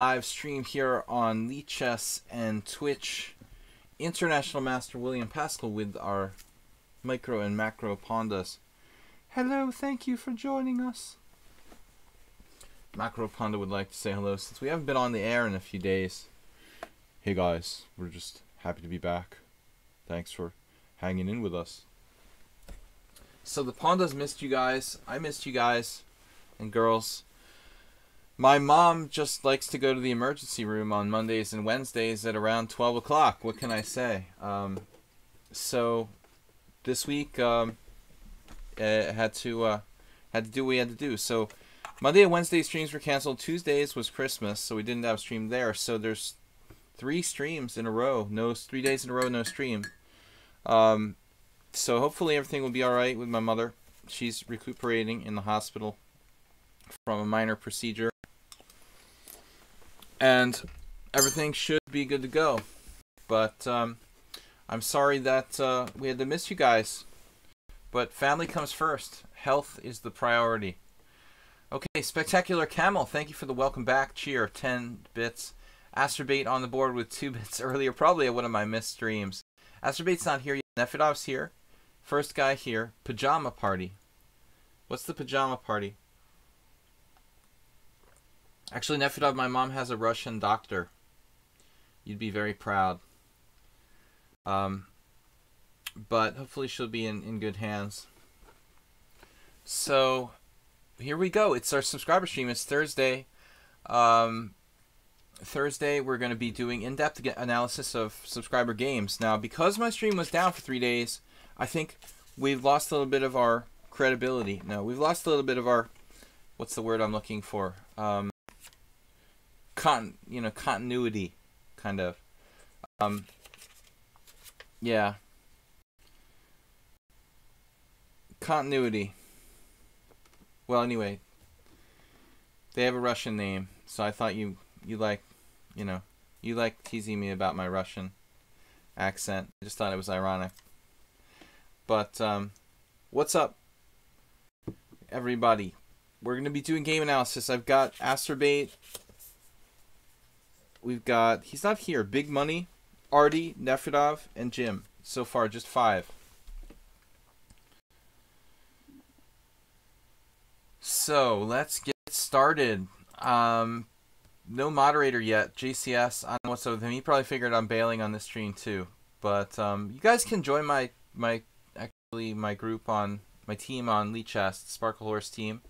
live stream here on lichess and Twitch. International Master William Pascal with our micro and macro pandas. Hello, thank you for joining us. Macro Panda would like to say hello since we haven't been on the air in a few days. Hey guys, we're just happy to be back. Thanks for hanging in with us. So the pandas missed you guys. I missed you guys and girls. My mom just likes to go to the emergency room on Mondays and Wednesdays at around 12 o'clock. What can I say? So this week had to do what we had to do. So Monday and Wednesday streams were canceled. Tuesdays was Christmas, so we didn't have a stream there. So there's 3 streams in a row. 3 days in a row, no stream. So hopefully everything will be all right with my mother. She's recuperating in the hospital from a minor procedure. And everything should be good to go. But I'm sorry that we had to miss you guys. But family comes first. Health is the priority. Okay, Spectacular Camel, thank you for the welcome back cheer. 10 bits. Astrobait on the board with 2 bits earlier. Probably at one of my missed streams. Astrobait's not here yet. Nefedov's here. First guy here. Pajama Party. What's the pajama party? Actually, Nefedov, my mom has a Russian doctor. You'd be very proud. But hopefully she'll be in good hands. So, here we go. It's our subscriber stream. It's Thursday. Thursday, we're going to be doing in-depth analysis of subscriber games. Now, because my stream was down for 3 days, I think we've lost a little bit of our credibility. No, we've lost a little bit of our... What's the word I'm looking for? Continuity, kind of. Yeah. Continuity. Well, anyway, they have a Russian name, so I thought you like teasing me about my Russian accent. I just thought it was ironic. But what's up, everybody? We're going to be doing game analysis. I've got Astrobait. We've got, he's not here, Big Money, Artie, Nefedov, and Jim. So far, just 5. So, let's get started. No moderator yet. JCS, I don't know what's up with him. He probably figured I'm bailing on this stream too. But you guys can join my group on, my team on lichess, Sparkle Horse team.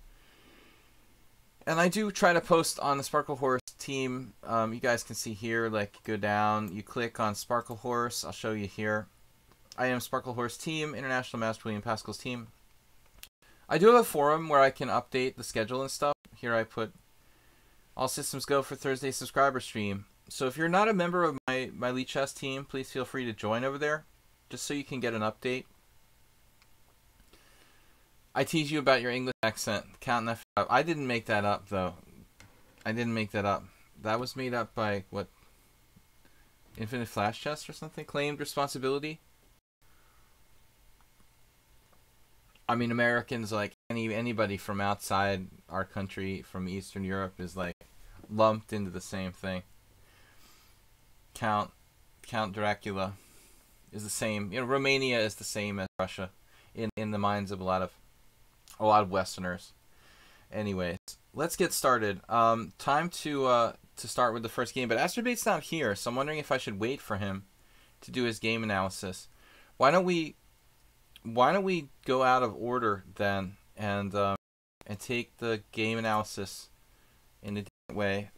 And I do try to post on the Sparkle Horse team. You guys can see here, like, go down, you click on Sparkle Horse. I'll show you here. I am Sparkle Horse team, International Master William Pascal's team. I do have a forum where I can update the schedule and stuff. Here I put all systems go for Thursday subscriber stream. So if you're not a member of my lichess team, please feel free to join over there, just so you can get an update. I tease you about your English accent. Count that up. I didn't make that up, though. I didn't make that up. That was made up by, what, Infinite Flash Chess or something? Claimed responsibility? I mean, Americans, like, anybody from outside our country, from Eastern Europe, is, like, lumped into the same thing. Count Dracula is the same. You know, Romania is the same as Russia in the minds of a lot of Westerners. Anyways, let's get started. Time to start with the first game, but Astrobait's not here, so I'm wondering if I should wait for him to do his game analysis. Why don't we go out of order then and take the game analysis in a different way.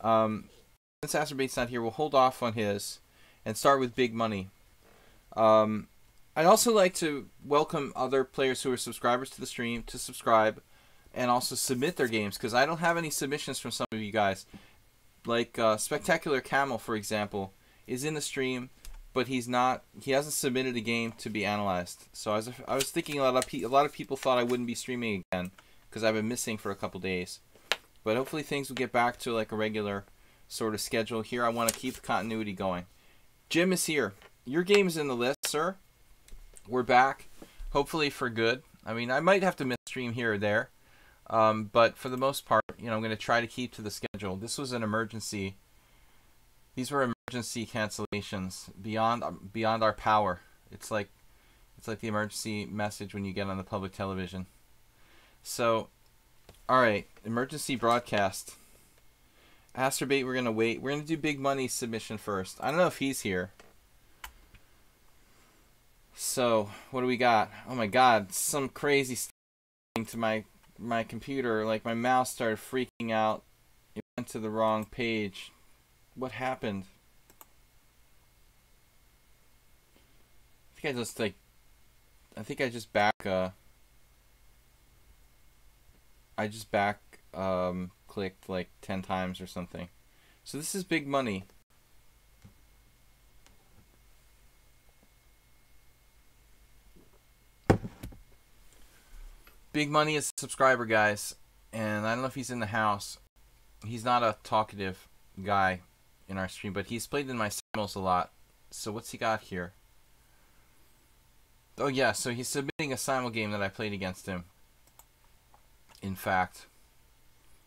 Since Astrobait's not here, we'll hold off on his and start with Big Money. I'd also like to welcome other players who are subscribers to the stream to subscribe and also submit their games, because I don't have any submissions from some of you guys. Like Spectacular Camel, for example, is in the stream, but he hasn't submitted a game to be analyzed. So I was thinking a lot of people thought I wouldn't be streaming again because I've been missing for a couple days. But hopefully things will get back to like a regular sort of schedule. Here I want to keep the continuity going. Jim is here. Your game is in the list, sir. We're back, hopefully for good. I mean, I might have to miss stream here or there, but for the most part, you know, I'm going to try to keep to the schedule. This was an emergency These were emergency cancellations beyond our power. It's like the emergency message when you get on the public television. So, all right, emergency broadcast. Astrobait, we're gonna wait. We're gonna do Big Money's submission first. I don't know if he's here. So, what do we got? Oh my God, some crazy stuff to my computer. Like my mouse started freaking out. It went to the wrong page. What happened? I think I just back clicked like 10 times or something. So this is Big Money. Big Money is a subscriber, guys, and I don't know if he's in the house. He's not a talkative guy in our stream, but he's played in my simuls a lot. So what's he got here? Oh yeah, so he's submitting a simul game that I played against him. In fact,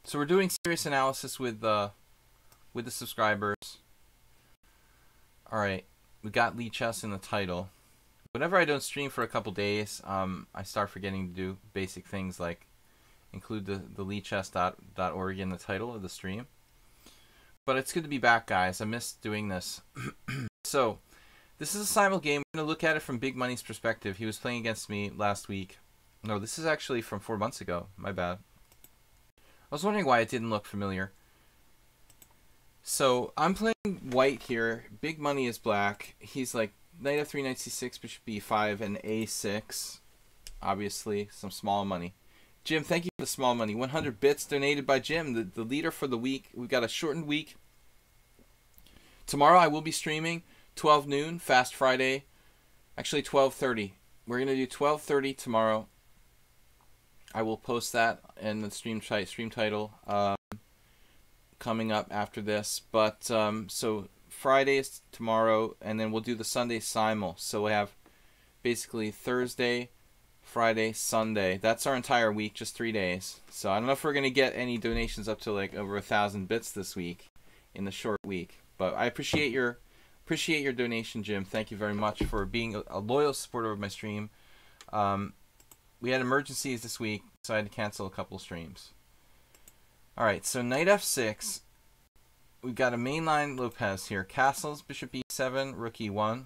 so we're doing serious analysis with the subscribers. All right, we got lichess in the title. Whenever I don't stream for a couple days, I start forgetting to do basic things like include the lichess.org in the title of the stream. But it's good to be back, guys. I missed doing this. So, this is a simul game. We're going to look at it from Big Money's perspective. He was playing against me last week. No, this is actually from 4 months ago. My bad. I was wondering why it didn't look familiar. So, I'm playing white here. Big Money is black. He's like knight f3, knight c6, bishop b5, and a6. Obviously, some small money. Jim, thank you for the small money. 100 bits donated by Jim, the leader for the week. We've got a shortened week. Tomorrow I will be streaming 12 noon, Fast Friday. Actually 12:30. We're going to do 12:30 tomorrow. I will post that in the stream title coming up after this. But so Friday is tomorrow, and then we'll do the Sunday simul. So we have basically Thursday, Friday, Sunday. That's our entire week, just 3 days. So I don't know if we're going to get any donations up to like over 1,000 bits this week in the short week. But I appreciate your donation, Jim. Thank you very much for being a loyal supporter of my stream. We had emergencies this week, so I had to cancel a couple streams. All right, so knight f6. We've got a mainline Lopez here. Castles, bishop b7, rook e1,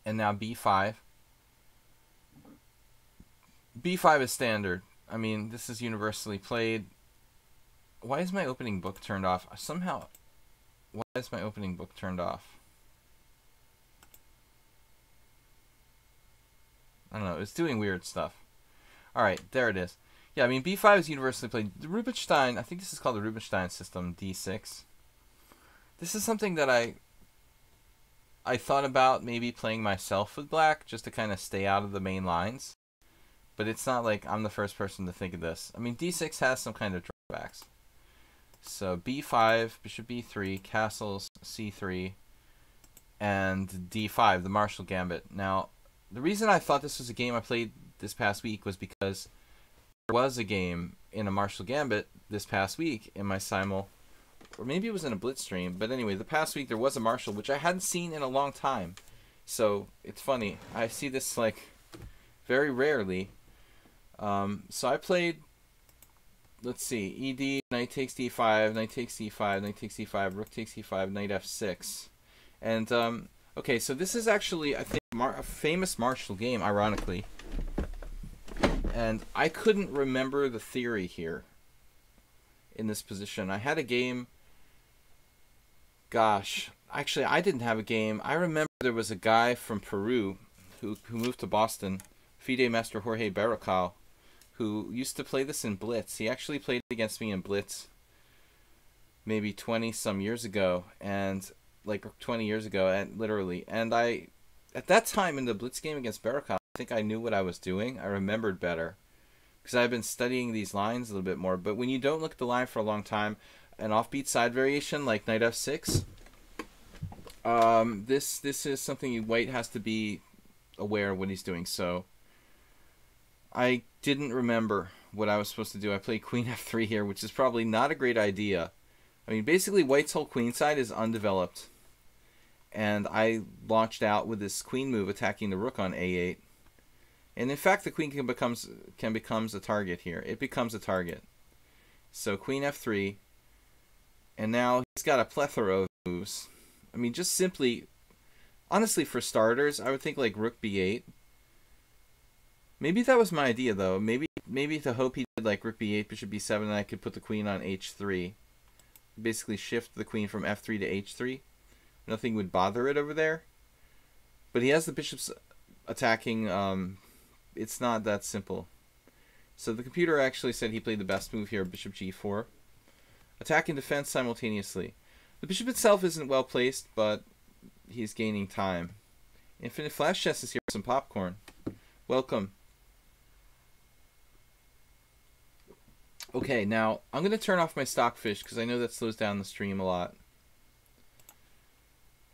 and now b5. b5 is standard. I mean, this is universally played. Why is my opening book turned off? Somehow, why is my opening book turned off? I don't know. It's doing weird stuff. All right, there it is. Yeah, I mean, b5 is universally played. The Rubinstein, I think this is called the Rubinstein system, d6. This is something that I thought about maybe playing myself with black, just to kind of stay out of the main lines. But it's not like I'm the first person to think of this. I mean, d6 has some kind of drawbacks. So b5, bishop b3, castles, c3, and d5, the Marshall Gambit. Now, the reason I thought this was a game I played this past week was because there was a game in a Marshall Gambit this past week in my simul, or maybe it was in a Blitz stream, but anyway, the past week there was a Marshall, which I hadn't seen in a long time. So it's funny. I see this like very rarely. So I played, let's see, ED, knight takes d5, knight takes c5, knight takes c5, rook takes e5, knight f6. And, okay, so this is actually, I think, a famous Marshall game, ironically. And I couldn't remember the theory here in this position. I had a game, gosh, actually I didn't have a game. I remember there was a guy from Peru who moved to Boston, Fide Master Jorge Barrocal, who used to play this in Blitz. He actually played against me in Blitz maybe 20-some years ago, and like 20 years ago, and literally. And at that time in the Blitz game against Barrocal, I think I knew what I was doing. I remembered better because I've been studying these lines a little bit more. But when you don't look at the line for a long time, an offbeat side variation like knight f6, this is something white has to be aware of what he's doing. So I didn't remember what I was supposed to do. I played queen f3 here, which is probably not a great idea. I mean, basically, white's whole queen side is undeveloped. And I launched out with this queen move attacking the rook on a8. And in fact, the queen can becomes a target here. It becomes a target. So queen f3. And now he's got a plethora of moves. I mean, just simply, honestly, for starters, I would think like rook b8. Maybe that was my idea, though. Maybe to hope he did like rook b8, bishop b7, and I could put the queen on h3. Basically shift the queen from f3 to h3. Nothing would bother it over there. But he has the bishops attacking. It's not that simple. So the computer actually said he played the best move here, bishop g4. Attack and defense simultaneously. The bishop itself isn't well placed, but he's gaining time. Infinite Flash Chess is here with some popcorn. Welcome. Okay, now I'm going to turn off my stockfish because I know that slows down the stream a lot.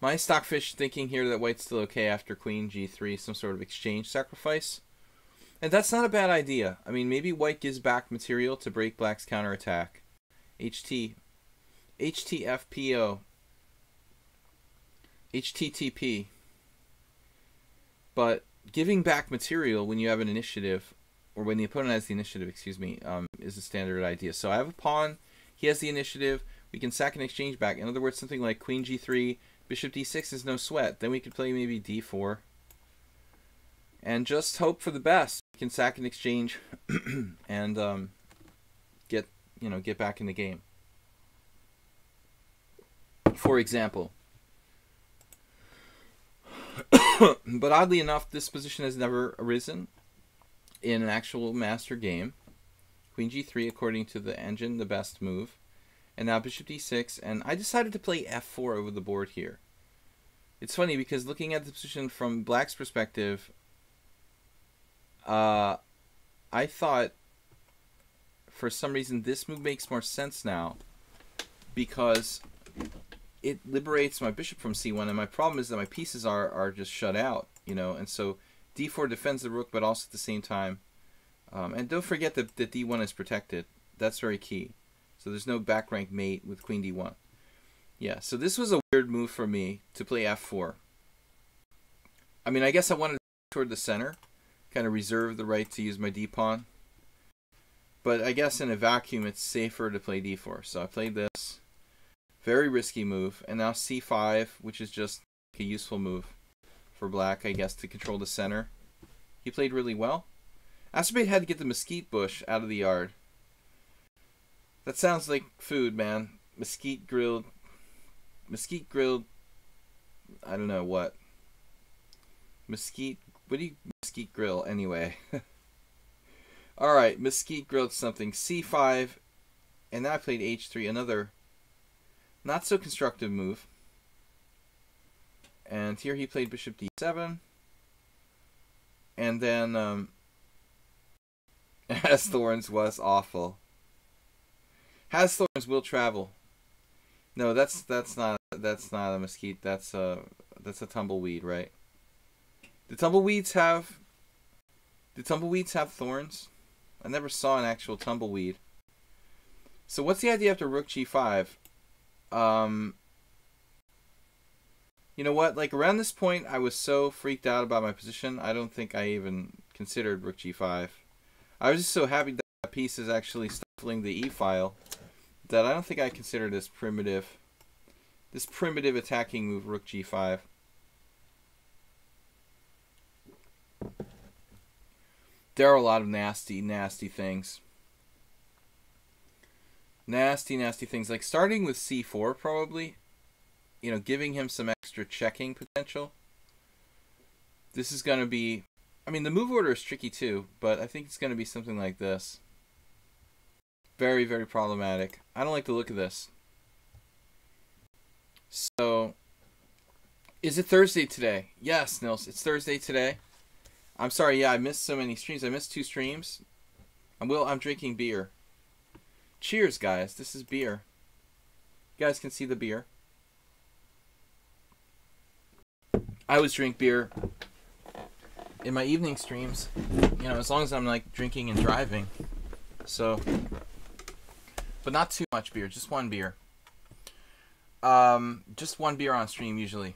My stockfish thinking here that white's still okay after queen g3, some sort of exchange sacrifice. And that's not a bad idea. I mean, maybe white gives back material to break black's counterattack. HTFPO. HTTP. But giving back material when you have an initiative, or when the opponent has the initiative, excuse me, is a standard idea. So I have a pawn, he has the initiative, we can sack and exchange back. In other words, something like queen g3, bishop d6 is no sweat. Then we could play maybe d4. And just hope for the best. We can sack and exchange and get back in the game. For example. But oddly enough, this position has never arisen in an actual master game. Queen g3, according to the engine, the best move. And now bishop d6, and I decided to play f4 over the board here. It's funny because looking at the position from black's perspective, I thought for some reason this move makes more sense now because it liberates my bishop from c1, and my problem is that my pieces are just shut out, and so d4 defends the rook, but also at the same time, and don't forget that d1 is protected. That's very key. So there's no back rank mate with queen d1. Yeah, so this was a weird move for me to play f4. I mean, I guess I wanted to toward the center, kind of reserve the right to use my d-pawn. But I guess in a vacuum, it's safer to play d4. So I played this. Very risky move. And now c5, which is just a useful move for black, I guess, to control the center. He played really well. Astrobate had to get the mesquite bush out of the yard. That sounds like food, man. Mesquite grilled, I don't know what. Mesquite, what do you mesquite grill anyway? Alright, mesquite grilled something. c5, and now I played h3, another not so constructive move. And here he played bishop d7. And then, Has Thorns was awful. Has Thorns will travel. No, that's not a mesquite. That's a tumbleweed, right? Do tumbleweeds have thorns? I never saw an actual tumbleweed. So what's the idea after rook g5? You know what? Like around this point, I was so freaked out about my position, I don't think I even considered rook g5. I was just so happy that that piece is actually stifling the e-file that I don't think I considered this primitive attacking move, rook g5. There are a lot of nasty, nasty things. Nasty, nasty things. Like starting with c4 probably. Giving him some extra checking potential. This is going to be... I mean, the move order is tricky too, but I think it's going to be something like this. Very, very problematic. I don't like the look of this. So, is it Thursday today? Yes, Nils, it's Thursday today. I'm sorry, yeah, I missed so many streams. I missed 2 streams. I'm drinking beer. Cheers, guys. This is beer. You guys can see the beer. I always drink beer in my evening streams, as long as I'm like drinking and driving. So, but not too much beer, just 1 beer. Just one beer on stream usually.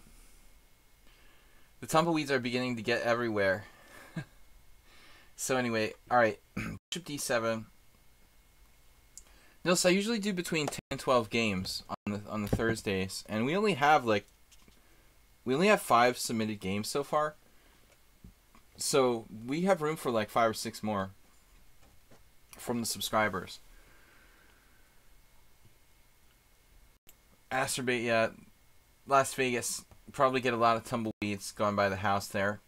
The tumbleweeds are beginning to get everywhere. So anyway, alright. Bishop d7. Nils, I usually do between 10 and 12 games on the Thursdays, and we only have 5 submitted games so far. So we have room for like 5 or 6 more from the subscribers. Asterbait, yeah. Las Vegas. Probably get a lot of tumbleweeds going by the house there.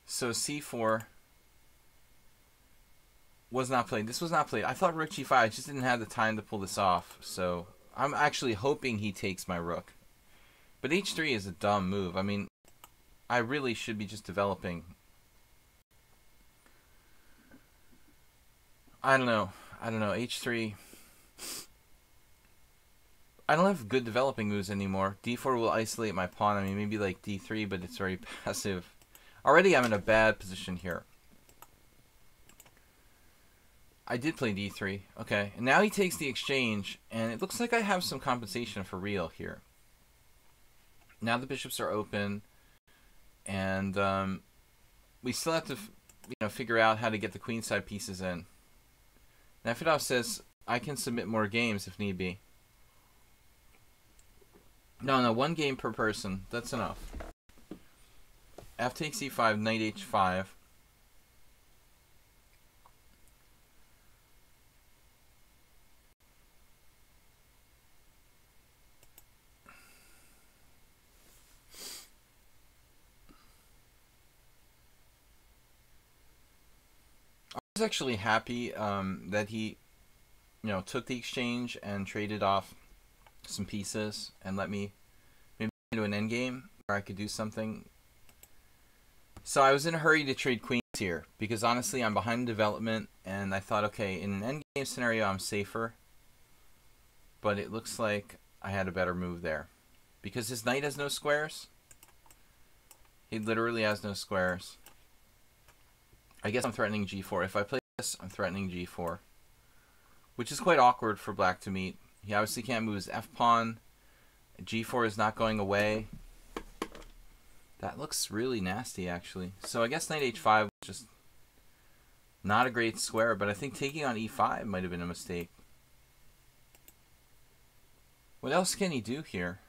So c4 was not played. This was not played. I thought rook g5. I just didn't have the time to pull this off. So I'm actually hoping he takes my rook. But h3 is a dumb move. I mean, I really should be just developing. I don't know. h3. I don't have good developing moves anymore. d4 will isolate my pawn. I mean, maybe like d3, but it's very passive. Already I'm in a bad position here. I did play d3. Okay. And now he takes the exchange, and it looks like I have some compensation for real here. Now the bishops are open, and we still have to figure out how to get the queenside pieces in. Nefedov says, I can submit more games if need be. No, 1 game per person. That's enough. F takes e5, knight h5. I was actually happy that he, took the exchange and traded off some pieces and let me maybe into an endgame where I could do something. So I was in a hurry to trade queens here because honestly I'm behind in development, and I thought, okay, in an endgame scenario I'm safer, but it looks like I had a better move there because his knight has no squares. He literally has no squares. I guess I'm threatening g4. If I play this, I'm threatening g4, which is quite awkward for black to meet. He obviously can't move his f-pawn. g4 is not going away. That looks really nasty, actually. So I guess knight h5 was just not a great square, but I think taking on e5 might have been a mistake. What else can he do here?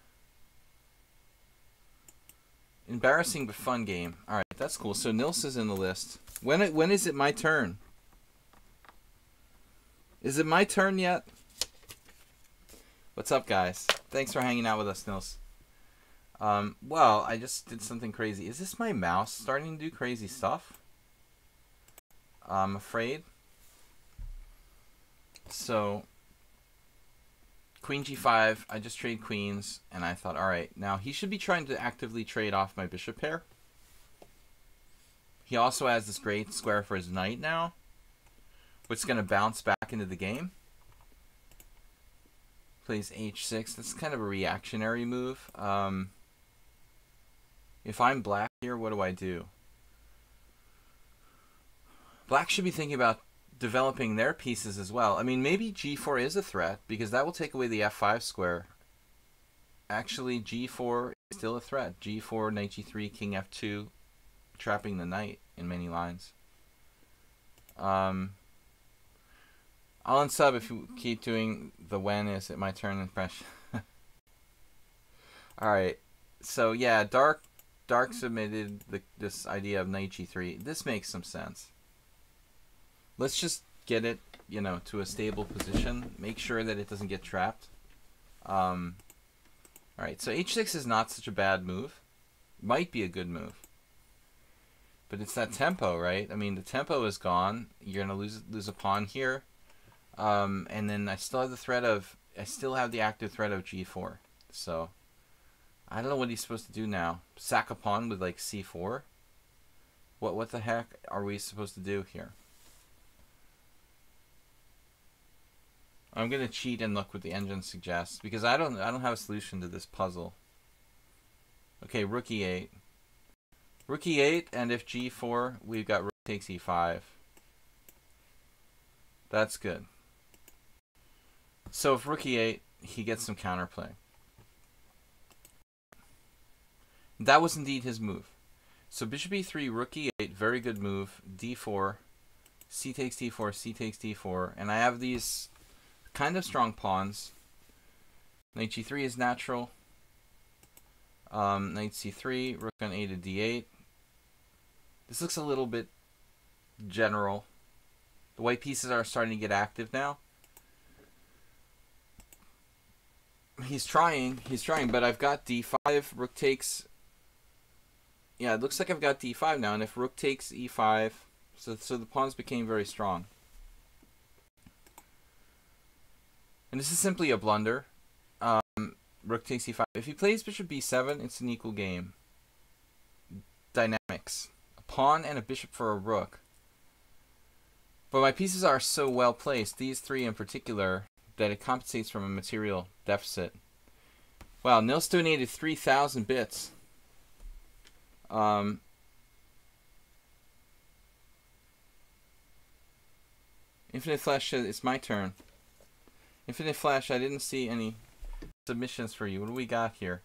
Embarrassing but fun game. Alright, that's cool. So Nils is in the list. When is it my turn? Is it my turn yet? What's up, guys? Thanks for hanging out with us, Nils. Well, I just did something crazy. Is this my mouse starting to do crazy stuff? I'm afraid. So, queen g5, I just trade queens, and I thought, alright, now he should be trying to actively trade off my bishop pair. He also has this great square for his knight now, which is going to bounce back into the game. Plays h6. That's kind of a reactionary move. If I'm black here, what do I do? Black should be thinking about developing their pieces as well. I mean, maybe g4 is a threat because that will take away the f5 square. Actually, g4 is still a threat. g4, knight g3, king f2, trapping the knight in many lines. I'll unsub if you keep doing the when is it my turn impression. Alright, so yeah, Dark submitted this idea of knight g3. This makes some sense. Let's just get it, to a stable position. Make sure that it doesn't get trapped. Alright, so h6 is not such a bad move. Might be a good move. But it's that tempo, right? I mean, the tempo is gone. You're going to lose a pawn here. And then I still have the active threat of g4. So, I don't know what he's supposed to do now. Sack a pawn with like c4? What the heck are we supposed to do here? I'm gonna cheat and look what the engine suggests because I don't have a solution to this puzzle. Okay, rook e8. Rook e8, and if g4, we've got rook takes e5. That's good. So if rook e8, he gets some counterplay. That was indeed his move. So bishop e3, rook e8, very good move. d4, c takes d4, c takes d4, and I have these kind of strong pawns. Knight g3 is natural. Knight c3, rook on a to d8. This looks a little bit general. The white pieces are starting to get active now. He's trying, but I've got d5, rook takes. Yeah, it looks like I've got d5 now, and if rook takes e5, so the pawns became very strong. And this is simply a blunder. Rook takes e5. If he plays bishop b7, it's an equal game. Dynamics. A pawn and a bishop for a rook. But my pieces are so well placed, these three in particular, that it compensates from a material deficit. Wow, Nils donated 3,000 bits. Infinite Flash says it's my turn. Infinite Flash, I didn't see any submissions for you. What do we got here?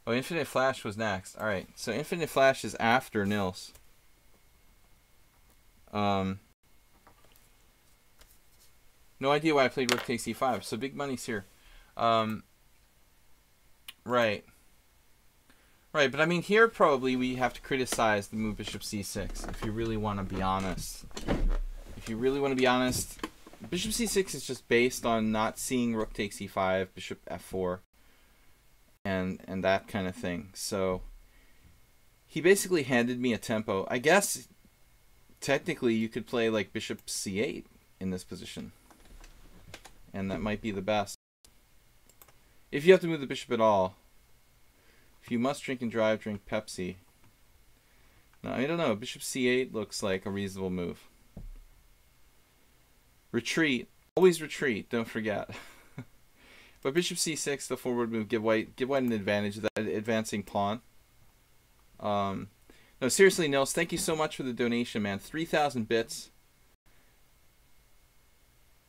Oh, Infinite Flash was next. Alright, so Infinite Flash is after Nils. No idea why I played rook takes e5, so big money's here. Right. Right, but I mean here probably we have to criticize the move bishop c6, if you really want to be honest. If you really want to be honest, bishop c6 is just based on not seeing rook takes e5, bishop f4, and that kind of thing. So he basically handed me a tempo. I guess technically you could play like bishop c8 in this position, and that might be the best. If you have to move the bishop at all. If you must drink and drive, drink Pepsi. No, I don't know. Bishop c8 looks like a reasonable move. Retreat. Always retreat. Don't forget. But bishop c6, the forward move, give white an advantage of that advancing pawn. No, seriously, Nils, thank you so much for the donation, man. 3,000 bits.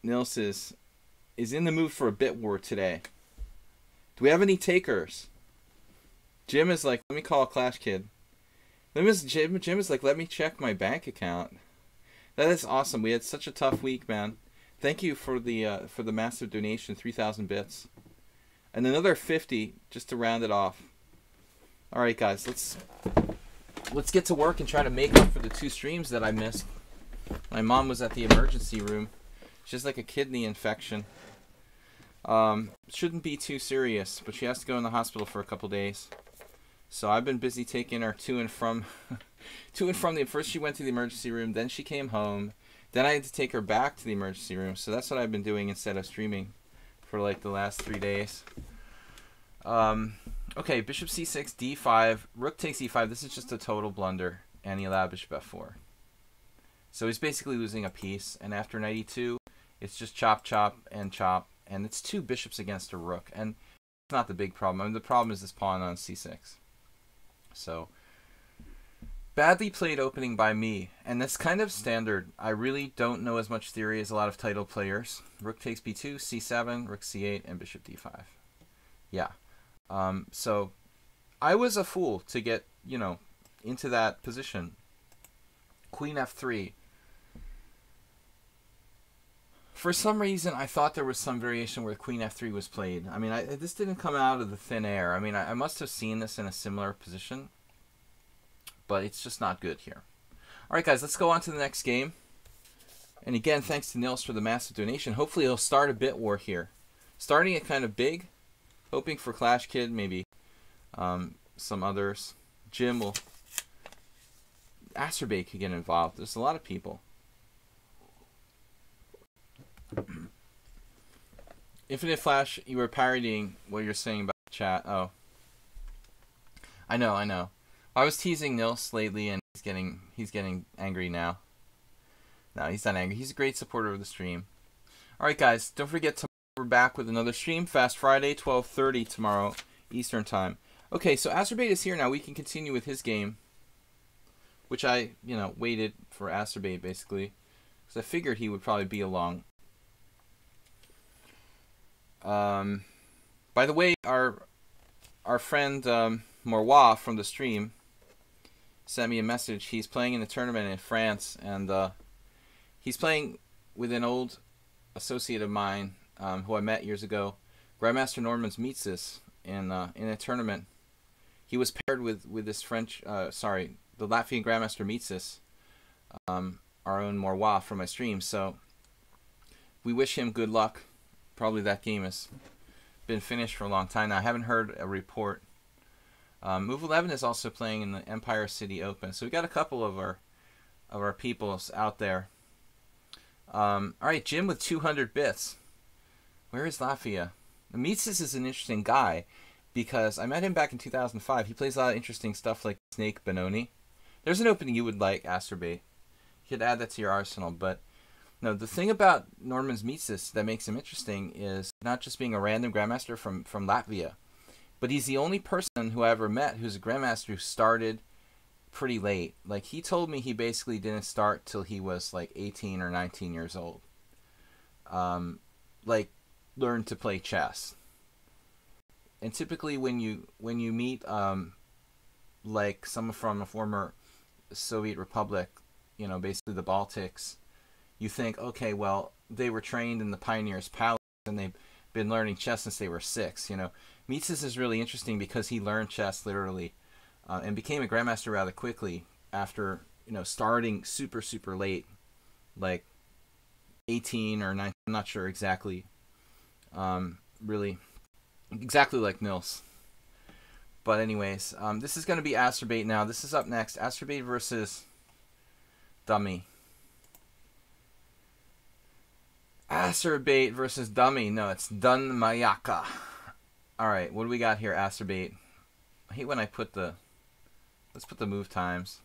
Nils is in the mood for a bit war today. Do we have any takers? Jim is like, let me call Clash Kid. Jim is like, let me check my bank account. That is awesome. We had such a tough week, man. Thank you for the massive donation, 3,000 bits, and another 50 just to round it off. All right, guys, let's get to work and try to make up for the 2 streams that I missed. My mom was at the emergency room. She has like a kidney infection. Shouldn't be too serious, but she has to go in the hospital for a couple days. So I've been busy taking her to and from first she went to the emergency room, then she came home, then I had to take her back to the emergency room. So that's what I've been doing instead of streaming for like the last 3 days. Okay, bishop c6, d5, rook takes e5. This is just a total blunder, and he allowed bishop f4. So he's basically losing a piece, and after knight e2, it's just chop, chop, and it's 2 bishops against a rook, and it's not the big problem. I mean, the problem is this pawn on c6. So, badly played opening by me, and that's kind of standard. I really don't know as much theory as a lot of title players. Rook takes b2, c7, rook c8, and bishop d5. Yeah. So, I was a fool to get, into that position. Queen f3. For some reason, I thought there was some variation where queen f3 was played. I mean, this didn't come out of the thin air. I mean, I must have seen this in a similar position, but it's just not good here. All right, guys, let's go on to the next game. And again, thanks to Nils for the massive donation. Hopefully, he'll start a bit war here. Starting it kind of big, hoping for Clash Kid, maybe some others. Jim will... Acerbate could get involved. There's a lot of people. Infinite Flash, you were parodying what you're saying about the chat. Oh. I know. I was teasing Nils lately, and he's getting angry now. No, he's not angry. He's a great supporter of the stream. Alright, guys, don't forget tomorrow we're back with another stream. Fast Friday, 12:30 tomorrow, Eastern Time. Okay, so Acerbate is here now. We can continue with his game, which I, waited for Acerbate, basically, because I figured he would probably be along. By the way, our friend Morwa from the stream sent me a message. He's playing in a tournament in France, and he's playing with an old associate of mine who I met years ago, Grandmaster Normans Mitzis, in a tournament. He was paired with this French, the Latvian Grandmaster Mitzis, our own Morwa from my stream. So we wish him good luck. Probably that game has been finished for a long time now. I haven't heard a report. Move 11 is also playing in the Empire City Open. So we got a couple of our peoples out there. All right, Jim with 200 bits. Where is Latvia? Mitzis is an interesting guy because I met him back in 2005. He plays a lot of interesting stuff like Snake Benoni. There's an opening you would like, Asterbait. You could add that to your arsenal. But no, the thing about Normans Mitzis that makes him interesting is not just being a random grandmaster from Latvia, but he's the only person who I ever met who's a grandmaster who started pretty late. Like, he told me he basically didn't start till he was like 18 or 19 years old. Like, learned to play chess. And typically when you meet like someone from a former Soviet republic, you know, basically the Baltics, you think, okay, well, they were trained in the Pioneer's Palace and they've been learning chess since they were 6. You know, Mitzis is really interesting because he learned chess literally and became a grandmaster rather quickly after, you know, starting super, super late, like 18 or 19, I'm not sure exactly, really, exactly like Nils. But anyways, this is going to be Asterbait now. This is up next. Asterbait versus Dummy. Asterbait versus Dummy. No, it's Dun Mayaka. Alright, what do we got here, Asterbait? I hate when I put the... Let's put the move times.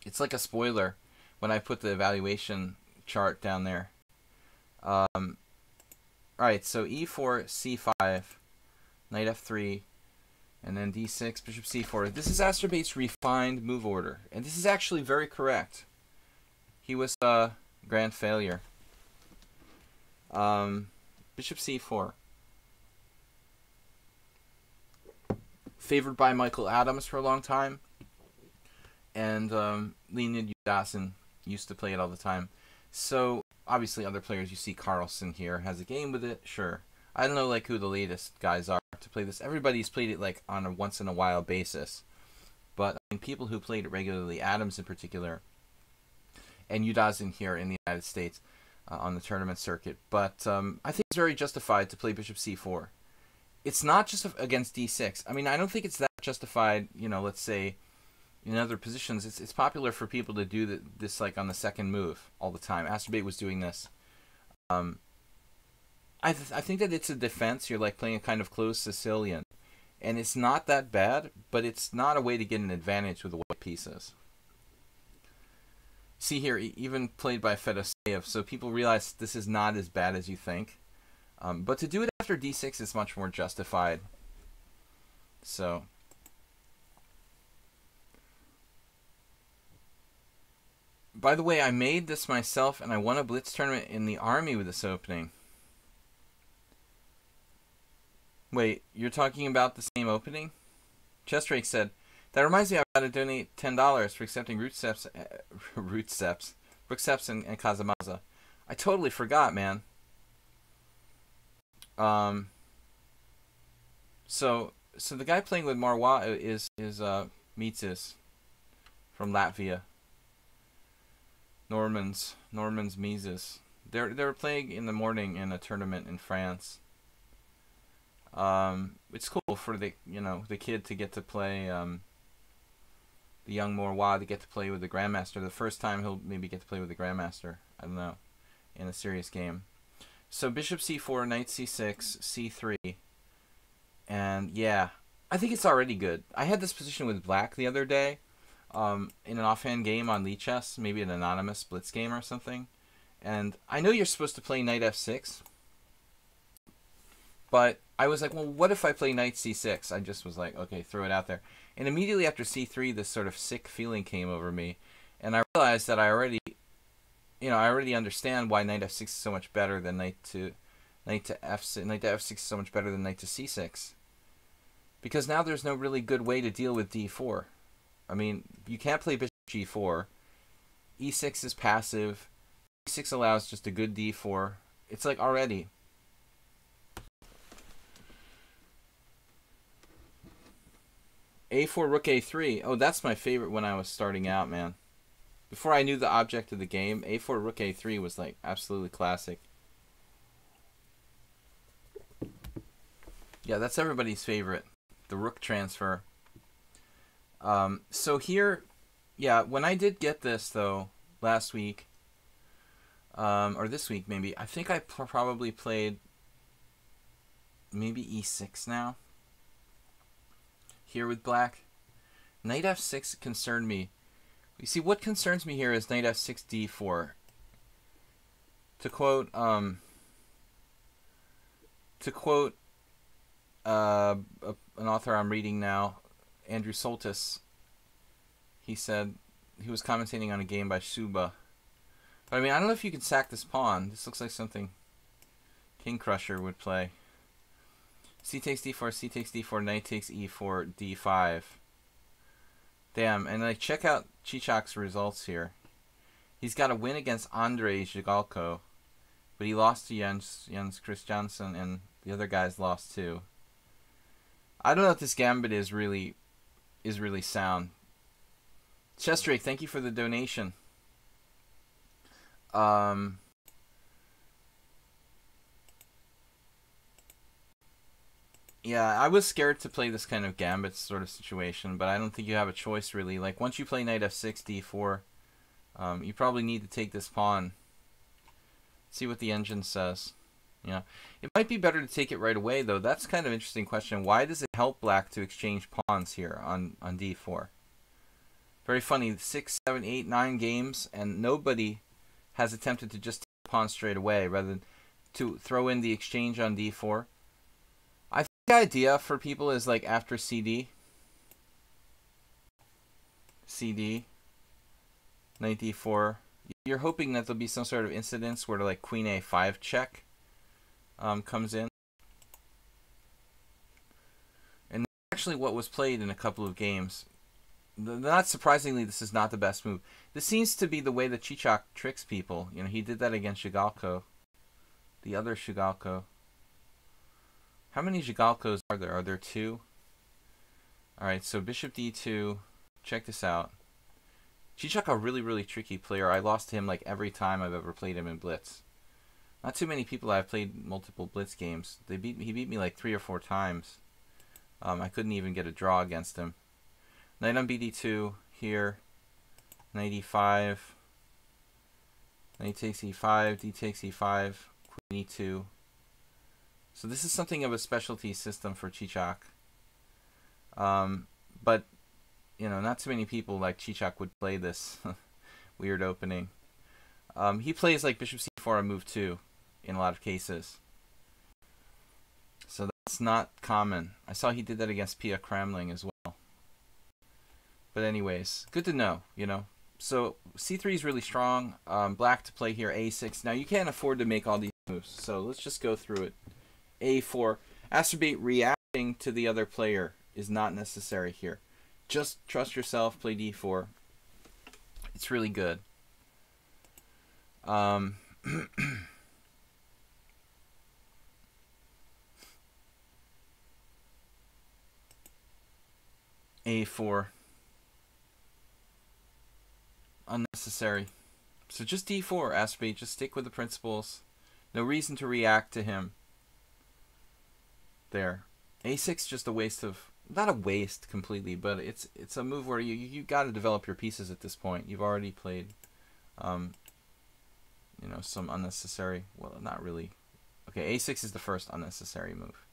It's like a spoiler when I put the evaluation chart down there. Alright, so e4, c5, knight f3, and then d6, bishop c4. This is Asterbait's refined move order. And this is actually very correct. He was a grand failure. Bishop c4. Favored by Michael Adams for a long time. And Leonid Yudasin used to play it all the time. So, obviously other players, you see Carlsen here, has a game with it, sure. I don't know like who the latest guys are to play this. Everybody's played it like on a once in a while basis. But I mean, people who played it regularly, Adams in particular, and Yudasin here in the United States on the tournament circuit. But I think it's very justified to play bishop c4. It's not just against d6. I mean, I don't think it's that justified, you know, let's say, in other positions. It's popular for people to do this like on the second move all the time. Asterbait was doing this. I think that it's a defense. You're like playing a kind of closed Sicilian. And it's not that bad, but it's not a way to get an advantage with the white pieces. See here, even played by Fedoseev, so people realize this is not as bad as you think. But to do it after d6 is much more justified. So, by the way, I made this myself, and I won a Blitz tournament in the Army with this opening. Wait, you're talking about the same opening? Chestrake said, that reminds me, I've got to donate $10 for accepting Rootsteps and Kazamaza. I totally forgot, man. So the guy playing with Marwa is Mitzis from Latvia. Normans Mises. They were playing in the morning in a tournament in France. It's cool for the kid to get to play, the young Morwa to get to play with the Grandmaster. The first time he'll maybe get to play with the Grandmaster. I don't know, in a serious game. So bishop c4, knight c6, c3, and yeah, I think it's already good. I had this position with black the other day, in an offhand game on lichess, maybe an anonymous blitz game or something. And I know you're supposed to play knight f6, but I was like, well, what if I play knight c6? I just was like, okay, throw it out there. And immediately after c3, this sort of sick feeling came over me, and I realized that I already understand why knight f6 is so much better than knight to Knight to f6. Knight to f6 is so much better than knight to c6. Because now there's no really good way to deal with d4. I mean, you can't play bishop g4. e6 is passive. e6 allows just a good d4. It's like already. a4, rook a3. Oh, that's my favorite when I was starting out, man. Before I knew the object of the game, a4, rook a3 was like absolutely classic. Yeah, that's everybody's favorite. The rook transfer. So here, yeah, when I did get this, though, last week, or this week maybe, I think I probably played maybe e6 now. Here with black. Knight f6 concerned me. You see, what concerns me here is knight f6 d4. To quote an author I'm reading now, Andrew Soltis, he said, he was commentating on a game by Suba. But I mean, I don't know if you can sack this pawn. This looks like something King Crusher would play. C takes d4, c takes d4, knight takes e4, d5. Damn, and like check out Cicak's results here. He's got a win against Andrei Zhigalko, but he lost to Jens Christiansen, and the other guys lost too. I don't know if this gambit is really sound. Chess Drake, thank you for the donation. Yeah, I was scared to play this kind of gambit sort of situation, but I don't think you have a choice really. Like once you play knight f6, d4, you probably need to take this pawn. See what the engine says. Yeah, it might be better to take it right away though. That's kind of an interesting question. Why does it help black to exchange pawns here on d4? Very funny. 6, 7, 8, 9 games, and nobody has attempted to just take the pawn straight away rather than to throw in the exchange on d4. I think the idea for people is like after CD, knight d4, you're hoping that there'll be some sort of incidence where like queen a5 check comes in. And that's actually what was played in a couple of games. Not surprisingly, this is not the best move. This seems to be the way that Cicak tricks people. You know, he did that against Zhigalko. The other Zhigalko. How many Zhigalkos are there? Are there 2? Alright, so bishop d2. Check this out. Cicak, a really, really tricky player. I lost to him like every time I've ever played him in Blitz. Not too many people I've played multiple Blitz games. He beat me like 3 or 4 times. I couldn't even get a draw against him. Knight on bd2 here. Knight e5. Knight takes e5. D takes e5. Queen e2. So this is something of a specialty system for Cicak. But, you know, not too many people like Cicak would play this weird opening. He plays like bishop c4 on move 2 in a lot of cases. So that's not common. I saw he did that against Pia Kramling as well. But anyways, good to know, you know. So c3 is really strong. Black to play here, a6. Now you can't afford to make all these moves, so let's just go through it. a4. Acerbate reacting to the other player is not necessary here. Just trust yourself, play d4. It's really good. a4. Unnecessary. So just d4, Acerbate. Just stick with the principles. No reason to react to him. There. a6 just a waste of, not a waste completely, but it's a move where you got to develop your pieces at this point. You've already played you know, some unnecessary, well, not really. Okay, a6 is the first unnecessary move.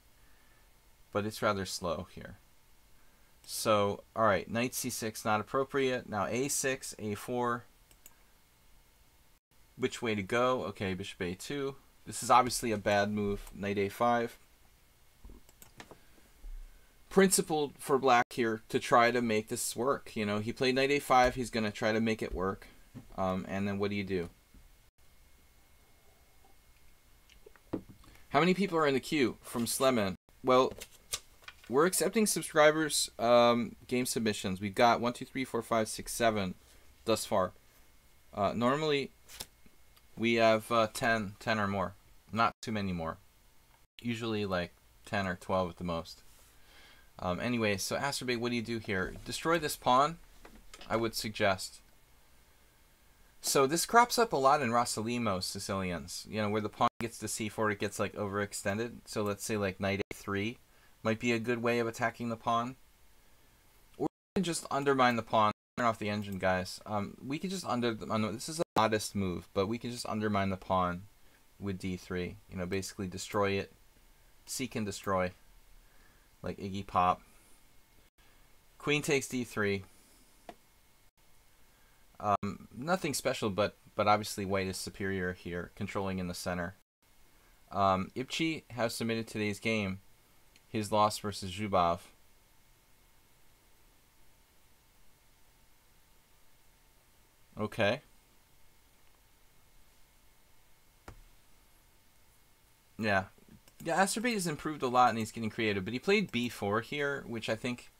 But it's rather slow here. So, alright, knight c6 not appropriate. Now a6, a4. Which way to go? Okay, bishop a2. This is obviously a bad move. Knight a5. Principled for black here to try to make this work. You know, he played knight a5. He's going to try to make it work. And then what do you do? How many people are in the queue from Sleman? Well, we're accepting subscribers' game submissions. We've got 1, 2, 3, 4, 5, 6, 7 thus far. Normally, we have 10 or more. Not too many more. Usually like 10 or 12 at the most. Anyway, so Asterbate, what do you do here? Destroy this pawn, I would suggest. So this crops up a lot in Rossalimo Sicilians, you know, where the pawn gets to c4, it gets like overextended. So let's say like knight a3 might be a good way of attacking the pawn. Or we can just undermine the pawn. Turn off the engine, guys. We can just this is a modest move, but we can just undermine the pawn with d3. You know, basically destroy it. Seek and destroy. Like Iggy Pop. Queen takes d3. Nothing special, but obviously white is superior here, controlling in the center. Ipchi has submitted today's game, his loss versus Zhubov. Okay. Yeah. Yeah, Asterbate has improved a lot and he's getting creative, but he played b4 here, which I think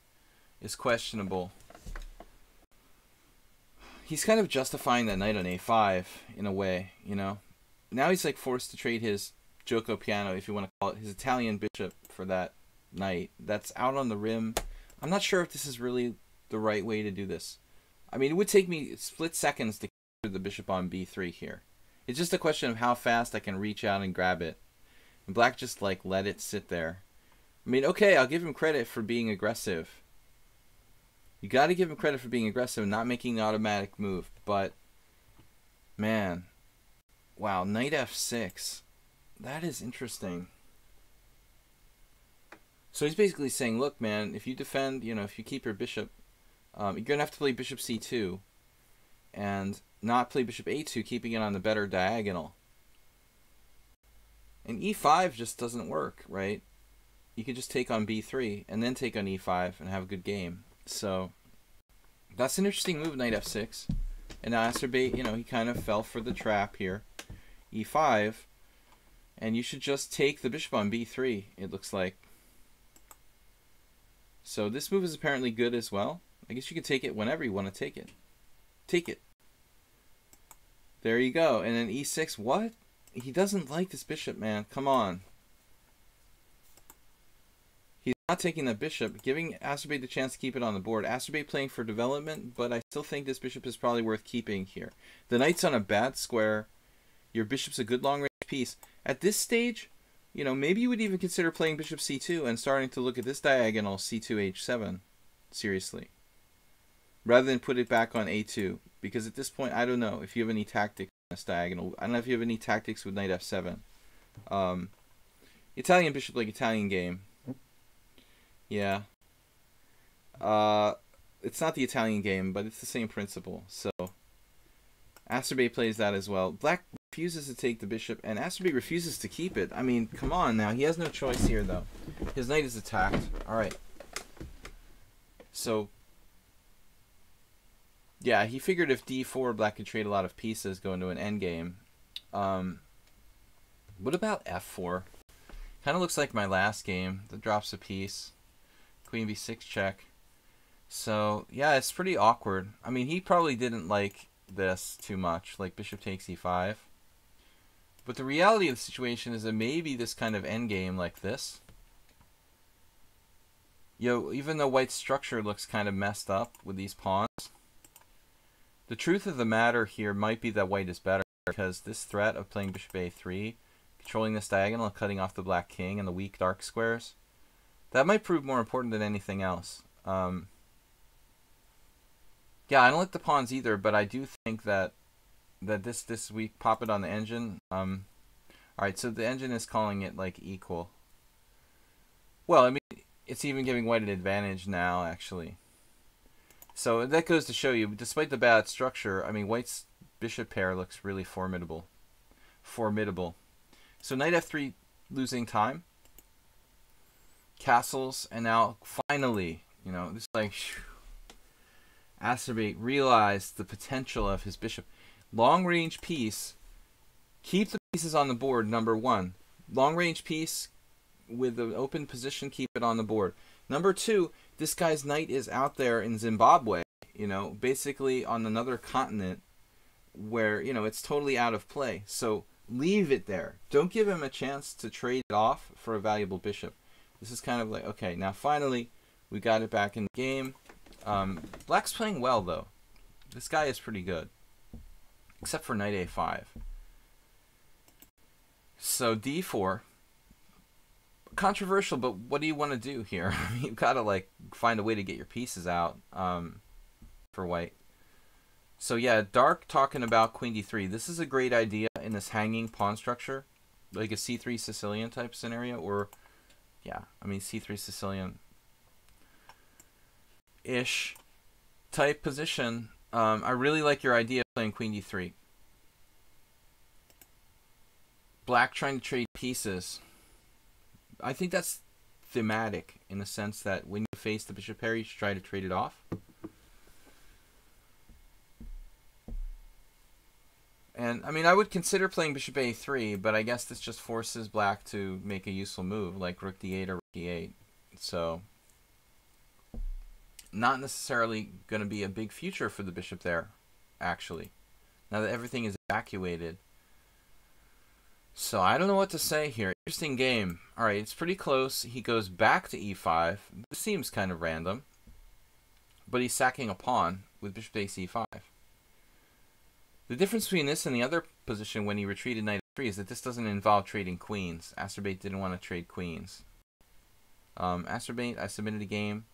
is questionable. He's kind of justifying that knight on a5 in a way, you know. Now he's like forced to trade his Gioco Piano, if you want to call it, his Italian bishop for that knight. That's out on the rim. I'm not sure if this is really the right way to do this. I mean, it would take me split seconds to capture the bishop on b3 here. It's just a question of how fast I can reach out and grab it. And black just like let it sit there. I mean, okay, I'll give him credit for being aggressive. You got to give him credit for being aggressive and not making the automatic move. But, man, wow, knight f6. That is interesting. So he's basically saying, look, man, if you defend, you know, if you keep your bishop, you're going to have to play bishop c2 and not play bishop a2, keeping it on the better diagonal. And e5 just doesn't work, right? You could just take on b3 and then take on e5 and have a good game. So that's an interesting move, knight f6. And now Asterbate, you know, he kind of fell for the trap here. e5. And you should just take the bishop on b3, it looks like. So this move is apparently good as well. I guess you can take it whenever you want to take it. Take it. There you go. And then e6. What? He doesn't like this bishop, man. Come on. He's not taking the bishop, giving Asterbate the chance to keep it on the board. Asterbate playing for development, but I still think this bishop is probably worth keeping here. The knight's on a bad square. Your bishop's a good long-range piece. At this stage, you know, maybe you would even consider playing bishop c2 and starting to look at this diagonal c2 h7 seriously, rather than put it back on a2. Because at this point, I don't know if you have any tactics on this diagonal. I don't know if you have any tactics with knight f7. Italian bishop, like Italian game. Yeah. It's not the Italian game, but it's the same principle. So Asterbate plays that as well. Black refuses to take the bishop, and Asterbate refuses to keep it. I mean, come on now. He has no choice here, though. His knight is attacked. All right. So, yeah, he figured if d4, black could trade a lot of pieces, go into an endgame. What about f4? Kind of looks like my last game. That drops a piece. Queen b6 check. So, yeah, it's pretty awkward. I mean, he probably didn't like this too much, like bishop takes e5. But the reality of the situation is that maybe this kind of endgame like this, even though white's structure looks kind of messed up with these pawns, the truth of the matter here might be that white is better, because this threat of playing bishop a3, controlling this diagonal and cutting off the black king and the weak dark squares, that might prove more important than anything else. Yeah, I don't like the pawns either, but I do think that this week, pop it on the engine. Alright, so the engine is calling it like equal. Well, I mean, it's even giving white an advantage now, actually. So that goes to show you, despite the bad structure, I mean, white's bishop pair looks really formidable. Formidable. So knight f3, losing time. Castles, and now finally, you know, this like, Asterbate realized the potential of his bishop. Long range piece. Keep the pieces on the board, number one. long range piece with an open position, keep it on the board. Number two, this guy's knight is out there in Zimbabwe, you know, basically on another continent where, you know, it's totally out of play. So leave it there. Don't give him a chance to trade it off for a valuable bishop. This is kind of like, okay, now finally we got it back in the game. Black's playing well, though. This guy is pretty good. Except for knight a5. So d4. Controversial, but what do you want to do here? You've got to, like, find a way to get your pieces out for white. So yeah, dark talking about queen d3. This is a great idea in this hanging pawn structure. Like a c3 Sicilian type scenario. Or, yeah, I mean c3 Sicilian-ish type position. I really like your idea of playing queen d3. Black trying to trade pieces. I think that's thematic in the sense that when you face the bishop pair, you should try to trade it off. And, I mean, I would consider playing bishop a3, but I guess this just forces black to make a useful move, like rook d8 or rook e8. So, not necessarily going to be a big future for the bishop there, actually. Now that everything is evacuated. So, I don't know what to say here. Interesting game. Alright, it's pretty close. He goes back to e5. This seems kind of random. But he's sacking a pawn with bishop takes e5. The difference between this and the other position when he retreated knight f3 is that this doesn't involve trading queens. Asterbate didn't want to trade queens. Asterbate, I submitted a game,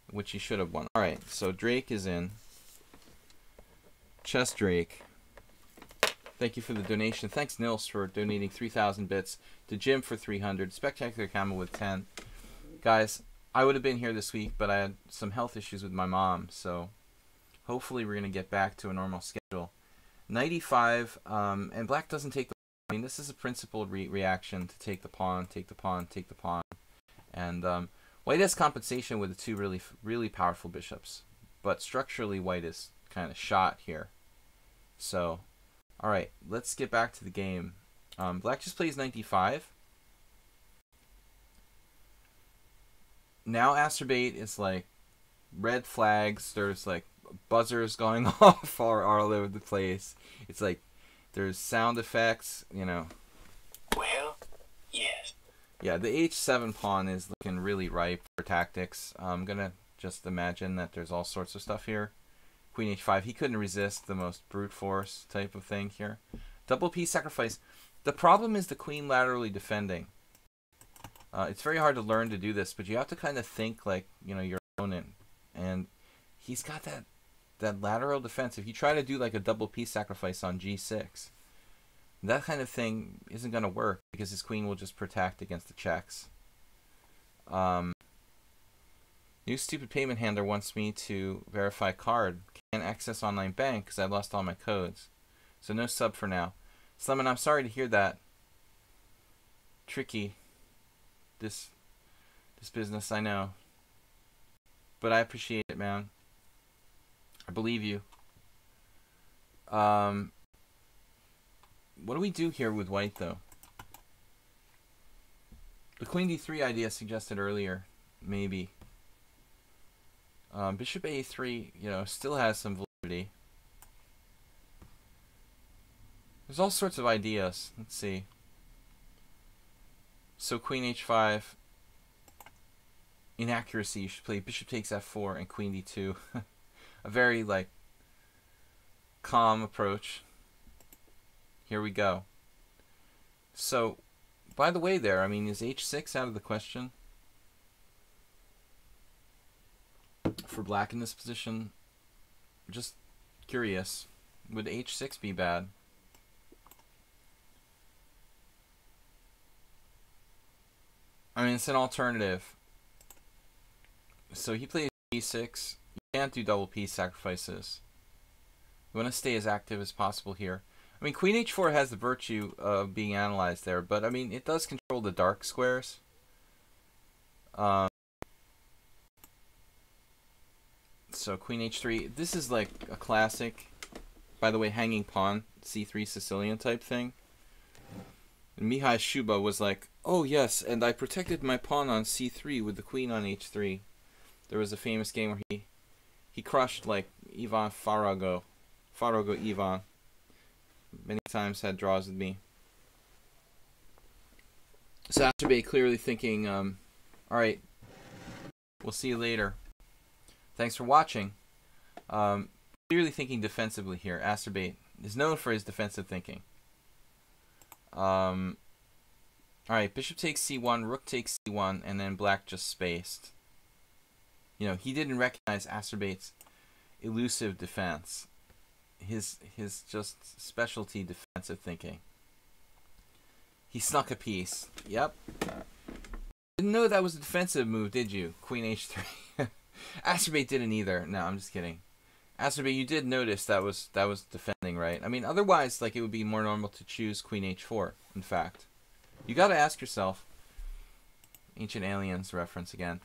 which he should have won. Alright, so Drake is in. Chess Drake. Thank you for the donation. Thanks, Nils, for donating 3,000 bits. To Jim for 300. Spectacular Camel with 10. Guys, I would have been here this week, but I had some health issues with my mom, so hopefully we're going to get back to a normal schedule. Knight e5, and black doesn't take the pawn. I mean, this is a principled reaction to take the pawn, take the pawn, take the pawn. And white has compensation with the two really powerful bishops. But structurally, white is kind of shot here. So, alright, let's get back to the game. Black just plays knight d5. Now Asterbate is like red flags. There's like buzzers going off all over the place. It's like there's sound effects, you know. Well, yes. Yeah, the h7 pawn is looking really ripe for tactics. I'm gonna just imagine that there's all sorts of stuff here. Queen h5, he couldn't resist the most brute force type of thing here. Double piece sacrifice. The problem is the queen laterally defending. It's very hard to learn to do this, but you have to kind of think like, you know, your opponent. And he's got that lateral defense. If you try to do like a double piece sacrifice on g6, that kind of thing isn't going to work because his queen will just protect against the checks. New stupid payment handler wants me to verify card. Can't access online bank because I lost all my codes. So no sub for now. Slemon, I'm sorry to hear that. Tricky. This business, I know. But I appreciate it, man. I believe you. What do we do here with white, though? The queen d3 idea suggested earlier, maybe. Bishop a3, you know, still has some validity. There's all sorts of ideas. Let's see. So queen h5. Inaccuracy, you should play bishop takes f4 and queen d2. A very, like, calm approach. Here we go. So, by the way there, I mean, is h6 out of the question? For black in this position? Just curious. Would h6 be bad? I mean, it's an alternative. So he plays e6. You can't do double piece sacrifices. You want to stay as active as possible here. I mean, queen h4 has the virtue of being analyzed there, but I mean, it does control the dark squares. So queen h3. This is like a classic, by the way, hanging pawn, c3 Sicilian type thing. And Mihai Shuba was like, oh yes, and I protected my pawn on c3 with the queen on h3. There was a famous game where he crushed like Ivan Farago Ivan. Many times had draws with me. So Asterbate clearly thinking, alright, we'll see you later. Thanks for watching. Clearly thinking defensively here. Asterbate is known for his defensive thinking. Alright, bishop takes c1, rook takes c1, and then black just spaced. You know, he didn't recognize Asterbate's elusive defense. His just specialty defensive thinking. He snuck a piece. Yep. Didn't know that was a defensive move, did you? Queen h3. Asterbate didn't either. No, I'm just kidding. Asterbate, you did notice that was defending, right? I mean, otherwise, like, it would be more normal to choose queen h4, in fact. You gotta ask yourself, Ancient Aliens reference again,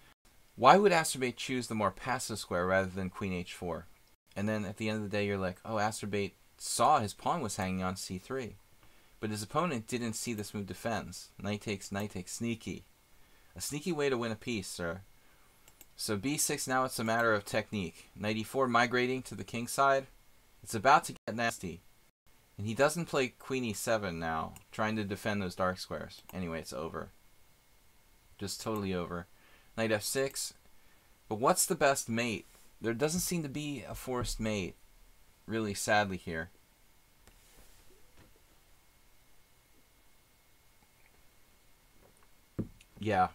why would Asterbate choose the more passive square rather than queen h4? And then at the end of the day, you're like, oh, Asterbate saw his pawn was hanging on c3. But his opponent didn't see this move defends. Knight takes, sneaky. A sneaky way to win a piece, sir. So b6, now it's a matter of technique. Knight e4 migrating to the king side. It's about to get nasty. And he doesn't play queen e7 now, trying to defend those dark squares. Anyway, it's over. Just totally over. Knight f6. But what's the best mate? There doesn't seem to be a forced mate, really sadly here. Yeah.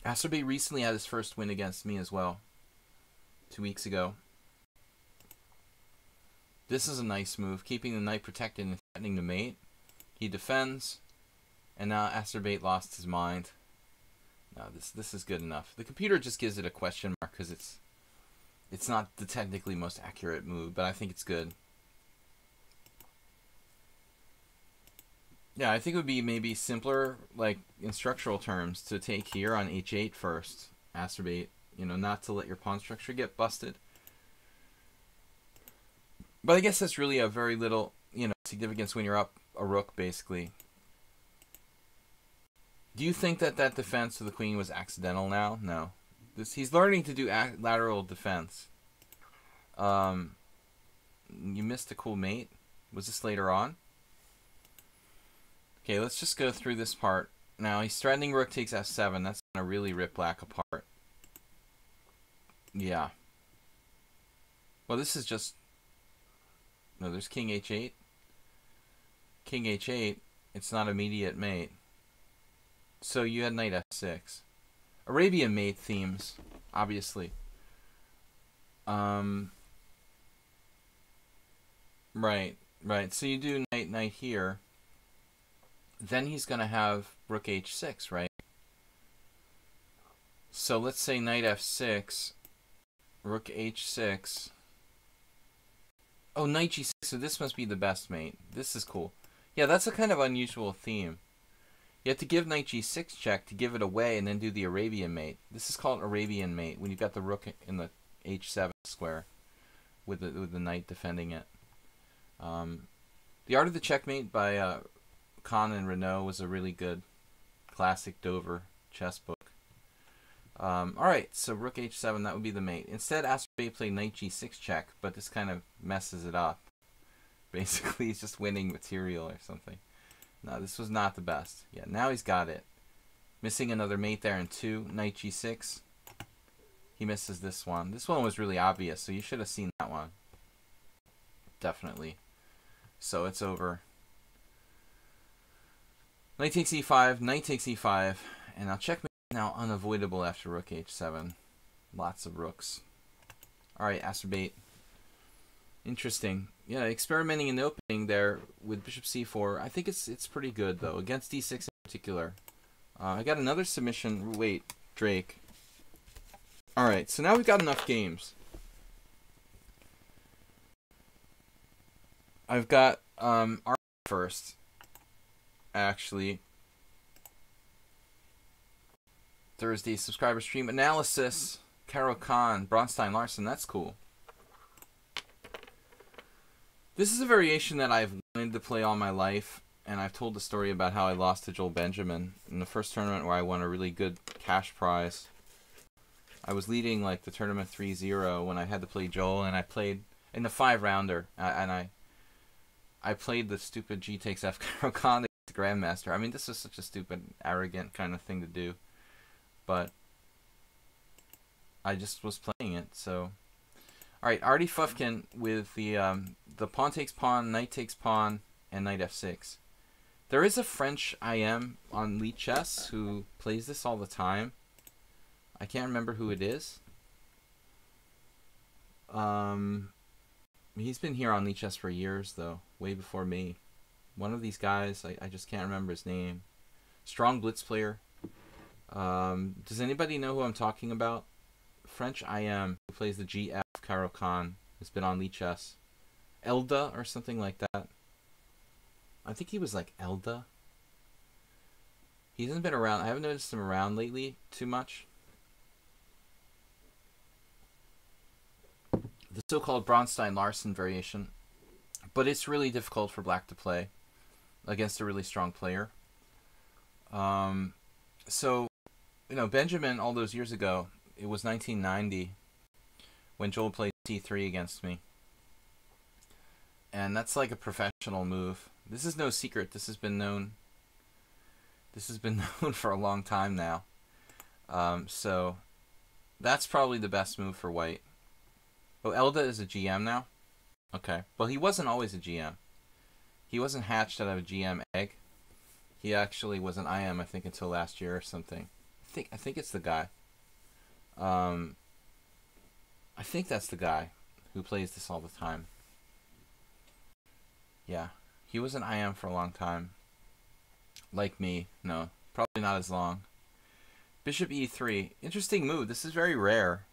Asterbate recently had his first win against me as well. 2 weeks ago. This is a nice move, keeping the knight protected and threatening to mate. He defends, and now Asterbate lost his mind. No, this is good enough. The computer just gives it a question mark because it's not the technically most accurate move, but I think it's good. Yeah, I think it would be maybe simpler, like in structural terms, to take here on h8 first, Asterbate. You know, not to let your pawn structure get busted. But I guess that's really a very little, you know, significance when you're up a rook, basically. Do you think that that defense to the queen was accidental now? No. He's learning to do lateral defense. You missed a cool mate. Was this later on? Okay, let's just go through this part. Now, he's threatening rook takes f7. That's going to really rip black apart. Yeah. Well, this is just... No, there's king h8. King h8. It's not immediate mate. So you had knight f6. Arabian mate themes, obviously. Right. So you do knight here. Then he's going to have rook h6, right? So let's say knight f6, rook h6. Oh, knight g6, so this must be the best mate. This is cool. Yeah, that's a kind of unusual theme. You have to give knight g6 check to give it away and then do the Arabian mate. This is called Arabian mate, when you've got the rook in the h7 square with the knight defending it. The Art of the Checkmate by Kahn and Renault was a really good classic Dover chess book. Alright, so rook h7, that would be the mate. Instead, Asterbate played knight g6 check, but this kind of messes it up. Basically, he's just winning material or something. No, this was not the best. Yeah, now he's got it. Missing another mate there in 2. Knight g6. He misses this one. This one was really obvious, so you should have seen that one. Definitely. So it's over. Knight takes e5, knight takes e5, and now checkmate is now unavoidable after rook h7. Lots of rooks. Alright, Asterbate. Interesting. Yeah, experimenting in the opening there with bishop c4. I think it's pretty good, though, against d6 in particular. I got another submission. Wait, Drake. Alright, so now we've got enough games. I've got our first, actually. Thursday subscriber stream analysis. Caro Khan, Bronstein Larson, that's cool. This is a variation that I've wanted to play all my life, and I've told the story about how I lost to Joel Benjamin in the first tournament where I won a really good cash prize. I was leading like the tournament 3-0 when I had to play Joel, and I played in the 5-rounder, and I played the stupid G takes F Khan against the Grandmaster. I mean, this is such a stupid, arrogant kind of thing to do, but I just was playing it. So, all right, Artie Fufkin with the pawn takes pawn, knight takes pawn, and knight f6. There is a French IM on lichess who plays this all the time. I can't remember who it is. He's been here on lichess for years, though, way before me. One of these guys, I just can't remember his name. Strong blitz player. Does anybody know who I'm talking about? French IM who plays the GF Caro Khan has been on lichess. Elda or something like that. I think he was like Elda. He hasn't been around. I haven't noticed him around lately too much. The so-called Bronstein-Larsen variation. But it's really difficult for black to play against a really strong player. So, you know, Benjamin, all those years ago, it was 1990 when Joel played c3 against me. And that's like a professional move. This is no secret. This has been known. This has been known for a long time now. So that's probably the best move for white. Oh, Elda is a GM now? Okay. Well, he wasn't always a GM. He wasn't hatched out of a GM egg. He actually was an IM, I think, until last year or something. I think it's the guy. I think that's the guy who plays this all the time. Yeah. He was an IM for a long time. Like me. No. Probably not as long. Bishop e3. Interesting move. This is very rare.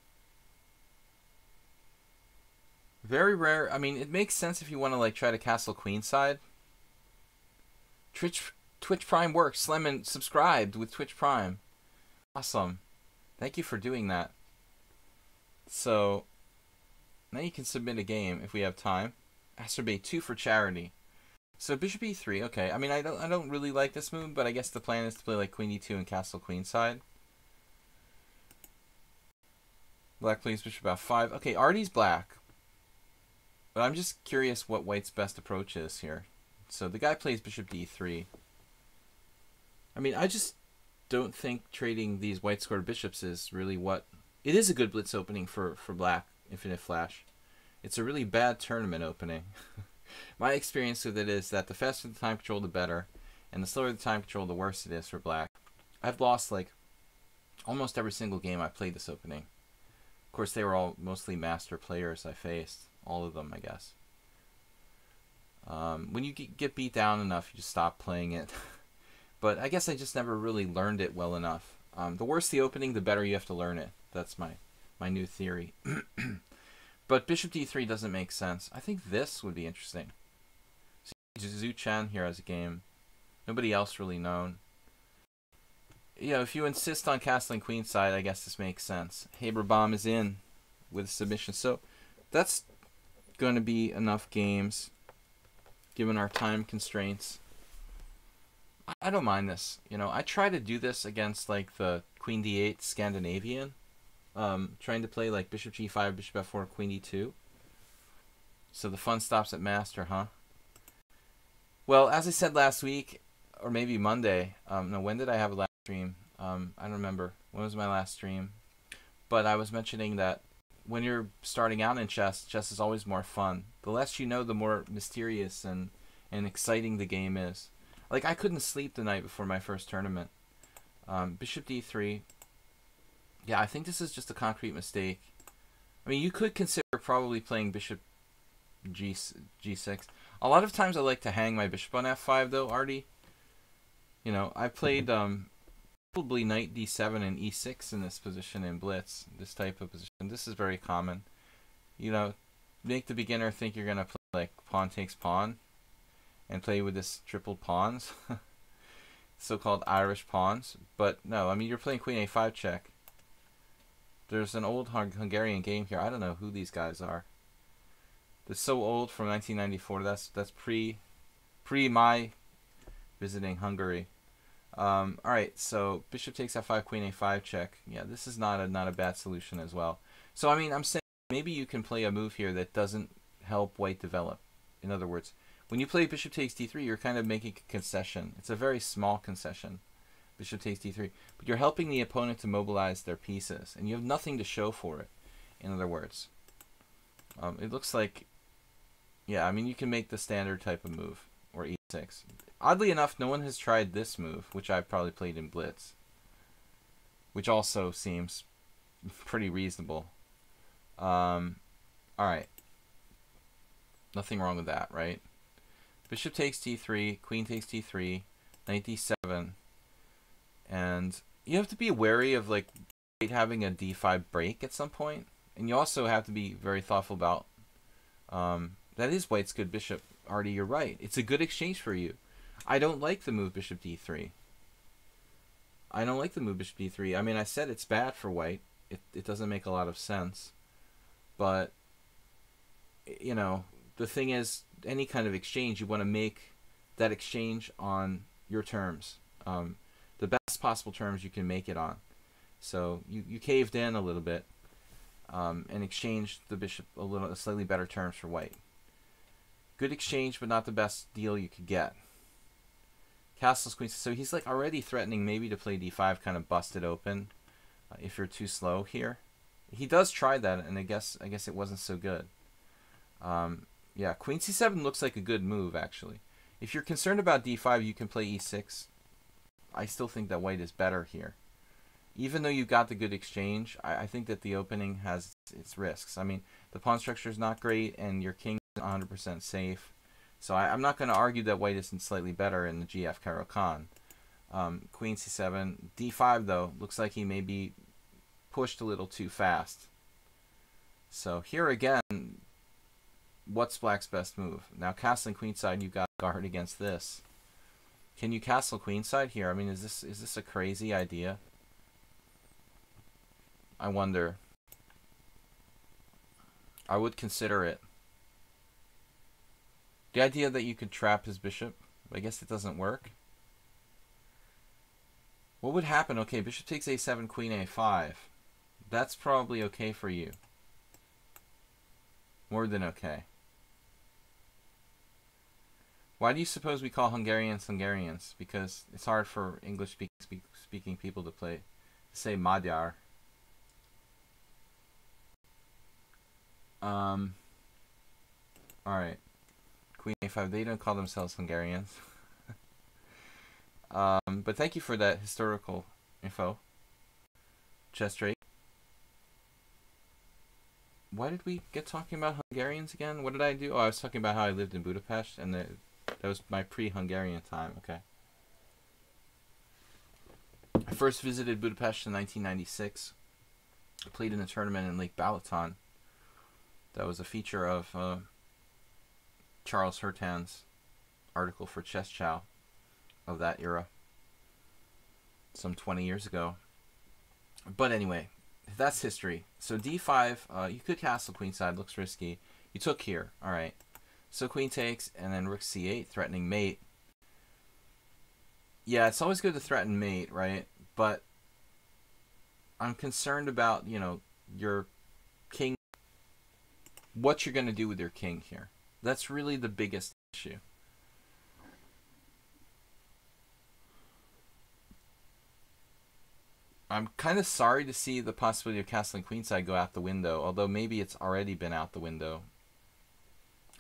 Very rare. I mean, it makes sense if you want to like try to castle queenside. Twitch Prime works. Slemon subscribed with Twitch Prime. Awesome. Thank you for doing that. So, now you can submit a game if we have time. Acerbate 2 for charity. So bishop e3, okay. I mean, I don't really like this move, but I guess the plan is to play like queen e2 and castle queenside. Black plays bishop f5. Okay, Artie's black. But I'm just curious what white's best approach is here. So the guy plays bishop d3. I mean, I just don't think trading these white squared bishops is really what... It is a good blitz opening for black, Infinite Flash. It's a really bad tournament opening. My experience with it is that the faster the time control, the better. And the slower the time control, the worse it is for black. I've lost, like, almost every single game I played this opening. Of course, they were all mostly master players I faced. All of them, I guess. When you get beat down enough, you just stop playing it. But I guess I just never really learned it well enough. The worse the opening, the better you have to learn it. That's my new theory. But bishop d3 doesn't make sense. I think this would be interesting. So Zhu Chen here as a game. Nobody else really known. You know, if you insist on castling queenside, I guess this makes sense. Haberbaum is in with submission. So that's going to be enough games given our time constraints. I don't mind this. You know, I try to do this against like the queen d8 Scandinavian. Trying to play like bishop g5, bishop f4, queen d2. So the fun stops at master, huh? Well, as I said last week, or maybe Monday, no, when did I have a last stream? I don't remember. When was my last stream? But I was mentioning that when you're starting out in chess, chess is always more fun. The less you know, the more mysterious and exciting the game is. Like, I couldn't sleep the night before my first tournament. Bishop d3. Yeah, I think this is just a concrete mistake. I mean, you could consider probably playing bishop g6. A lot of times I like to hang my bishop on f5, though, Artie. You know, I played probably knight d7 and e6 in this position in blitz, this type of position. This is very common. You know, make the beginner think you're going to play like pawn takes pawn and play with this triple pawns, so-called Irish pawns. But no, I mean, you're playing queen a5 check. There's an old Hungarian game here. I don't know who these guys are. They're so old, from 1994. That's pre my visiting Hungary. All right, so bishop takes f5, queen a5 check. Yeah, this is not a bad solution as well. So I mean, I'm saying maybe you can play a move here that doesn't help white develop. In other words, when you play bishop takes d3, you're kind of making a concession. It's a very small concession. Bishop takes d3, but you're helping the opponent to mobilize their pieces, and you have nothing to show for it. In other words, it looks like, yeah, I mean, you can make the standard type of move, or e6. Oddly enough, no one has tried this move, which I've probably played in Blitz, which also seems pretty reasonable. All right, nothing wrong with that, right? Bishop takes d3, queen takes d3, knight d7, and you have to be wary of like having a d5 break at some point, and you also have to be very thoughtful about that is white's good bishop. Artie, you're right. It's a good exchange for you. I don't like the move bishop d3. I don't like the move bishop d3. I mean, I said it's bad for white. It doesn't make a lot of sense. But, you know, the thing is, any kind of exchange, you want to make that exchange on your terms. The best possible terms you can make it on. So you caved in a little bit and exchanged the bishop a slightly better terms for white. Good exchange, but not the best deal you could get. Castles, queens. So he's like already threatening maybe to play d5, kind of bust it open if you're too slow here. He does try that, and I guess it wasn't so good. Yeah, queen c7 looks like a good move, actually. If you're concerned about d5, you can play e6. I still think that white is better here. Even though you've got the good exchange, I think that the opening has its risks. I mean, the pawn structure is not great, and your king is 100% safe. So I'm not going to argue that white isn't slightly better in the GF Caro-Kann. Queen c7. d5, though, looks like he may be pushed a little too fast. So here again, what's black's best move? Now, castling queenside, you got to guard against this. Can you castle queenside here? I mean, is this a crazy idea? I wonder. I would consider it. The idea that you could trap his bishop, I guess it doesn't work. What would happen? Okay, bishop takes a7, queen a5. That's probably okay for you. More than okay. Why do you suppose we call Hungarians Hungarians? Because it's hard for English speaking people to say Magyar. Alright. Queen a5. They don't call themselves Hungarians. But thank you for that historical info. Chess straight. Why did we get talking about Hungarians again? What did I do? Oh, I was talking about how I lived in Budapest, and that was my pre-Hungarian time. Okay. I first visited Budapest in 1996. I played in a tournament in Lake Balaton. That was a feature of Charles Hurtan's article for Chess Chow of that era, some 20 years ago. But anyway, that's history. So d5, you could castle queenside, looks risky. You took here, all right. So queen takes, and then rook c8, threatening mate. Yeah, it's always good to threaten mate, right? But I'm concerned about, you know, your king, what you're going to do with your king here. That's really the biggest issue. I'm kind of sorry to see the possibility of castling queenside go out the window, although maybe it's already been out the window.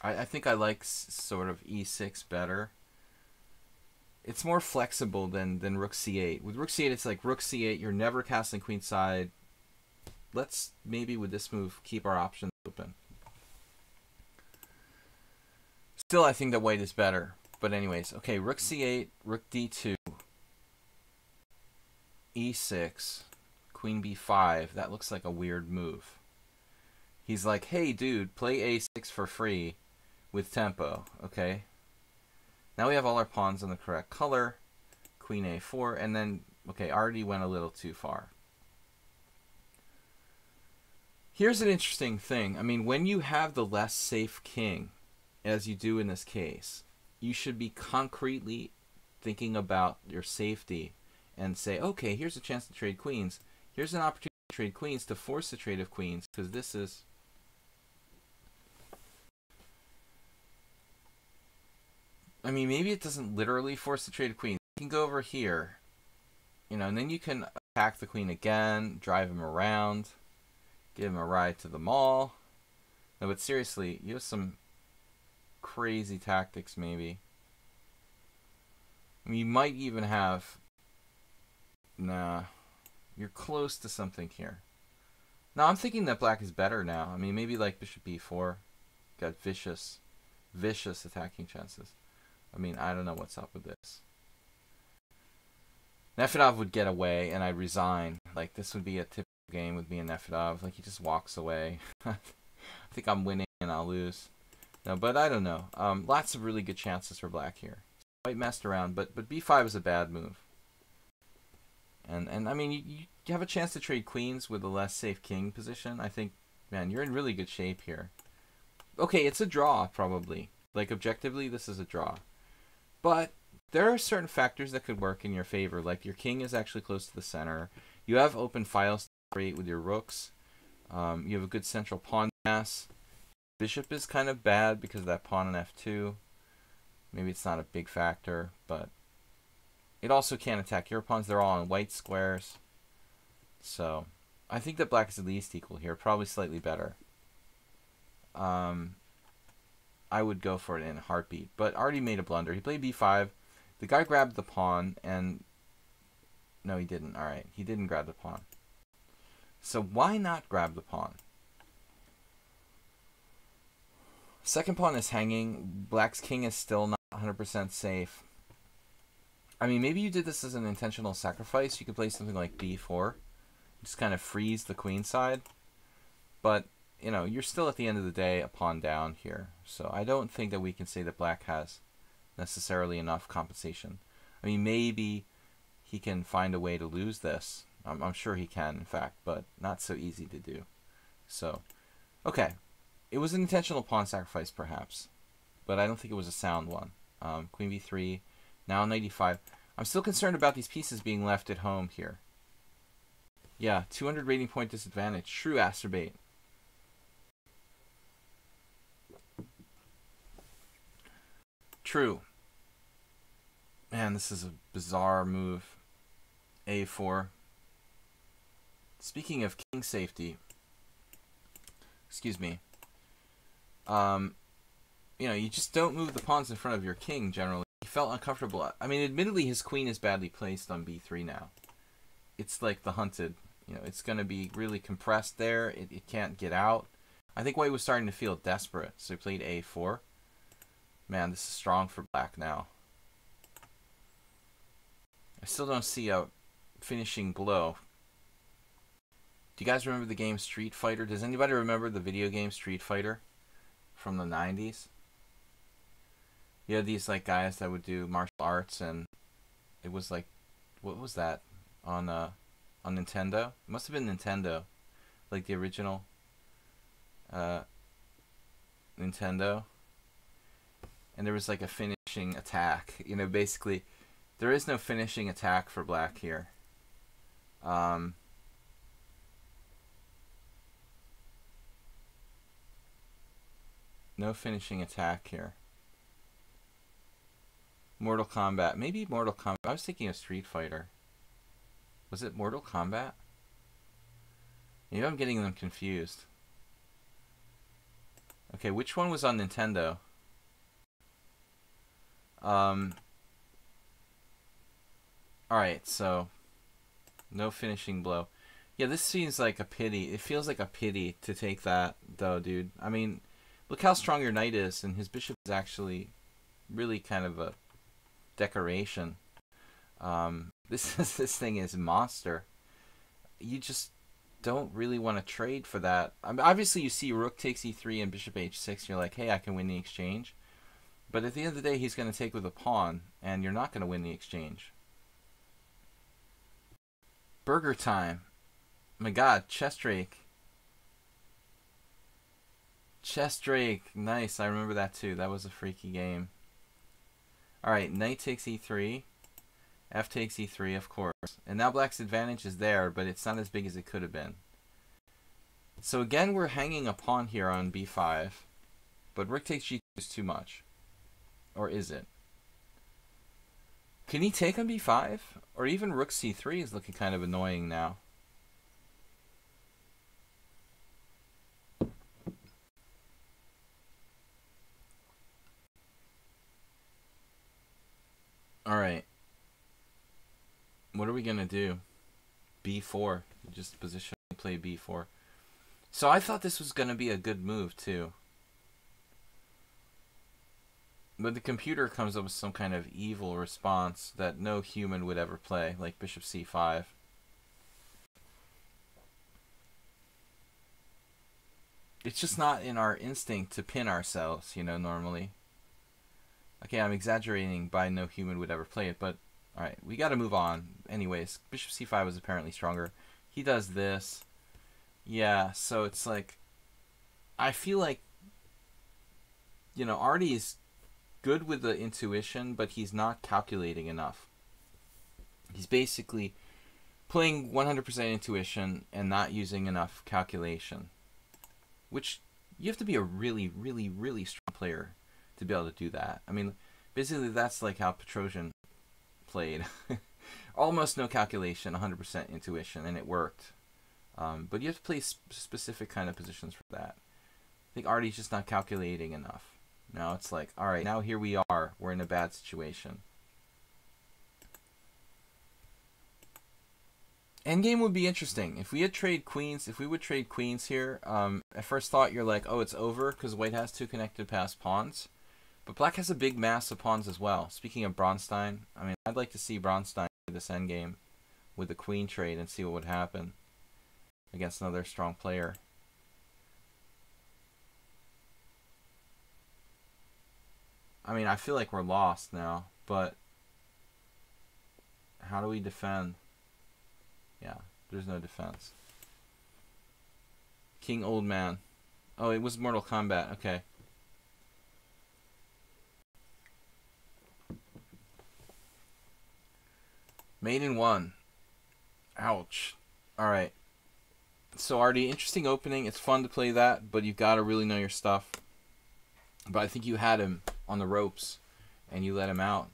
I think I like sort of e6 better. It's more flexible than rook c8. With rook c8, it's like rook c8, you're never castling queenside. Let's maybe with this move keep our options open. Still, I think that white is better. But anyways, okay, rook c8, rook d2, e6, queen b5. That looks like a weird move. He's like, hey, dude, play a6 for free with tempo, okay? Now we have all our pawns in the correct color. Queen a4, and then, okay, already went a little too far. Here's an interesting thing. I mean, when you have the less safe king, as you do in this case, you should be concretely thinking about your safety and say, okay, here's a chance to trade queens. Here's an opportunity to trade queens to force the trade of queens, because this is... I mean, maybe it doesn't literally force the trade of queens. You can go over here, you know, and then you can attack the queen again, drive him around, give him a ride to the mall. No, but seriously, you have some crazy tactics, maybe. I mean, you might even have... Nah, you're close to something here. No, I'm thinking that black is better now. I mean, maybe like bishop b4. Got vicious attacking chances. I mean, I don't know what's up with this. Nefedov would get away, and I'd resign. Like, this would be a typical game with me and Nefedov. Like, he just walks away. I think I'm winning, and I'll lose. No, but I don't know. Lots of really good chances for black here. Quite messed around, but b5 is a bad move. And I mean, you have a chance to trade queens with a less safe king position. I think, man, you're in really good shape here. Okay, it's a draw, probably. Like, objectively, this is a draw. But there are certain factors that could work in your favor. Like, your king is actually close to the center. You have open files to operate with your rooks. You have a good central pawn mass. Bishop is kind of bad because of that pawn on f2. Maybe it's not a big factor, but it also can't attack your pawns. They're all on white squares. So I think that black is at least equal here, probably slightly better. I would go for it in a heartbeat, but already made a blunder. He played b5. The guy grabbed the pawn, and no, he didn't. All right, he didn't grab the pawn. So why not grab the pawn? Second pawn is hanging. Black's king is still not 100% safe. I mean, maybe you did this as an intentional sacrifice. You could play something like b4. Just kind of freeze the queen side. But, you know, you're still at the end of the day a pawn down here. So I don't think that we can say that black has necessarily enough compensation. I mean, maybe he can find a way to lose this. I'm sure he can, in fact, but not so easy to do. So, okay. It was an intentional pawn sacrifice, perhaps, but I don't think it was a sound one. Queen b3, now knight e5. I'm still concerned about these pieces being left at home here. Yeah, 200 rating point disadvantage. True acerbate. True. Man, this is a bizarre move. a4. Speaking of king safety, excuse me. You know, you just don't move the pawns in front of your king, generally. He felt uncomfortable. I mean, admittedly, his queen is badly placed on b3 now. It's like the hunted. You know, it's going to be really compressed there. It can't get out. I think White was starting to feel desperate, so he played a4. Man, this is strong for black now. I still don't see a finishing blow. Do you guys remember the game Street Fighter? Does anybody remember the video game Street Fighter from the 90s? You had these like guys that would do martial arts, and it was like, what was that on Nintendo? It must have been Nintendo, like the original Nintendo. And there was like a finishing attack. You know, basically, there is no finishing attack for black here. No finishing attack here. Mortal Kombat. Maybe Mortal Kombat. I was thinking of Street Fighter. Was it Mortal Kombat? Maybe I'm getting them confused. Okay, which one was on Nintendo? Alright, so no finishing blow. Yeah, this seems like a pity. It feels like a pity to take that, though, dude. I mean, look how strong your knight is, and his bishop is actually really kind of a decoration. This thing is a monster. You just don't really want to trade for that. I mean, obviously, you see rook takes e3 and bishop h6, you're like, hey, I can win the exchange. But at the end of the day, he's going to take with a pawn, and you're not going to win the exchange. Burger time. My god, chess drake. Chess drake. Nice, I remember that too. That was a freaky game. Alright, knight takes e3. F takes e3, of course. And now black's advantage is there, but it's not as big as it could have been. So again, we're hanging a pawn here on b5, but rook takes g2 is too much. Or is it? Can he take on b5? Or even rook c3 is looking kind of annoying now. Alright. What are we going to do? b4. Just position play b4. So I thought this was going to be a good move too. But the computer comes up with some kind of evil response that no human would ever play, like bishop c5. It's just not in our instinct to pin ourselves, you know, normally. Okay, I'm exaggerating by no human would ever play it, but alright, we gotta move on. Anyways, bishop c5 was apparently stronger. He does this. Yeah, so it's like, I feel like, you know, Artie's good with the intuition, but he's not calculating enough. He's basically playing 100% intuition and not using enough calculation. Which, you have to be a really, really, really strong player to be able to do that. I mean, basically that's like how Petrosian played. Almost no calculation, 100% intuition, and it worked. But you have to play specific kind of positions for that. I think Artie's just not calculating enough. Now it's like, alright, now here we are. We're in a bad situation. Endgame would be interesting. If we would trade queens here, at first thought you're like, oh, it's over because white has two connected passed pawns. But black has a big mass of pawns as well. Speaking of Bronstein, I mean, I'd like to see Bronstein do this endgame with the queen trade and see what would happen against another strong player. I mean, I feel like we're lost now, but how do we defend? Yeah, there's no defense. King Old Man. Oh, it was Mortal Kombat. Okay. Made in 1. Ouch. Alright. So, Artie, interesting opening. It's fun to play that, but you've got to really know your stuff. But I think you had him on the ropes, and you let him out.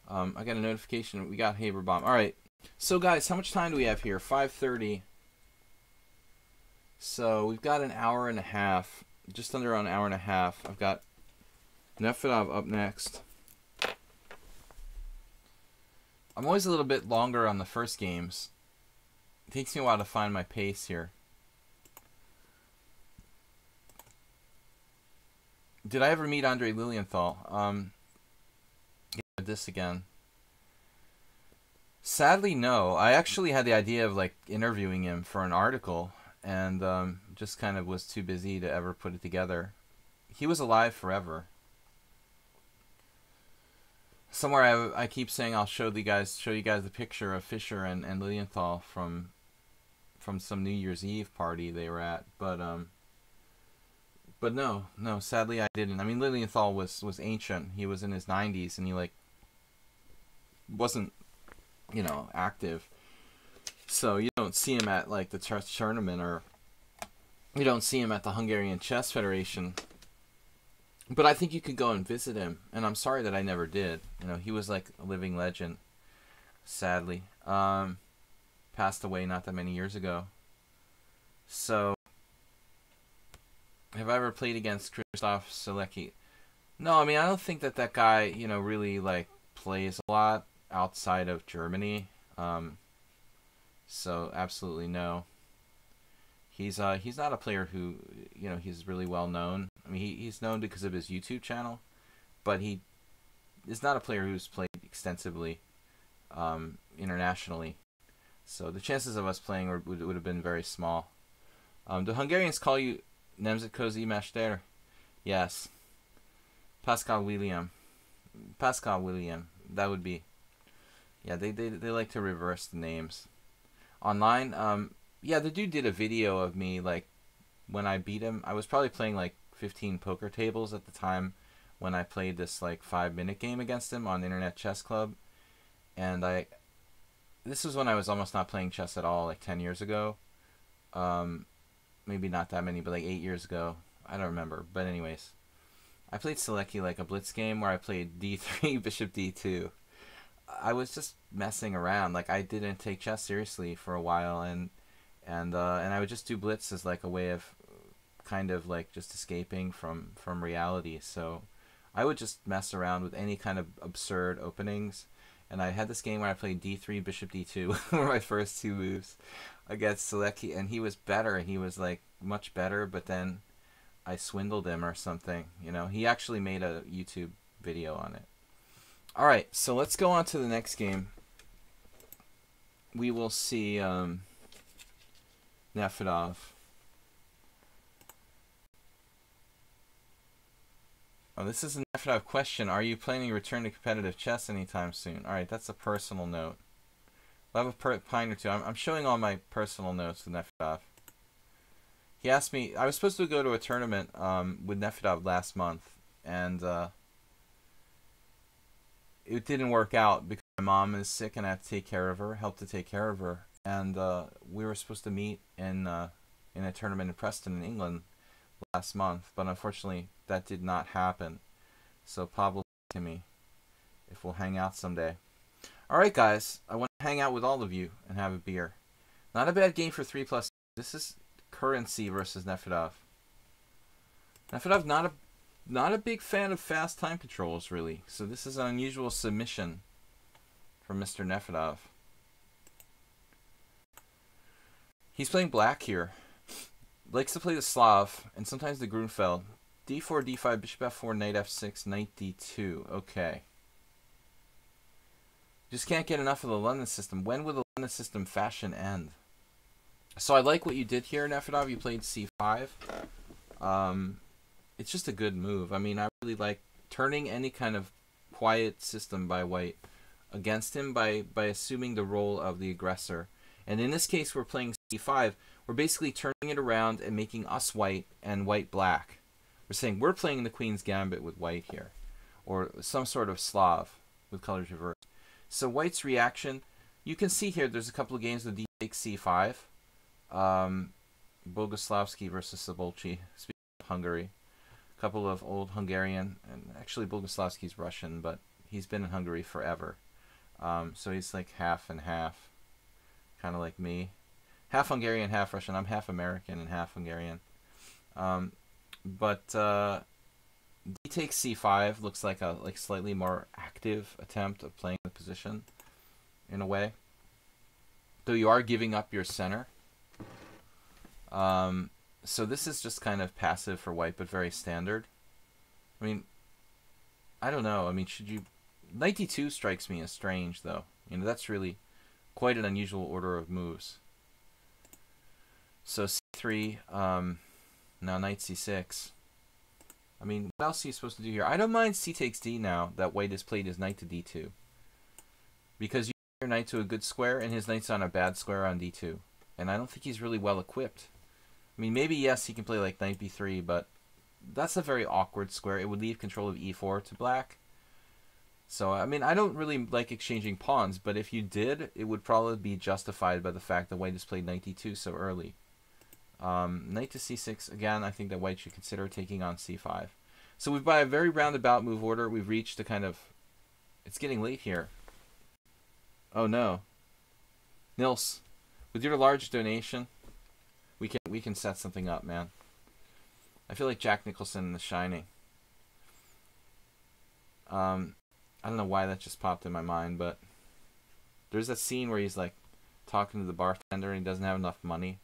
I got a notification. We got Haberbomb. Alright. So, guys, how much time do we have here? 5:30. So, we've got an hour and a half. Just under an hour and a half. I've got Nefedov up next. I'm always a little bit longer on the first games. It takes me a while to find my pace here. Did I ever meet Andre Lilienthal? Yeah, this again. Sadly, no. I actually had the idea of like interviewing him for an article, and just kind of was too busy to ever put it together. He was alive forever. Somewhere I keep saying I'll show you guys the picture of Fischer and Lilienthal from some New Year's Eve party they were at, but no, sadly I didn't. I mean, Lilienthal was ancient. He was in his 90s, and he like wasn't, you know, active. So you don't see him at like the tournament, or you don't see him at the Hungarian Chess Federation. But I think you could go and visit him, and I'm sorry that I never did. You know, he was like a living legend, sadly. Passed away not that many years ago. So, have I ever played against Krzysztof Sielecki? No, I mean, I don't think that guy, you know, really like plays a lot outside of Germany. So absolutely no. He's not a player who, you know, he's really well known. I mean, he's known because of his YouTube channel, but he is not a player who's played extensively internationally. So the chances of us playing would have been very small. The Hungarians call you Nemzetközi Mester. Yes. Pascal William. That would be. Yeah, they like to reverse the names. Online, yeah, the dude did a video of me, like, when I beat him. I was probably playing, like, 15 poker tables at the time when I played this, like, 5-minute game against him on Internet Chess Club. and this was when I was almost not playing chess at all, like 10 years ago. Maybe not that many, but like 8 years ago. I don't remember. But anyways, I played Selecki like a blitz game where I played d3, bishop d2. I was just messing around. Like, I didn't take chess seriously for a while, and I would just do blitz as like a way of kind of like just escaping from reality. So I would just mess around with any kind of absurd openings. And I had this game where I played d3, bishop d2 were my first two moves against Selecki, and he was better. He was like much better, but then I swindled him or something. You know, he actually made a YouTube video on it. All right, so let's go on to the next game. We will see Nefedov. Oh, this is a Nefedov question. Are you planning to return to competitive chess anytime soon? All right, that's a personal note. We'll have a pint or two. I'm showing all my personal notes with Nefedov. He asked me, I was supposed to go to a tournament with Nefedov last month, and it didn't work out because my mom is sick and I have to take care of her, help to take care of her. And we were supposed to meet in a tournament in Preston, in England, last month, but unfortunately that did not happen. So Pablo asked me if we'll hang out someday. Alright guys, I want to hang out with all of you and have a beer. Not a bad game for 3+. This is Currency versus Nefedov. Nefedov not a big fan of fast time controls, really. So this is an unusual submission from Mr. Nefedov. He's playing black here. Likes to play the Slav and sometimes the Grunfeld. d4, d5, bishop f4, knight f6, knight d2. Okay. Just can't get enough of the London system. When will the London system fashion end? So I like what you did here, Nefedov. You played c5. It's just a good move. I mean, I really like turning any kind of quiet system by white against him by assuming the role of the aggressor. And in this case, we're playing c5. We're basically turning it around and making us white and white black. We're saying we're playing the Queen's Gambit with white here, or some sort of Slav with colors reversed. So white's reaction, you can see here there's a couple of games with d takes c5. Boguslavski versus Sabolchi, speaking of Hungary. A couple of old Hungarian, and actually Boguslavski's Russian, but he's been in Hungary forever. So he's like half and half, kind of like me. Half Hungarian, half Russian. I'm half American and half Hungarian. But d takes c5 looks like a slightly more active attempt of playing the position in a way. Though you are giving up your center. So this is just kind of passive for white, but very standard. I mean, I don't know. I mean, should you... Knight d2 strikes me as strange, though. You know, that's really quite an unusual order of moves. So c3, now knight c6. I mean, what else are you supposed to do here? I don't mind c takes d now that white has played his knight to d2. Because you put your knight to a good square, and his knight's on a bad square on d2. And I don't think he's really well equipped. I mean, maybe, yes, he can play like knight b3, but that's a very awkward square. It would leave control of e4 to black. So, I mean, I don't really like exchanging pawns, but if you did, it would probably be justified by the fact that white has played knight d2 so early. Knight to c6, again, I think that white should consider taking on c5. So we've, by a very roundabout move order, we've reached a kind of... It's getting late here. Oh, no. Nils, with your large donation, we can set something up, man. I feel like Jack Nicholson in The Shining. I don't know why that just popped in my mind, but there's that scene where he's like talking to the bartender and he doesn't have enough money,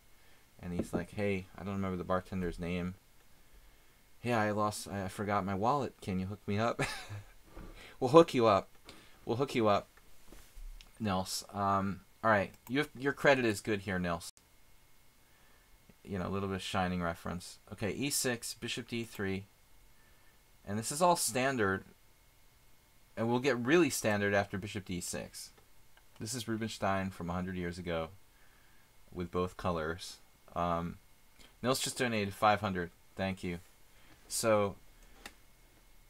and he's like, "Hey, I don't remember the bartender's name. Yeah, I forgot my wallet. Can you hook me up?" We'll hook you up. We'll hook you up, Nils. All right, your credit is good here, Nils. You know, a little bit of Shining reference. Okay, e6, bishop d3. And this is all standard. And we'll get really standard after bishop d6. This is Rubinstein from 100 years ago with both colors. Nils just donated 500. Thank you. So,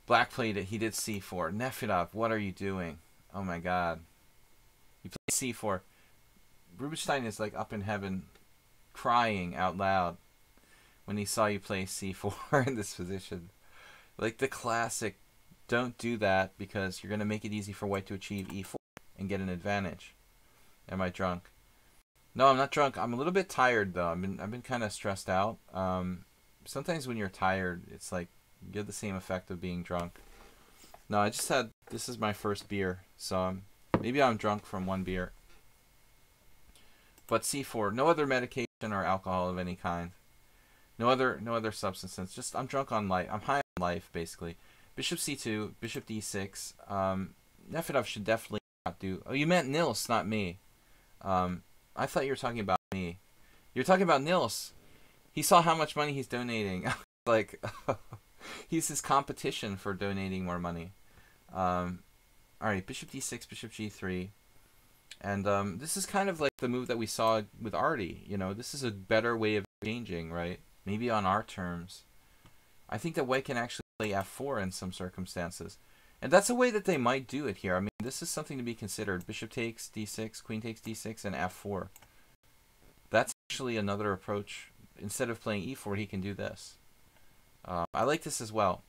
black played it. He did c4. Nefedov, what are you doing? Oh my god. c4. Rubinstein is like up in heaven, crying out loud when he saw you play c4 in this position. Like the classic, don't do that because you're going to make it easy for white to achieve e4 and get an advantage. Am I drunk? No, I'm not drunk. I'm a little bit tired though. I've been kind of stressed out. Sometimes when you're tired, it's like you get the same effect of being drunk. No, I just had, this is my first beer, so maybe I'm drunk from one beer. But c4, no other medication or alcohol of any kind. No other substances. Just I'm drunk on life. I'm high on life basically. Bishop c2, bishop d6. Nefedov should definitely not do. Oh, you meant Nils, not me. I thought you were talking about me. You're talking about Nils. He saw how much money he's donating. Like, he's his competition for donating more money. Alright, bishop d6, bishop g3. And this is kind of like the move that we saw with Artie. You know, this is a better way of changing, right? Maybe on our terms. I think that white can actually play f4 in some circumstances. And that's a way that they might do it here. I mean, this is something to be considered. Bishop takes d6, queen takes d6, and f4. That's actually another approach. Instead of playing e4, he can do this. I like this as well.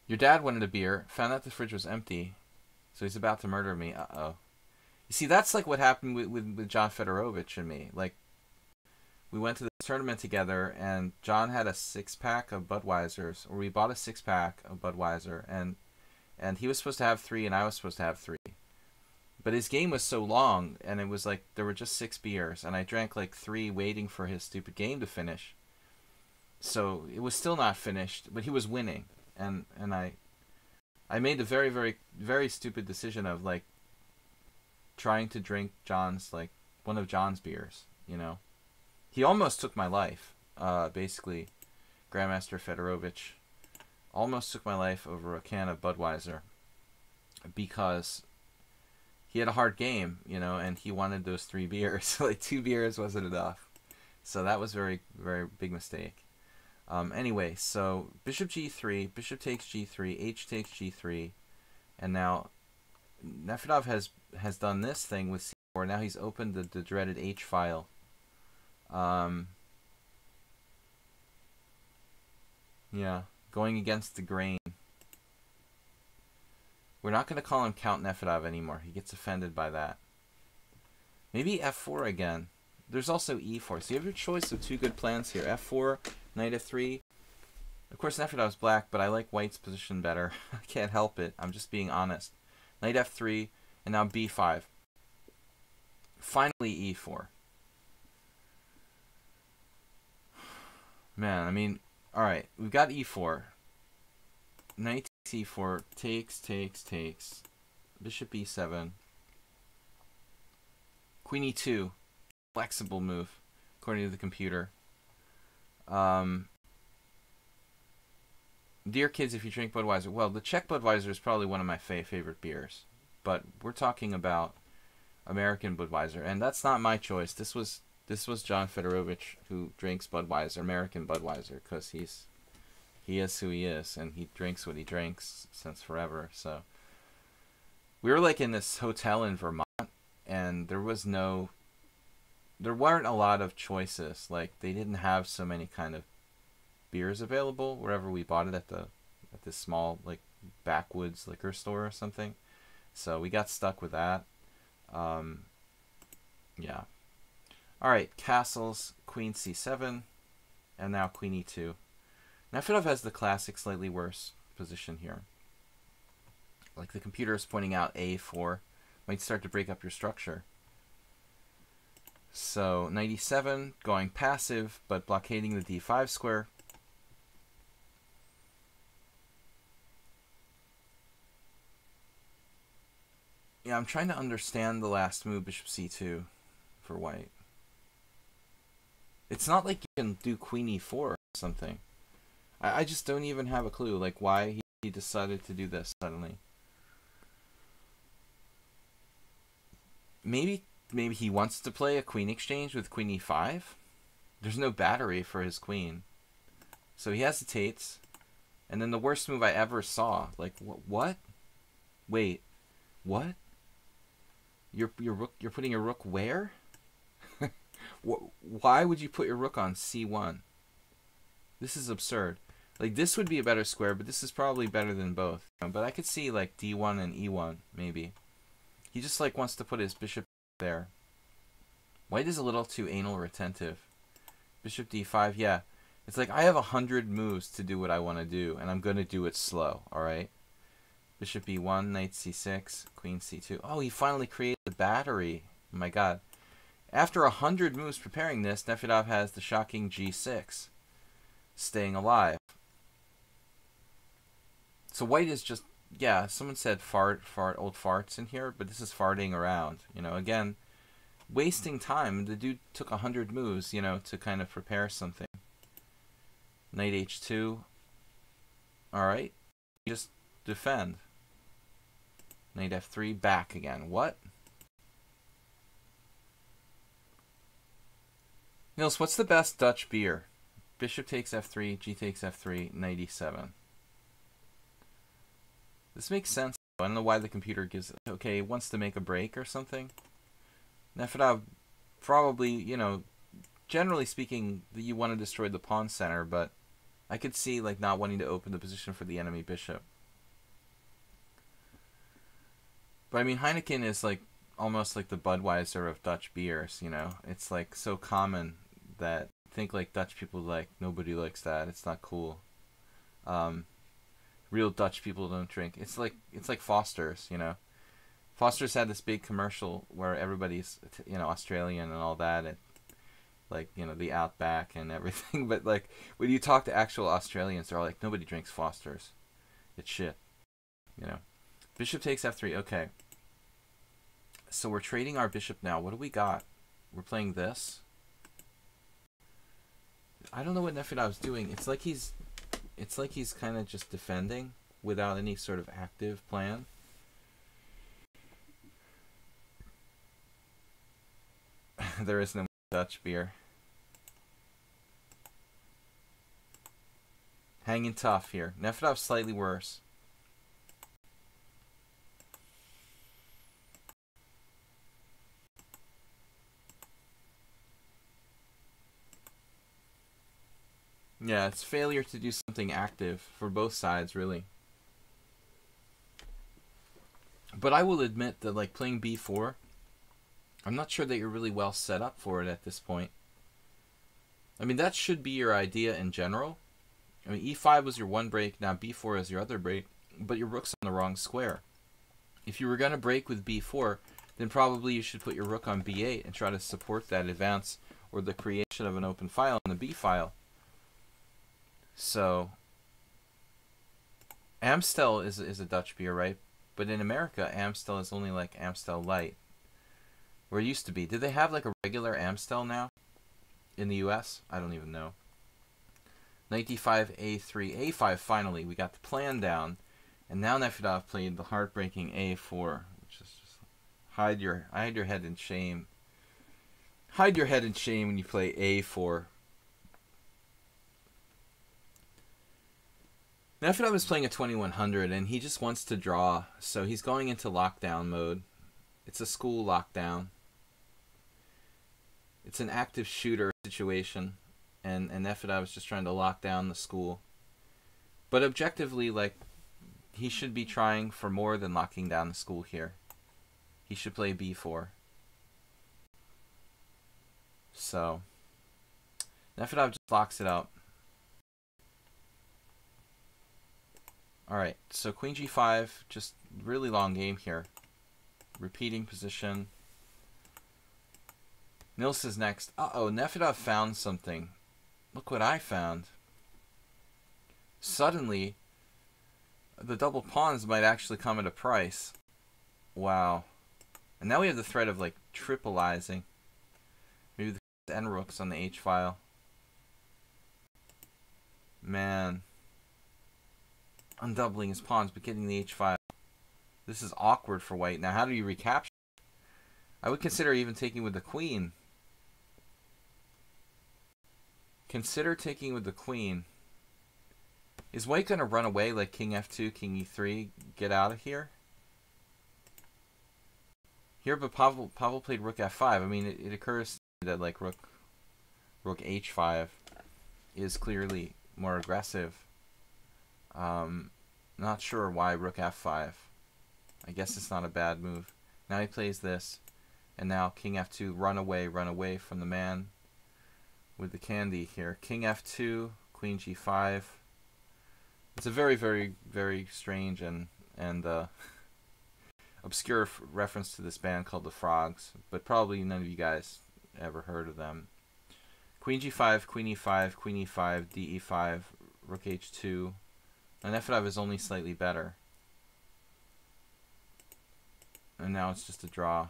Your dad wanted a beer, found out the fridge was empty, so he's about to murder me. Uh-oh. You see, that's like what happened with John Fedorovich and me. Like, we went to this tournament together, and John had a 6-pack of Budweisers, or we bought a 6-pack of Budweiser, and he was supposed to have 3, and I was supposed to have 3. But his game was so long, and it was like there were just 6 beers, and I drank like 3 waiting for his stupid game to finish. So it was still not finished, but he was winning, and I made the very, very, very stupid decision of like trying to drink John's, like, one of John's beers, you know. He almost took my life, basically. Grandmaster Fedorovich almost took my life over a can of Budweiser because he had a hard game, you know, and he wanted those 3 beers. Like 2 beers wasn't enough. So that was very, very big mistake. Anyway, so bishop g3, bishop takes g3, h takes g3, and now Nefedov has done this thing with c4. Now he's opened the dreaded h file. Yeah, going against the grain. We're not going to call him Count Nefedov anymore. He gets offended by that. Maybe f4 again. There's also e4. So you have your choice of 2 good plans here. f4, knight f3. Of course, Nefedov's black, but I like white's position better. I can't help it. I'm just being honest. Knight f3, and now b5. Finally e4. Man, I mean, alright. We've got e4. Knight c4, takes, takes, takes. Bishop e7. Queen e2. Flexible move, according to the computer. Dear kids, if you drink Budweiser, well, the Czech Budweiser is probably one of my favorite beers, but we're talking about American Budweiser, and that's not my choice. This was John Fedorovich who drinks Budweiser, American Budweiser, because he is who he is, and he drinks what he drinks since forever. So we were like in this hotel in Vermont, and there weren't a lot of choices. Like, they didn't have so many kind of beers available wherever we bought it at this small, like, backwoods liquor store or something. So we got stuck with that. Yeah. Alright, castles, queen c7, and now queen e2. Nefedov has the classic, slightly worse position here. Like, the computer is pointing out a4 might start to break up your structure. So, knight e7, going passive, but blockading the d5 square. Yeah, I'm trying to understand the last move, bishop c2, for white. It's not like you can do queen e4 or something. I just don't even have a clue, like, why he decided to do this suddenly. Maybe he wants to play a queen exchange with queen e5. There's no battery for his queen. So he hesitates. And then the worst move I ever saw. Like, what? Wait. What? You're putting your rook where? Why would you put your rook on c1? This is absurd. Like, this would be a better square, but this is probably better than both. But I could see, like, d1 and e1, maybe. He just, like, wants to put his bishop there. White is a little too anal retentive. Bishop d5, yeah. It's like, I have 100 moves to do what I want to do, and I'm going to do it slow, alright? Bishop e1, knight c6, queen c2. Oh, he finally created the battery. Oh my god. After 100 moves preparing this, Nefedov has the shocking g6. Staying alive. So white is just, yeah, someone said old farts in here, but this is farting around. You know, again, wasting time. The dude took 100 moves, you know, to kind of prepare something. Knight h2. Alright. Just defend. Knight f3, back again. What? Nils, what's the best Dutch beer? Bishop takes f3, g takes f3, knight e7. This makes sense. I don't know why the computer gives... Okay, it wants to make a break or something. Nefedov probably, you know, generally speaking, you want to destroy the pawn center, but I could see, like, not wanting to open the position for the enemy bishop. But I mean, Heineken is like almost like the Budweiser of Dutch beers, you know? It's like so common that I think like Dutch people like, nobody likes that. It's not cool. Real Dutch people don't drink. It's like Foster's, you know? Foster's had this big commercial where everybody's, you know, Australian and all that, and like, you know, the Outback and everything. But like when you talk to actual Australians, they're all like, nobody drinks Foster's. It's shit, you know? Bishop takes f3. Okay. So we're trading our bishop now. What do we got? We're playing this. I don't know what Nefedov's doing. It's like he's kind of just defending without any sort of active plan. There is no Dutch beer. Hanging tough here. Nefedov's slightly worse. Yeah, it's failure to do something active for both sides, really. But I will admit that, like, playing b4, I'm not sure that you're really well set up for it at this point. I mean, that should be your idea in general. I mean, e5 was your one break, now b4 is your other break, but your rook's on the wrong square. If you were going to break with b4, then probably you should put your rook on b8 and try to support that advance or the creation of an open file on the b file. So, Amstel is a Dutch beer, right? But in America, Amstel is only like Amstel Light. Or it used to be. Did they have like a regular Amstel now? In the US? I don't even know. Knight d5, a3, a5, finally. We got the plan down. And now Nefedov played the heartbreaking a4. Which is just... Hide your head in shame. Hide your head in shame when you play a4. Nefedov is playing a 2100 and he just wants to draw, so he's going into lockdown mode. It's a school lockdown. It's an active shooter situation, and Nefedov is just trying to lock down the school. But objectively, like, he should be trying for more than locking down the school here. He should play b4. So, Nefedov just locks it up. Alright, so queen g5, just really long game here. Repeating position. Nils is next. Uh-oh, Nefedov found something. Look what I found. Suddenly, the double pawns might actually come at a price. Wow. And now we have the threat of, like, tripleizing. Maybe the n rooks on the h file. Man. Undoubling his pawns, but getting the h file. This is awkward for white. Now, how do you recapture? I would consider even taking with the queen. Consider taking with the queen. Is white going to run away like king f2, king e3, get out of here? Here, but Pavel played rook f5. I mean, it occurs to me that like rook h5 is clearly more aggressive. Not sure why rook f5. I guess it's not a bad move. Now he plays this, and now king f2, run away from the man with the candy here. King f2, queen g5. It's a very, very, very strange and obscure reference to this band called the Frogs, but probably none of you guys ever heard of them. Queen g5, queen e5, queen e5, d e5, rook h2, and f5 is only slightly better. And now it's just a draw.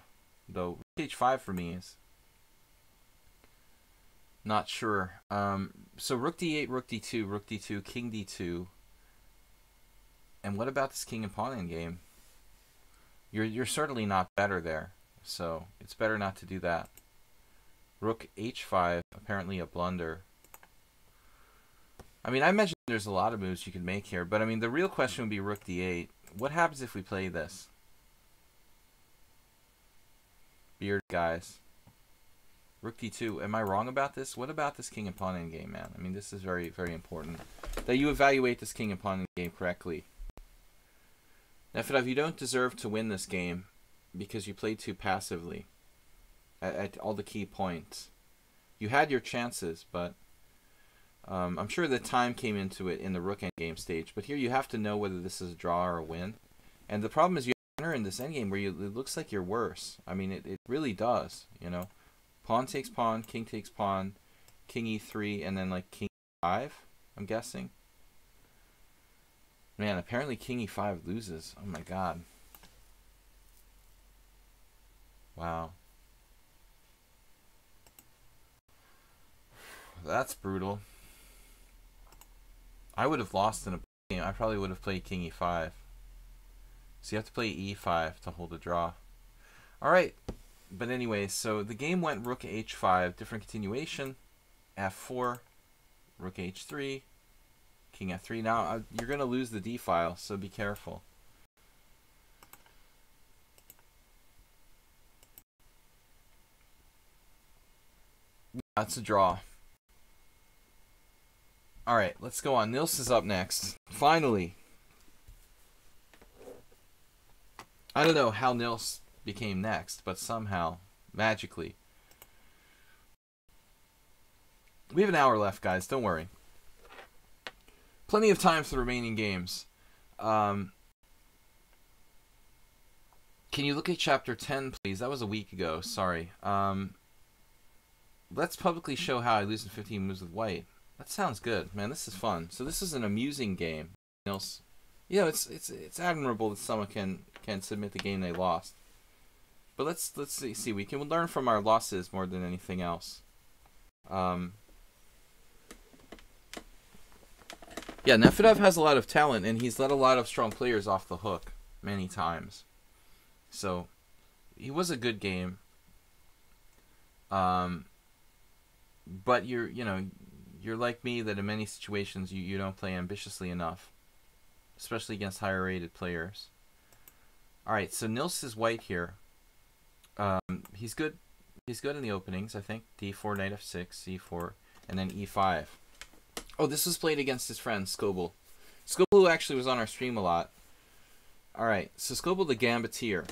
Though rook h5 for me is not sure. So rook d8, rook d2, king d2. And what about this king and pawn endgame? You're certainly not better there, so it's better not to do that. Rook h5, apparently a blunder. I mean, I imagine there's a lot of moves you could make here, but I mean, the real question would be rook d8. What happens if we play this? Beard guys. Rook d2. Am I wrong about this? What about this king and pawn endgame, man? I mean, this is very, very important that you evaluate this king and pawn endgame correctly. F5, you don't deserve to win this game because you played too passively at all the key points. You had your chances, but I'm sure the time came into it in the rook endgame stage. But here you have to know whether this is a draw or a win. And the problem is you enter in this endgame where it looks like you're worse. I mean, it really does, you know. Pawn takes pawn, king takes pawn, king e3, and then like king e5, I'm guessing. Man, apparently king e5 loses. Oh my god. Wow. That's brutal. I would have lost in a game. I probably would have played king e5. So you have to play e5 to hold a draw. Alright. But anyway, so the game went rook h5, different continuation, f4, rook h3, king f3. Now, you're going to lose the d file, so be careful. That's a draw. Alright, let's go on. Nils is up next. Finally. I don't know how Nils became next, but somehow, magically. We have an hour left, guys. Don't worry. Plenty of time for the remaining games. Can you look at chapter 10, please? That was a week ago. Sorry. Let's publicly show how I lose in 15 moves with white. That sounds good, man. This is fun. So this is an amusing game. Nils, you know, it's admirable that someone can submit the game they lost. But let's see. We can learn from our losses more than anything else. Yeah, Nefedov has a lot of talent, and he's let a lot of strong players off the hook many times. So, he was a good game. But you're like me that in many situations you don't play ambitiously enough, especially against higher rated players. All right, so Nils is white here. He's good. He's good in the openings, I think. d4, knight f6, c4, and then e5. Oh, this was played against his friend Scoble. Scoble, who actually was on our stream a lot. All right, so Scoble the Gambiteer.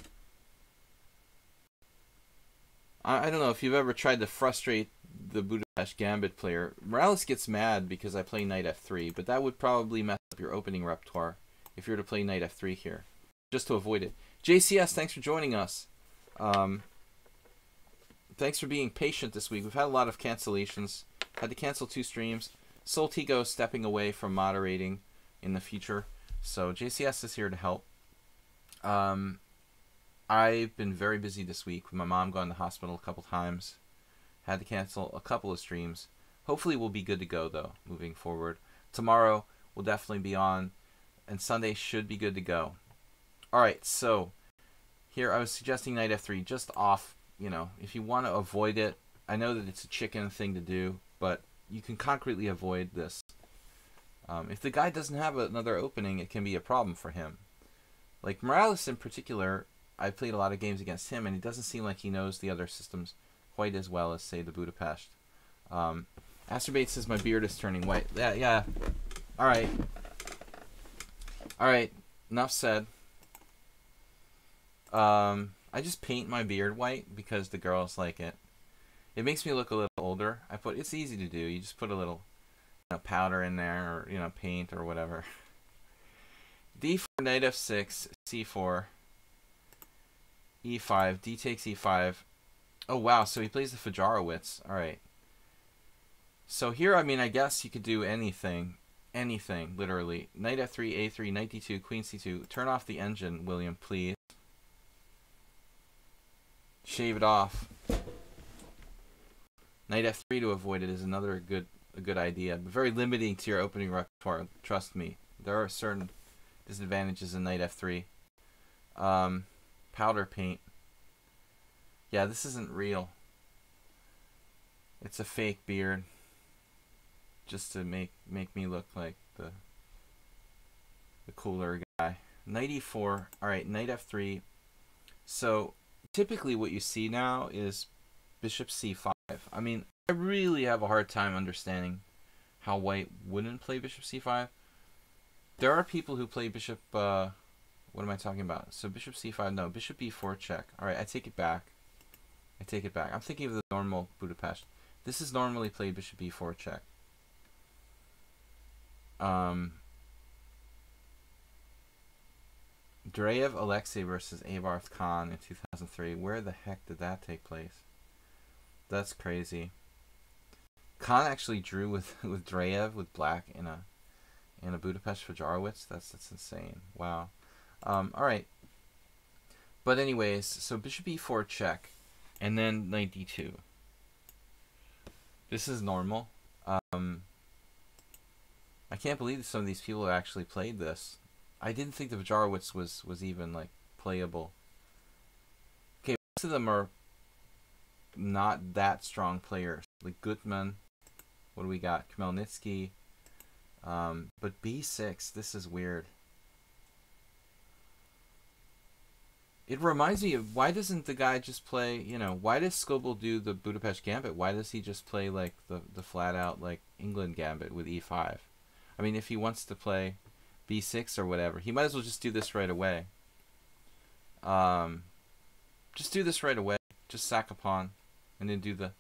I don't know if you've ever tried to frustrate the Budapest Gambit player. Morales gets mad because I play knight f3, but that would probably mess up your opening repertoire if you were to play knight f3 here, just to avoid it. JCS, thanks for joining us. Thanks for being patient this week. We've had a lot of cancellations. Had to cancel 2 streams. Soltigo stepping away from moderating in the future. So JCS is here to help. I've been very busy this week with my mom going to the hospital a couple times. Had to cancel a couple of streams. Hopefully we'll be good to go, though, moving forward. Tomorrow will definitely be on, and Sunday should be good to go. Alright, so here I was suggesting knight f3, just off, you know, if you want to avoid it. I know that it's a chicken thing to do, but you can concretely avoid this. If the guy doesn't have another opening, it can be a problem for him. Like Morales in particular, I played a lot of games against him, and it doesn't seem like he knows the other systems quite as well as, say, the Budapest. Asterbate says my beard is turning white. Yeah. All right. Enough said. I just paint my beard white because the girls like it. It makes me look a little older. It's easy to do. You just put a little, powder in there, or paint or whatever. D4, knight f6, c4, e5, d takes e5. Oh wow, so he plays the Fajarowitz. All right. So here, I guess you could do anything, literally. Knight f3, a3, knight d2, queen c2. Turn off the engine, William, please. Shave it off. Knight f3 to avoid it is another good idea, but very limiting to your opening repertoire. Trust me, there are certain disadvantages in knight f3. Powder paint. Yeah, this isn't real. It's a fake beard, just to make me look like the cooler guy. Knight e4. All right, knight f3. So typically what you see now is bishop c5. I really have a hard time understanding how white wouldn't play bishop c5. There are people who play bishop, what am I talking about? So bishop c5, no, bishop e4 check. All right, I take it back. I'm thinking of the normal Budapest. This is normally played bishop e4 check. Dreyev Alexei versus Abarth Khan in 2003. Where the heck did that take place? That's crazy. Khan actually drew with Dreyev with black in a Budapest Fajarowitz. That's insane. Wow. All right. But anyways, so bishop e4 check, and then knight d2. This is normal. I can't believe that some of these people have actually played this. I didn't think the Fajarowitz was even like playable. Okay, most of them are not that strong players. Like Gutman, what do we got? Khmelnytsky. But b6, this is weird. It reminds me of, why doesn't the guy just play, why does Scoble do the Budapest Gambit? Why does he just play like the flat out like England Gambit with e5? If he wants to play b6 or whatever, he might as well just do this right away. Just do this right away. Just sack a pawn, and then do the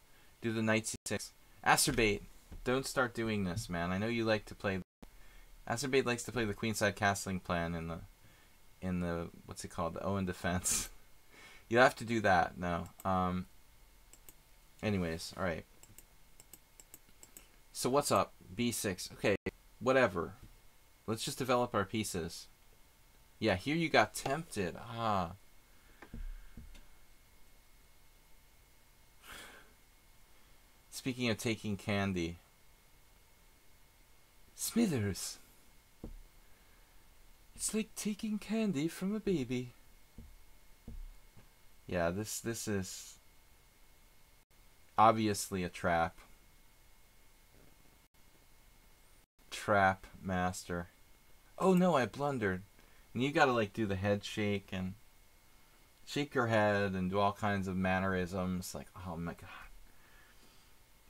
knight c6. Acerbate, don't start doing this, man. I know you like to play. Acerbate likes to play the queenside castling plan in the what's it called, the Owen defense. You have to do that. No. Anyways, all right. So what's up? b6. Okay, whatever. Let's just develop our pieces. Yeah, here you got tempted. Speaking of taking candy. Smithers. It's like taking candy from a baby. Yeah, this is obviously a trap. Trap master. Oh no, I blundered. And you gotta like do the head shake and shake your head and do all kinds of mannerisms. Like, oh my god.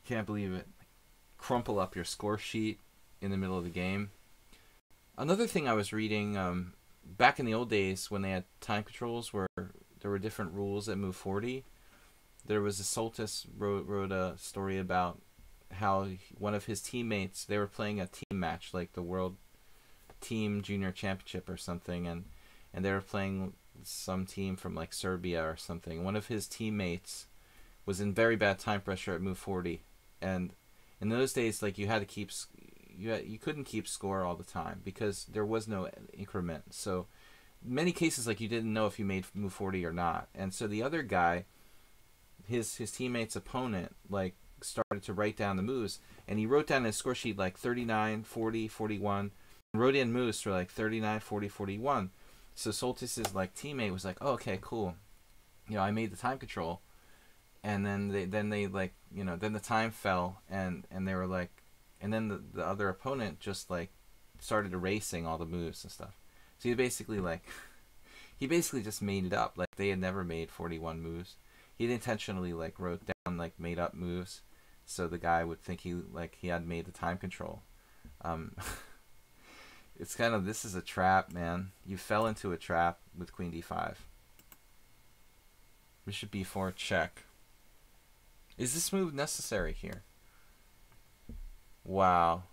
Can't believe it. Crumple up your score sheet in the middle of the game. Another thing I was reading, back in the old days when they had time controls where there were different rules at move 40, there was a Soltis wrote a story about how one of his teammates, they were playing a team match, like the World Team Junior Championship or something, and they were playing some team from like Serbia or something. One of his teammates was in very bad time pressure at move 40, and in those days, like, you had to keep, you couldn't keep score all the time because there was no increment. So in many cases, like, you didn't know if you made move 40 or not. And so the other guy, his teammate's opponent, like, started to write down the moves, and he wrote down his score sheet like 39, 40, 41, and wrote in moves for like 39, 40, 41. So Soltis's like teammate was like, oh, okay, cool. I made the time control. And then they like, then the time fell, and they were like, and then the other opponent just like started erasing all the moves and stuff. So he basically like, he basically just made it up. Like, they had never made 41 moves. He intentionally, like, wrote down, like, made up moves so the guy would think he had made the time control. It's kind of, this is a trap, man. You fell into a trap with queen d5. Bishop b4 check. Is this move necessary here? Wow.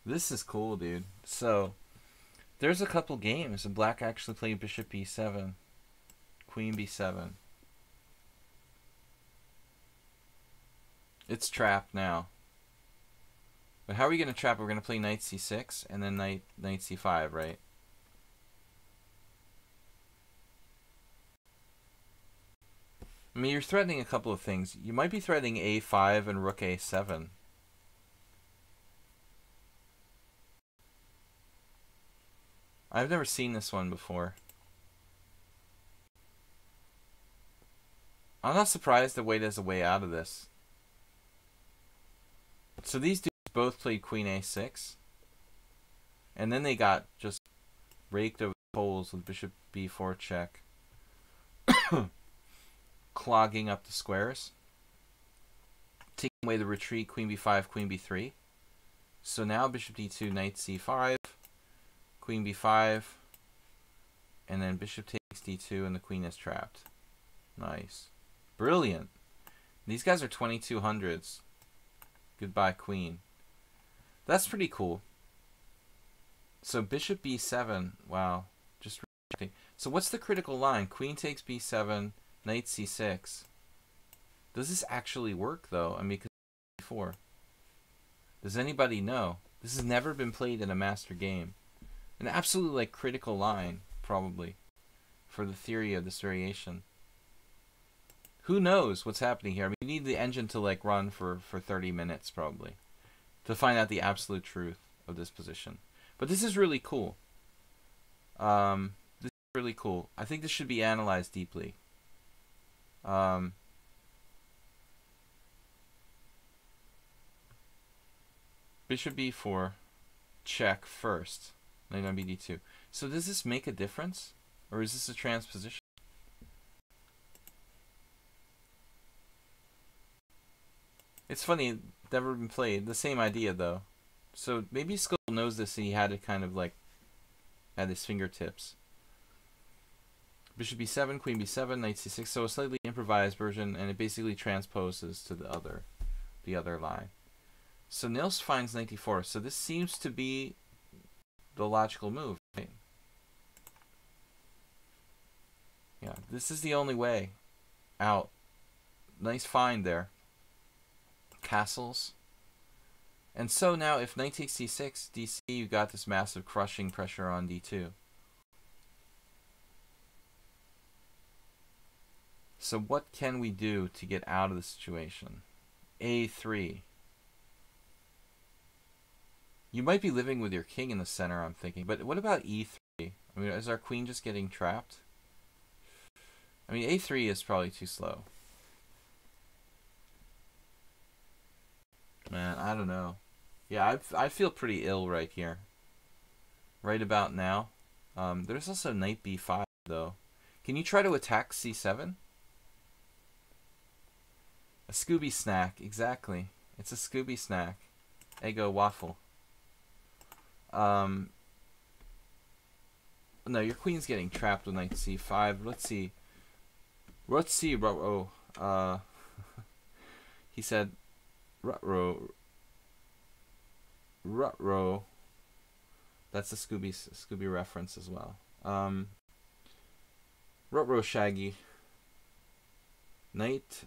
This is cool, dude. So, there's a couple games, and black actually played bishop b7, queen b7. It's trapped now. But how are we going to trap it? We're going to play knight c6, and then knight c5, right? I mean, you're threatening a couple of things. You might be threatening a5 and rook a7. I've never seen this one before. I'm not surprised that Wade has a way out of this. So these dudes both played queen a6. And then they got just raked over the coals with bishop b4 check. Clogging up the squares. Taking away the retreat, queen b5, queen b3. So now bishop d2, knight c5. Queen b5, and then bishop takes d2, and the queen is trapped. Nice. Brilliant. These guys are 2200s. Goodbye, queen. That's pretty cool. So bishop b7, wow. Just rejecting. So what's the critical line? Queen takes b7, knight c6. Does this actually work, though? I mean, because before. Does anybody know? This has never been played in a master game. An absolutely, like, critical line, probably, for the theory of this variation. Who knows what's happening here? I mean, you need the engine to, like, run for 30 minutes, probably, to find out the absolute truth of this position. But this is really cool. This is really cool. I think this should be analyzed deeply. Bishop b4, check first. Knight on bd2. So does this make a difference? Or is this a transposition? It's funny, never been played. The same idea, though. So maybe Skull knows this and he had it kind of like at his fingertips. Bishop b7, queen b7, knight c6. So a slightly improvised version, and it basically transposes to the other line. So Nils finds knight d4. So this seems to be the logical move, right? Yeah, this is the only way out. Nice find there. Castles. And so now if knight takes c6, dc, you got this massive crushing pressure on d2. So what can we do to get out of the situation? a3. You might be living with your king in the center, I'm thinking. But what about e3? I mean, is our queen just getting trapped? I mean, a3 is probably too slow. Man, I don't know. Yeah, I feel pretty ill right here. Right about now. There's also knight b5, though. Can you try to attack c7? A Scooby snack, exactly. It's a Scooby snack. Eggo waffle. No, your queen's getting trapped with knight c5. Let's see. Oh, he said, Rutro. That's a Scooby reference as well. Rutro Shaggy. Knight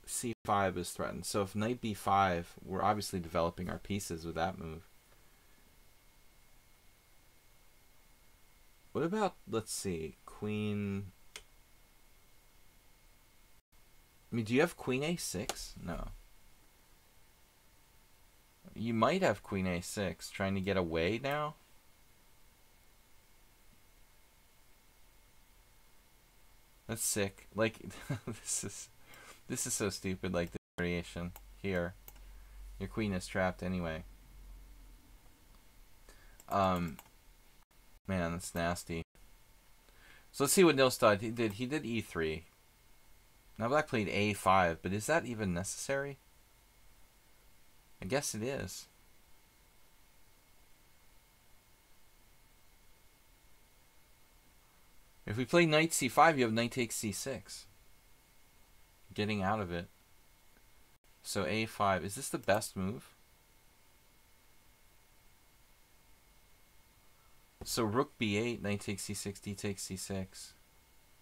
c5 is threatened. So if knight b5, we're obviously developing our pieces with that move. What about, let's see, queen... I mean, do you have queen a6? No. You might have queen a6, trying to get away now. That's sick. Like, this is so stupid. Like, variation here. Your queen is trapped anyway. Man, that's nasty. So let's see what Nils did. He did e3. Now black played a5, but is that even necessary? I guess it is. If we play knight c5, you have knight takes c6. Getting out of it. So a5. Is this the best move? So rook b8, knight takes c6, d takes c6.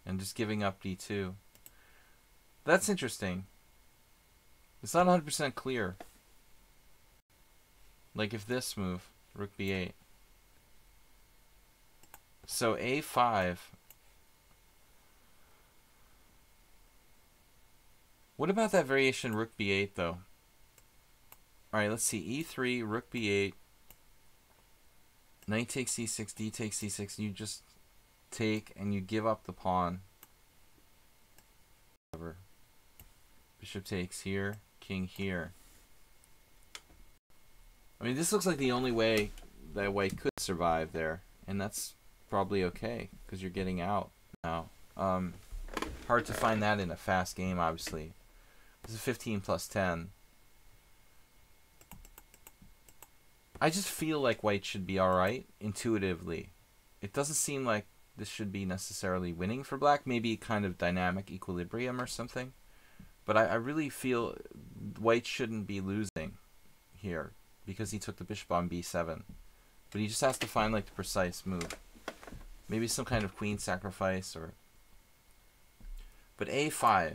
And just giving up d2. That's interesting. It's not 100% clear. Like if this move, rook b8. So a5. What about that variation rook b8 though? Alright, let's see. e3, rook b8. Knight takes c6, d takes c6. You just take and you give up the pawn. Whatever. Bishop takes here, king here. I mean, this looks like the only way that white could survive there, and that's probably okay because you're getting out now. Hard to find that in a fast game, obviously. This is 15 plus 10. I just feel like white should be alright intuitively. It doesn't seem like this should be necessarily winning for black. Maybe kind of dynamic equilibrium or something. But I really feel white shouldn't be losing here because he took the bishop on b7. But he just has to find like the precise move. Maybe some kind of queen sacrifice or... But a5.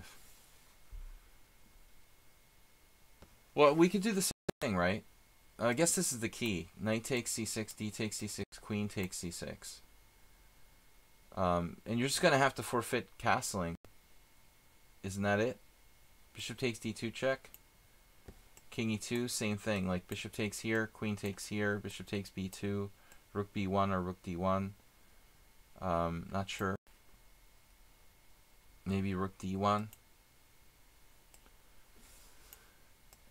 Well, we could do the same thing, right? I guess this is the key. Knight takes c6, d takes c6, queen takes c6. And you're just going to have to forfeit castling. Isn't that it? Bishop takes d2 check. King e2, same thing. Like bishop takes here, queen takes here, bishop takes b2, rook b1 or rook d1. Not sure. Maybe rook d1.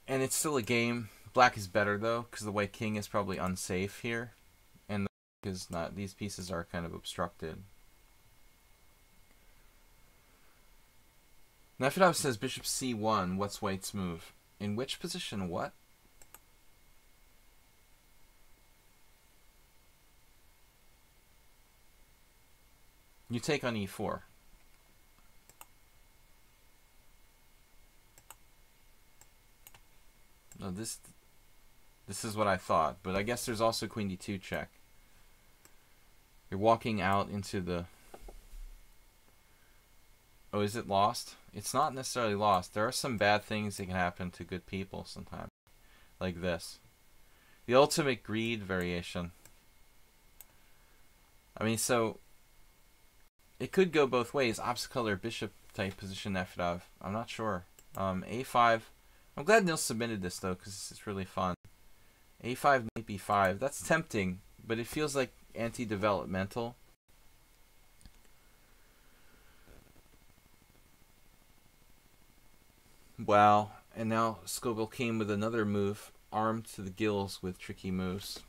And it's still a game. Black is better though, because the white king is probably unsafe here. And the black is not. These pieces are kind of obstructed. Nefedov says bishop c1, what's white's move? In which position, what? You take on e4. No, this is what I thought, but I guess there's also queen d2 check. You're walking out into the... Oh, is it lost? It's not necessarily lost. There are some bad things that can happen to good people sometimes. Like this. The ultimate greed variation. I mean, so... It could go both ways. Opposite color bishop type position Nefedov. I'm not sure. A5. I'm glad Nils submitted this though, because it's really fun. A5, knight b5. That's tempting, but it feels like anti-developmental. Wow. And now Scoble came with another move, armed to the gills with tricky moves.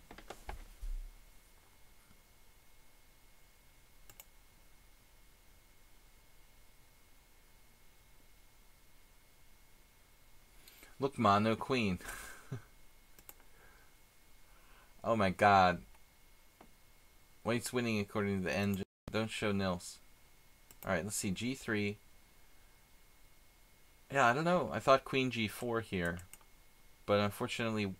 Look, ma, no queen. Oh my god. White's winning according to the engine. Don't show Nils. Alright, let's see. G3. Yeah, I don't know. I thought queen g4 here. But unfortunately,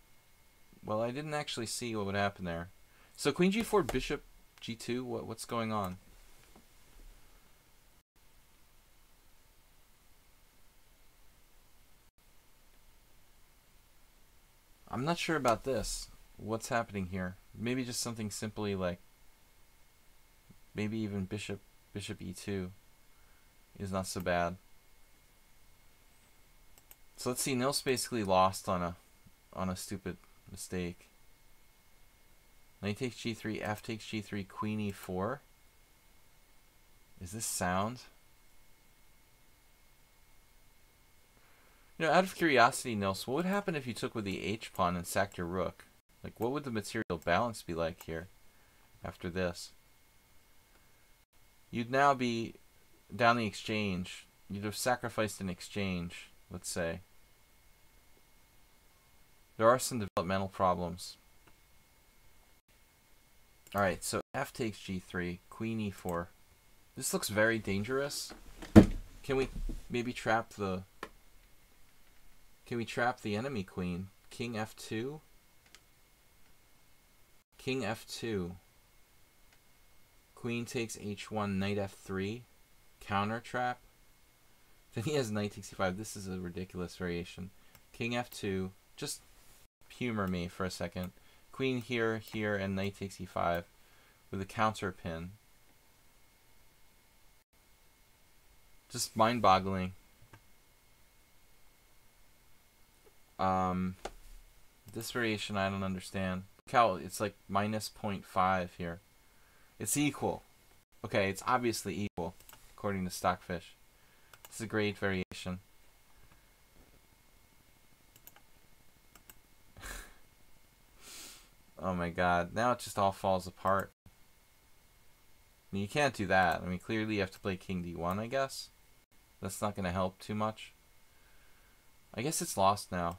well, I didn't actually see what would happen there. So queen g4, bishop g2. What's going on? I'm not sure about this. What's happening here? Maybe just something simply like, maybe even bishop e2 is not so bad. So let's see. Nils basically lost on a stupid mistake. Knight takes g3, f takes g3, queen e4. Is this sound? You know, out of curiosity, Nils, what would happen if you took with the H pawn and sacked your rook? Like, what would the material balance be like here after this? You'd now be down the exchange. You'd have sacrificed an exchange, let's say. There are some developmental problems. Alright, so f takes g3, queen e4. This looks very dangerous. Can we maybe trap the... Can we trap the enemy queen? King f2? King f2. Queen takes h1, knight f3. Counter trap. Then he has knight takes e5. This is a ridiculous variation. King f2. Just humor me for a second. Queen here, here, and knight takes e5 with a counter pin. Just mind-boggling. This variation I don't understand. Look how it's like minus 0.5 here. It's equal. Okay, it's obviously equal, according to Stockfish. This is a great variation. Oh my god, now it just all falls apart. I mean, you can't do that. I mean, clearly you have to play king d1, I guess. That's not going to help too much. I guess it's lost now.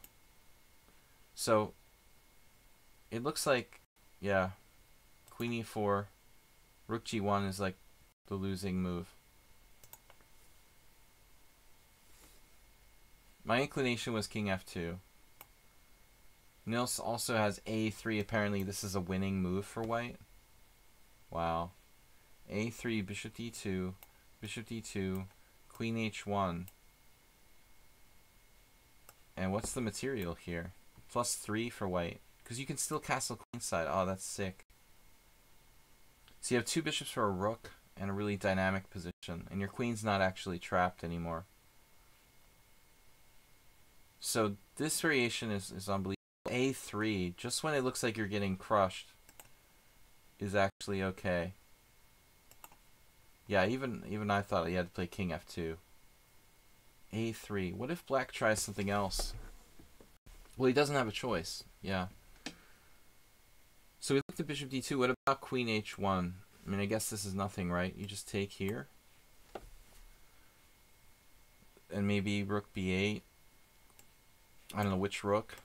So, it looks like, yeah, queen e4, rook g1 is like the losing move. My inclination was king f2. Nils also has a3. Apparently this is a winning move for white. Wow. a3, bishop d2, queen h1. And what's the material here? +3 for white. Because you can still castle queenside. Oh, that's sick. So you have 2 bishops for a rook and a really dynamic position. And your queen's not actually trapped anymore. So this variation is unbelievable. a3, just when it looks like you're getting crushed, is actually okay. Yeah, even I thought he had to play king f2. a3. What if black tries something else? Well, he doesn't have a choice. Yeah. So we looked at bishop d2. What about queen h1? I mean, I guess this is nothing, right? You just take here. And maybe rook b8. I don't know which rook.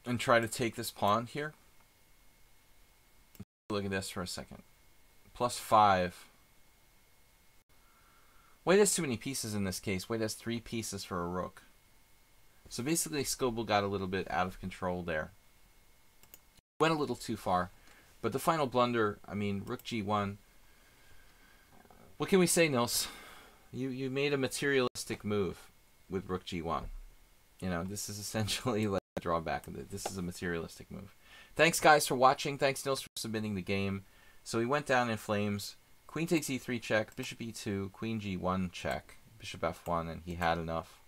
And try to take this pawn here. Look at this for a second. +5. White has too many pieces in this case. White has 3 pieces for a rook. So basically Scoble got a little bit out of control there. Went a little too far. But the final blunder, I mean, rook g1. What can we say, Nils? You made a materialistic move with rook g1. You know, this is essentially like a drawback of it. This is a materialistic move. Thanks, guys, for watching. Thanks, Nils, for submitting the game. So he went down in flames. Queen takes e3 check, bishop e2, queen g1 check, bishop f1, and he had enough.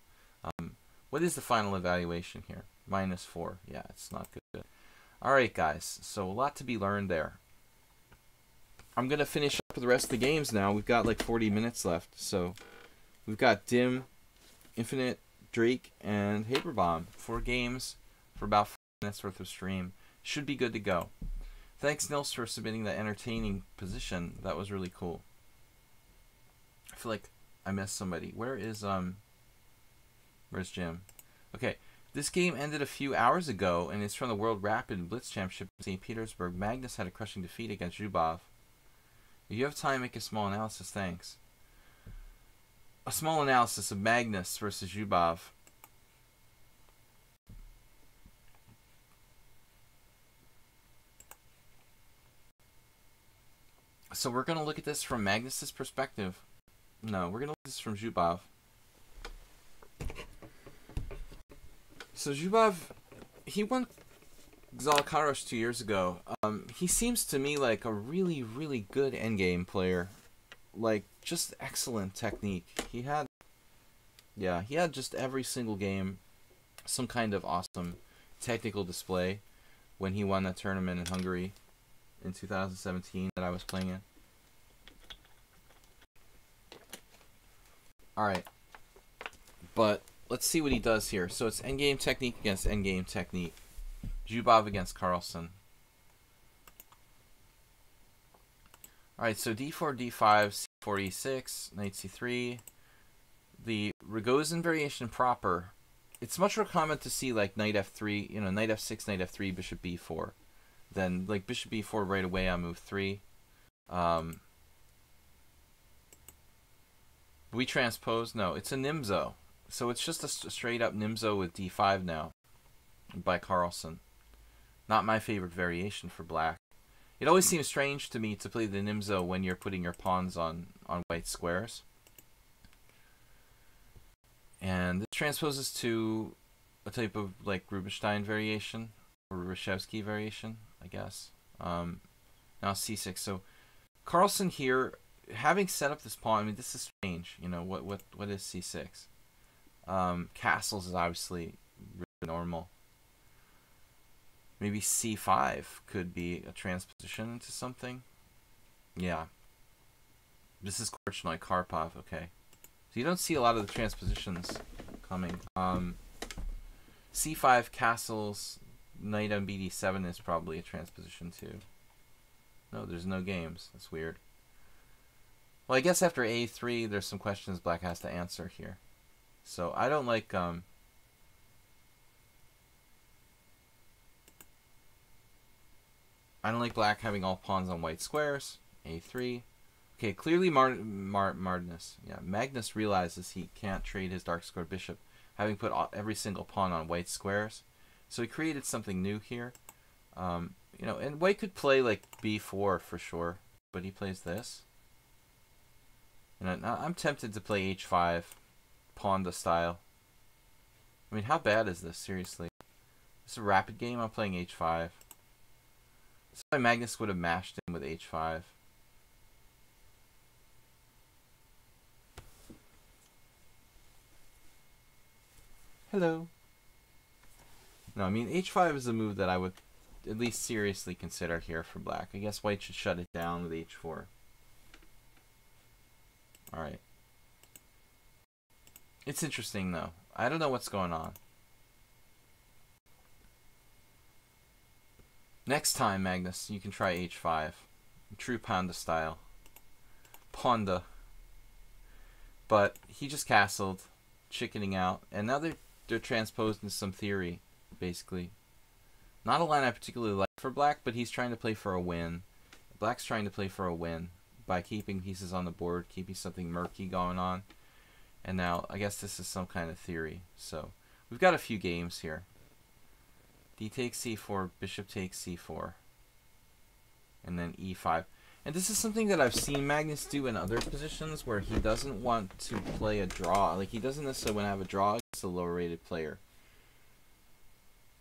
What is the final evaluation here? -4. Yeah, it's not good. Alright, guys. So a lot to be learned there. I'm going to finish up with the rest of the games now. We've got like 40 minutes left. So we've got Dim, Infinite, Drake, and Haberbomb. 4 games for about 5 minutes worth of stream. Should be good to go. Thanks, Nils, for submitting that entertaining position. That was really cool. I feel like I missed somebody. Where's Jim? Okay, this game ended a few hours ago, and it's from the World Rapid Blitz Championship in St. Petersburg. Magnus had a crushing defeat against Zhubov. If you have time, make a small analysis. Thanks. A small analysis of Magnus versus Zhubov. So we're going to look at this from Magnus's perspective. No, we're going to look at this from Zhubov. So Zhubov, he won Zalakaros 2 years ago. He seems to me like a really, really good endgame player. Like, just excellent technique. He had just every single game some kind of awesome technical display when he won that tournament in Hungary in 2017 that I was playing in. Alright, But let's see what he does here. So it's endgame technique against endgame technique. Zubov against Carlsen. Alright, so d4, d5, c4, e6, knight c3. The Rogozin variation proper, it's much more common to see like knight f3, you know, knight f6, knight f3, bishop b4. Then like bishop b4 right away on move 3. We transpose? No, it's a Nimzo. So it's just a straight up Nimzo with d5 now by Carlsen. Not my favorite variation for black. It always seems strange to me to play the Nimzo when you're putting your pawns on white squares. And this transposes to a type of like Rubinstein variation or Reshevsky variation, I guess. Now c6. So Carlsen here, having set up this pawn, I mean, this is strange. You know, what is c6? Castles is obviously really normal. Maybe c5 could be a transposition into something. Yeah. This is Korchnoi Karpov, okay. So you don't see a lot of the transpositions coming. c5 castles, knight on bd7 is probably a transposition too. No, there's no games. That's weird. Well, I guess after a3, there's some questions black has to answer here. So I don't like black having all pawns on white squares. a3. Okay, clearly Magnus. Yeah, Magnus realizes he can't trade his dark square bishop, having put every single pawn on white squares. So he created something new here. You know, and white could play like b4 for sure, but he plays this. And I'm tempted to play h5, Ponda style. I mean, how bad is this, seriously? This is a rapid game, I'm playing h5. That's why Magnus would have mashed in with h5. Hello. No, I mean, h5 is a move that I would at least seriously consider here for black. I guess white should shut it down with h4. Alright. It's interesting, though. I don't know what's going on. Next time, Magnus, you can try h5. True Ponda style. Ponda. But he just castled, chickening out, and now they're transposed into some theory, basically. Not a line I particularly like for black, but he's trying to play for a win. Black's trying to play for a win by keeping pieces on the board, keeping something murky going on. And now, I guess this is some kind of theory. So, we've got a few games here. D takes c4, bishop takes c4. And then e5. And this is something that I've seen Magnus do in other positions where he doesn't want to play a draw. Like, he doesn't necessarily want to have a draw against a lower rated player.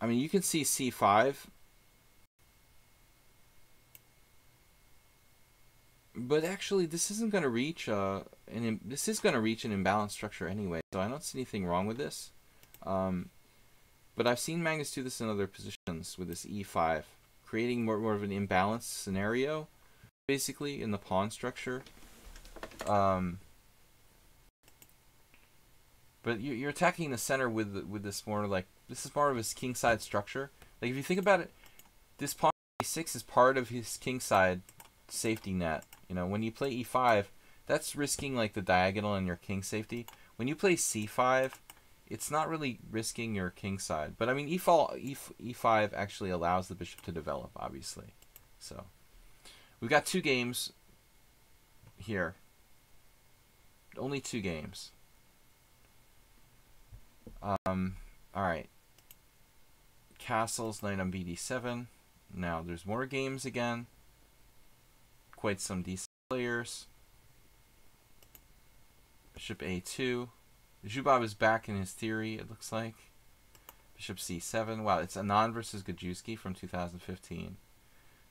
I mean, you can see c5. But actually, this isn't going to reach this is going to reach an imbalanced structure anyway. So I don't see anything wrong with this. But I've seen Magnus do this in other positions with this e5, creating more of an imbalanced scenario, basically, in the pawn structure. But you're attacking the center with this more like, this is more of his kingside structure. Like, if you think about it, this pawn e6 is part of his kingside safety net. You know, when you play e5, that's risking like the diagonal and your king safety. When you play c5, it's not really risking your king side. But I mean, e5 actually allows the bishop to develop, obviously. So we've got 2 games here. Only 2 games. Alright. Castles, knight on bd7. Now there's more games again. Quite some decent players. Bishop a2. Zubov is back in his theory, it looks like. Bishop c7. Wow, it's Anand versus Gajewski from 2015.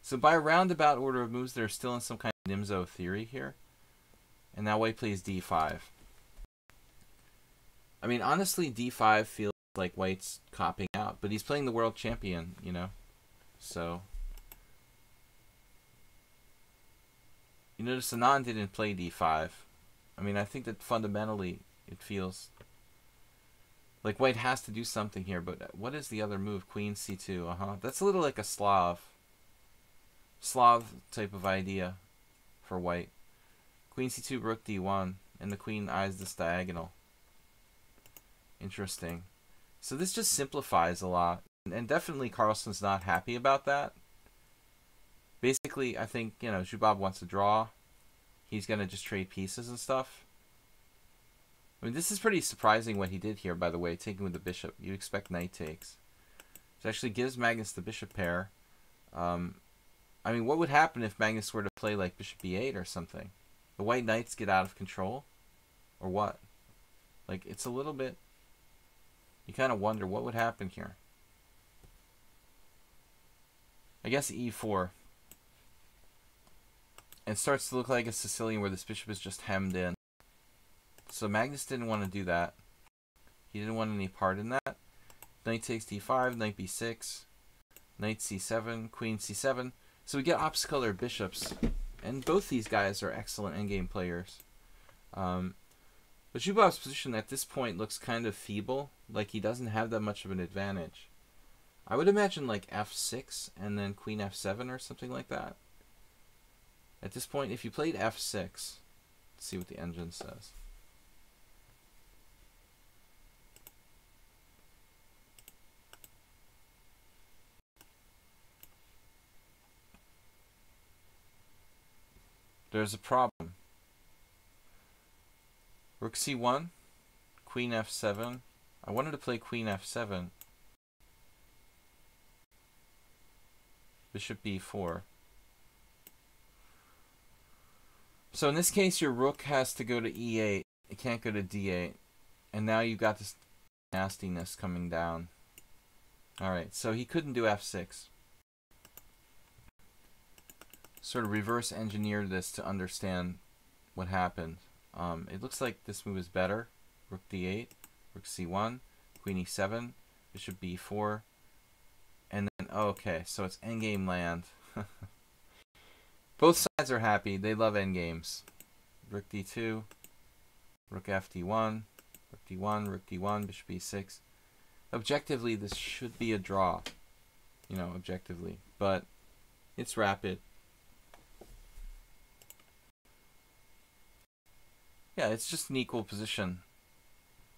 So by a roundabout order of moves, they're still in some kind of Nimzo theory here. And now white plays d5. I mean, honestly, d5 feels like white's copping out. But he's playing the world champion, you know. So you notice Anand didn't play d5. I mean, I think that fundamentally it feels Like, white has to do something here, but what is the other move? Queen c2, That's a little like a Slav type of idea for white. Queen c2, rook d1, and the queen eyes this diagonal. Interesting. So this just simplifies a lot, and definitely Carlsen's not happy about that. Basically, I think, Zubov wants to draw. He's going to just trade pieces and stuff. I mean, this is pretty surprising what he did here, by the way, taking with the bishop. You'd expect knight takes. It actually gives Magnus the bishop pair. I mean, what would happen if Magnus were to play like bishop b8 or something? The white knights get out of control? Or what? Like, it's a little bit... You kind of wonder what would happen here. I guess e4. And it starts to look like a Sicilian where this bishop is just hemmed in. So Magnus didn't want to do that. He didn't want any part in that. Knight takes d5, knight b6, knight c7, queen c7. So we get opposite color bishops. And both these guys are excellent endgame players. But Zubov's position at this point looks kind of feeble. Like he doesn't have that much of an advantage. I would imagine like f6 and then queen f7 or something like that. At this point, if you played f6, let's see what the engine says. There's a problem. Rook c1, queen f7. I wanted to play queen f7. Bishop b4. So in this case, your rook has to go to e8. It can't go to d8. And now you've got this nastiness coming down. Alright, so he couldn't do f6. Sort of reverse engineered this to understand what happened. It looks like this move is better. Rook d8, rook c1, queen e7, bishop b4, and then, oh, okay, so it's endgame land. Both sides are happy. They love endgames. Rook d2, rook fd1, rook d1, rook d1, bishop b6. Objectively, this should be a draw. Objectively. But it's rapid. Yeah, it's just an equal position.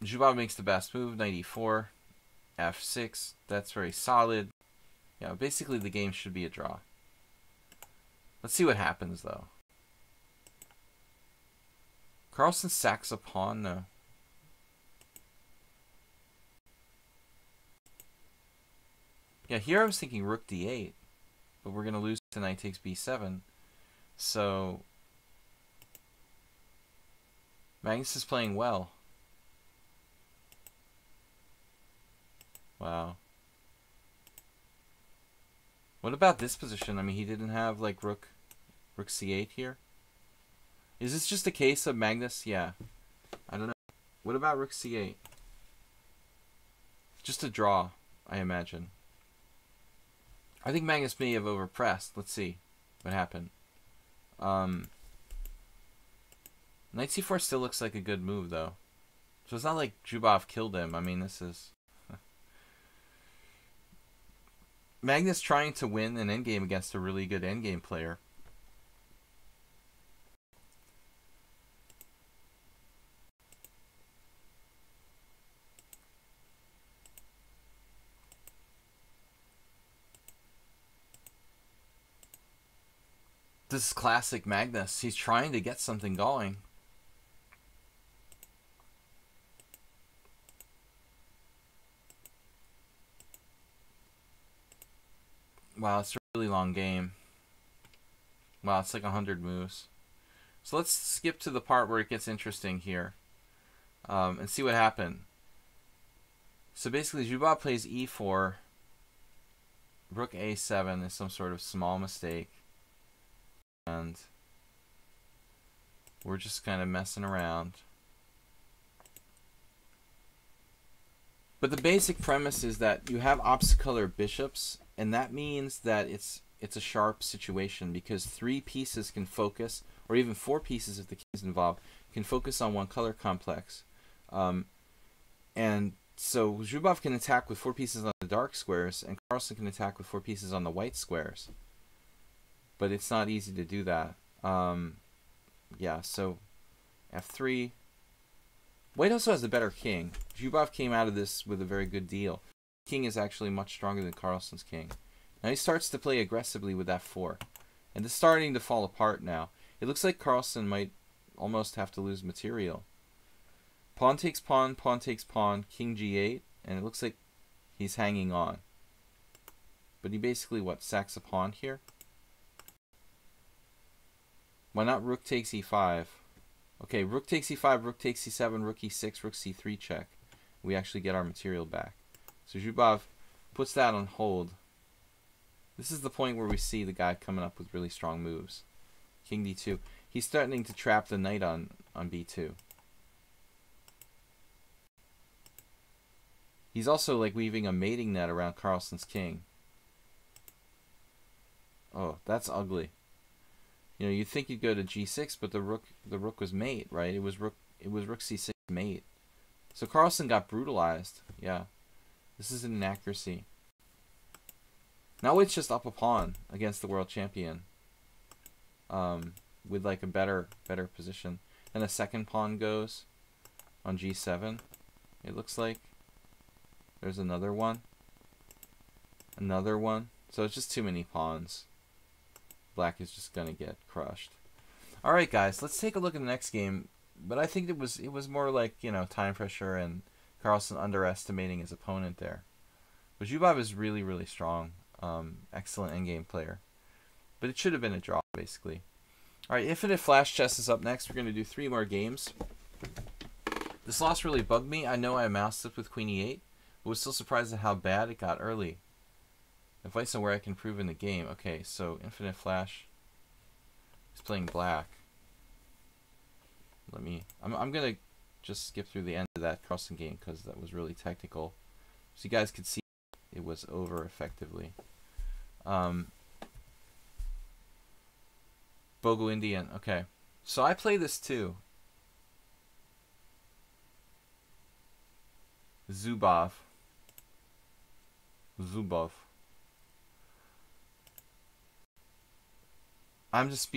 Zubov makes the best move, knight e4, f6. That's very solid. Yeah, basically the game should be a draw. Let's see what happens, though. Carlsen sacks a pawn, though. Yeah, here I was thinking rook d8, but we're going to lose to knight takes b7. So Magnus is playing well. Wow. What about this position? I mean, he didn't have like rook c8 here. Is this just a case of Magnus? Yeah. I don't know. What about rook c8? Just a draw, I imagine. I think Magnus may have overpressed. Let's see what happened. Knight c4 still looks like a good move, though. So it's not like Zubov killed him. I mean, this is... Magnus trying to win an endgame against a really good endgame player. This is classic Magnus. He's trying to get something going. Wow, it's a really long game. Wow, it's like 100 moves. So let's skip to the part where it gets interesting here. And see what happened. So basically, Zubov plays e4. Rook a7 is some sort of small mistake. And we're just kind of messing around. But the basic premise is that you have opposite color bishops, and that means that it's a sharp situation because 3 pieces can focus, or even 4 pieces if the king is involved, can focus on one color complex. And So Zubov can attack with 4 pieces on the dark squares, and Carlsen can attack with 4 pieces on the white squares. But it's not easy to do that. Yeah, so f3. White also has a better king. Zubov came out of this with a very good deal. King is actually much stronger than Carlsen's king. Now he starts to play aggressively with f4. And it's starting to fall apart now. It looks like Carlsen might almost have to lose material. Pawn takes pawn, pawn takes pawn, king g8, and it looks like he's hanging on. But he basically, what, sacks a pawn here? Why not rook takes e5? Okay, rook takes e5, rook takes c7, rook e6, rook c3 check. We actually get our material back. So Zubov puts that on hold. This is the point where we see the guy coming up with really strong moves. King d2. He's threatening to trap the knight on b2. He's also like weaving a mating net around Carlsen's king. Oh, that's ugly. You know, you'd think you'd go to g6, but the rook was mate, right? It was rook c6 mate. So Carlsen got brutalized. Yeah. This is an inaccuracy. Now it's just up a pawn against the world champion. With like a better position. And a second pawn goes on g7. It looks like. There's another one. Another one. So it's just too many pawns. Black is just gonna get crushed. Alright guys, let's take a look at the next game. But I think it was more like, you know, time pressure and Carlsen underestimating his opponent there. But Zubov is really, really strong. Excellent endgame player. But it should have been a draw, basically. Alright, Infinite Flash Chess is up next. We're going to do 3 more games. This loss really bugged me. I know I mouse it with Queen E8, but was still surprised at how bad it got early. Advice on where I can improve in the game. Okay, so Infinite Flash is playing black. I'm going to just skip through the end of that Carlsen game because that was really technical. So you guys could see it was over effectively. Bogo Indian. Okay. So I play this too. Zubov. I'm just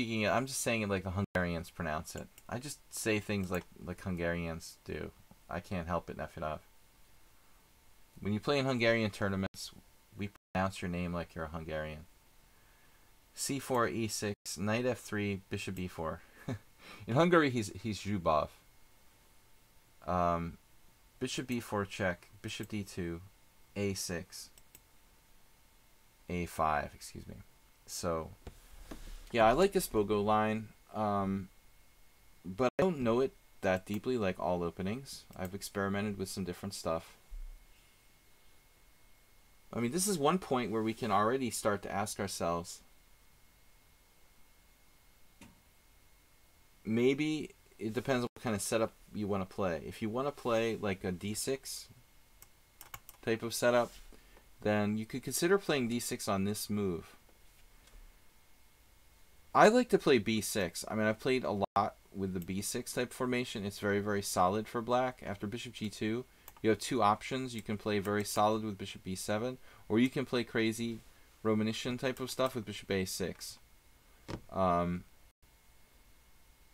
saying it like the Hungarians pronounce it. I just say things like Hungarians do. I can't help it, Nefedov. When you play in Hungarian tournaments, we pronounce your name like you're a Hungarian. c4, e6, knight f3, bishop e4. In Hungary, he's Zubov. Bishop b4 check, bishop d2, a6, a5, excuse me. So, yeah, I like this Bogo line, but I don't know it that deeply like all openings. I've experimented with some different stuff. I mean, this is one point where we can already start to ask ourselves, maybe it depends on what kind of setup you want to play. If you want to play like a d6 type of setup, then you could consider playing d6 on this move. I like to play b6. I mean, I've played a lot with the b6 type formation. It's very, very solid for black. After bishop g2, you have 2 options. You can play very solid with bishop b7, or you can play crazy Romanician type of stuff with bishop a6.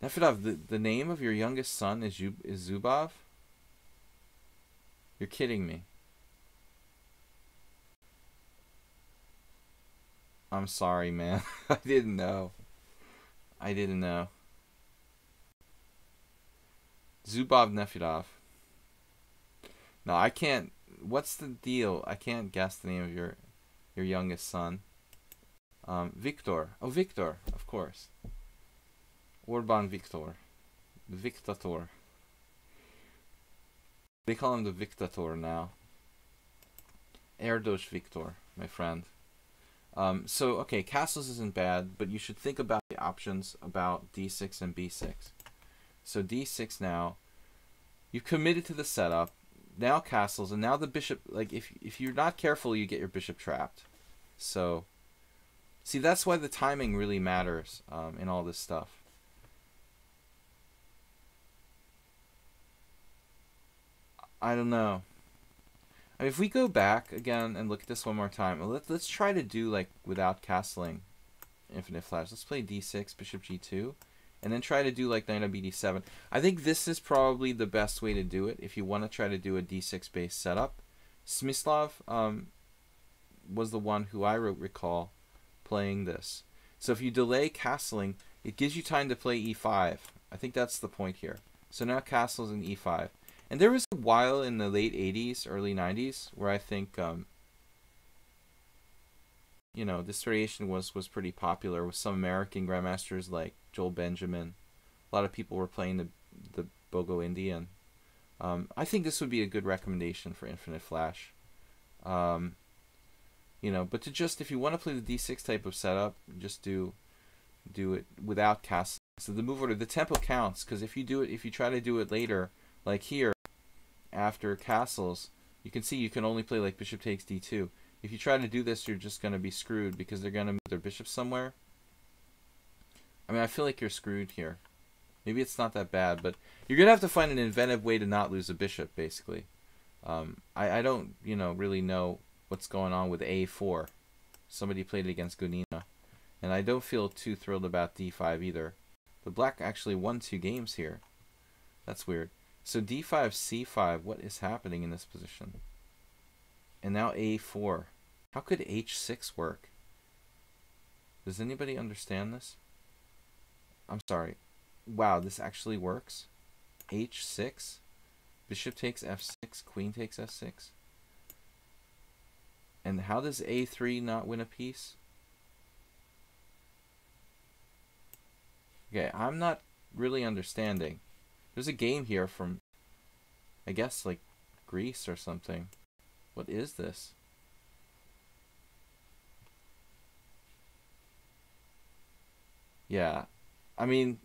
Nefedov, the name of your youngest son is Zubov? You're kidding me. I'm sorry, man. I didn't know. Zubov Nefedov. No, I can't. What's the deal? I can't guess the name of your youngest son. Victor. Oh, Victor, of course. Orban Victor. The Victator. They call him the Victator now. Erdos Victor, my friend. So, okay, castles isn't bad, but you should think about the options about d6 and b6. So d6 now. You've committed to the setup. Now castles, and now the bishop, like, if you're not careful, you get your bishop trapped. So, see, that's why the timing really matters in all this stuff. I don't know. I mean, if we go back again and look at this one more time, let's try to do like without castling infinite flash. Let's play d6, bishop g2, and then try to do like knight on bd7. I think this is probably the best way to do it if you want to try to do a d6 based setup. Smyslov was the one who I recall playing this. So if you delay castling, it gives you time to play e5. I think that's the point here. So now castle's in e5. And there was a while in the late 80s, early 90s, where I think, you know, this variation was pretty popular with some American grandmasters like Joel Benjamin. A lot of people were playing the Bogo Indian. I think this would be a good recommendation for Infinite Flash. You know, but to just, if you want to play the d6 type of setup, just do it without castling. So the move order, the tempo counts, because if you try to do it later, like here, after castles, you can see you can only play like bishop takes d2. If you try to do this, you're just going to be screwed because they're going to move their bishop somewhere. I mean, I feel like you're screwed here. Maybe it's not that bad, but you're going to have to find an inventive way to not lose a bishop, basically. I don't, you know, really know what's going on with a4. Somebody played it against Gunina. And I don't feel too thrilled about d5 either. But black actually won 2 games here. That's weird. So d5, c5, what is happening in this position? And now a4. How could h6 work? Does anybody understand this? I'm sorry. Wow, this actually works? h6? Bishop takes f6, queen takes f6. And how does a3 not win a piece? Okay, I'm not really understanding. There's a game here from, I guess, like Greece or something. What is this? Yeah, I mean,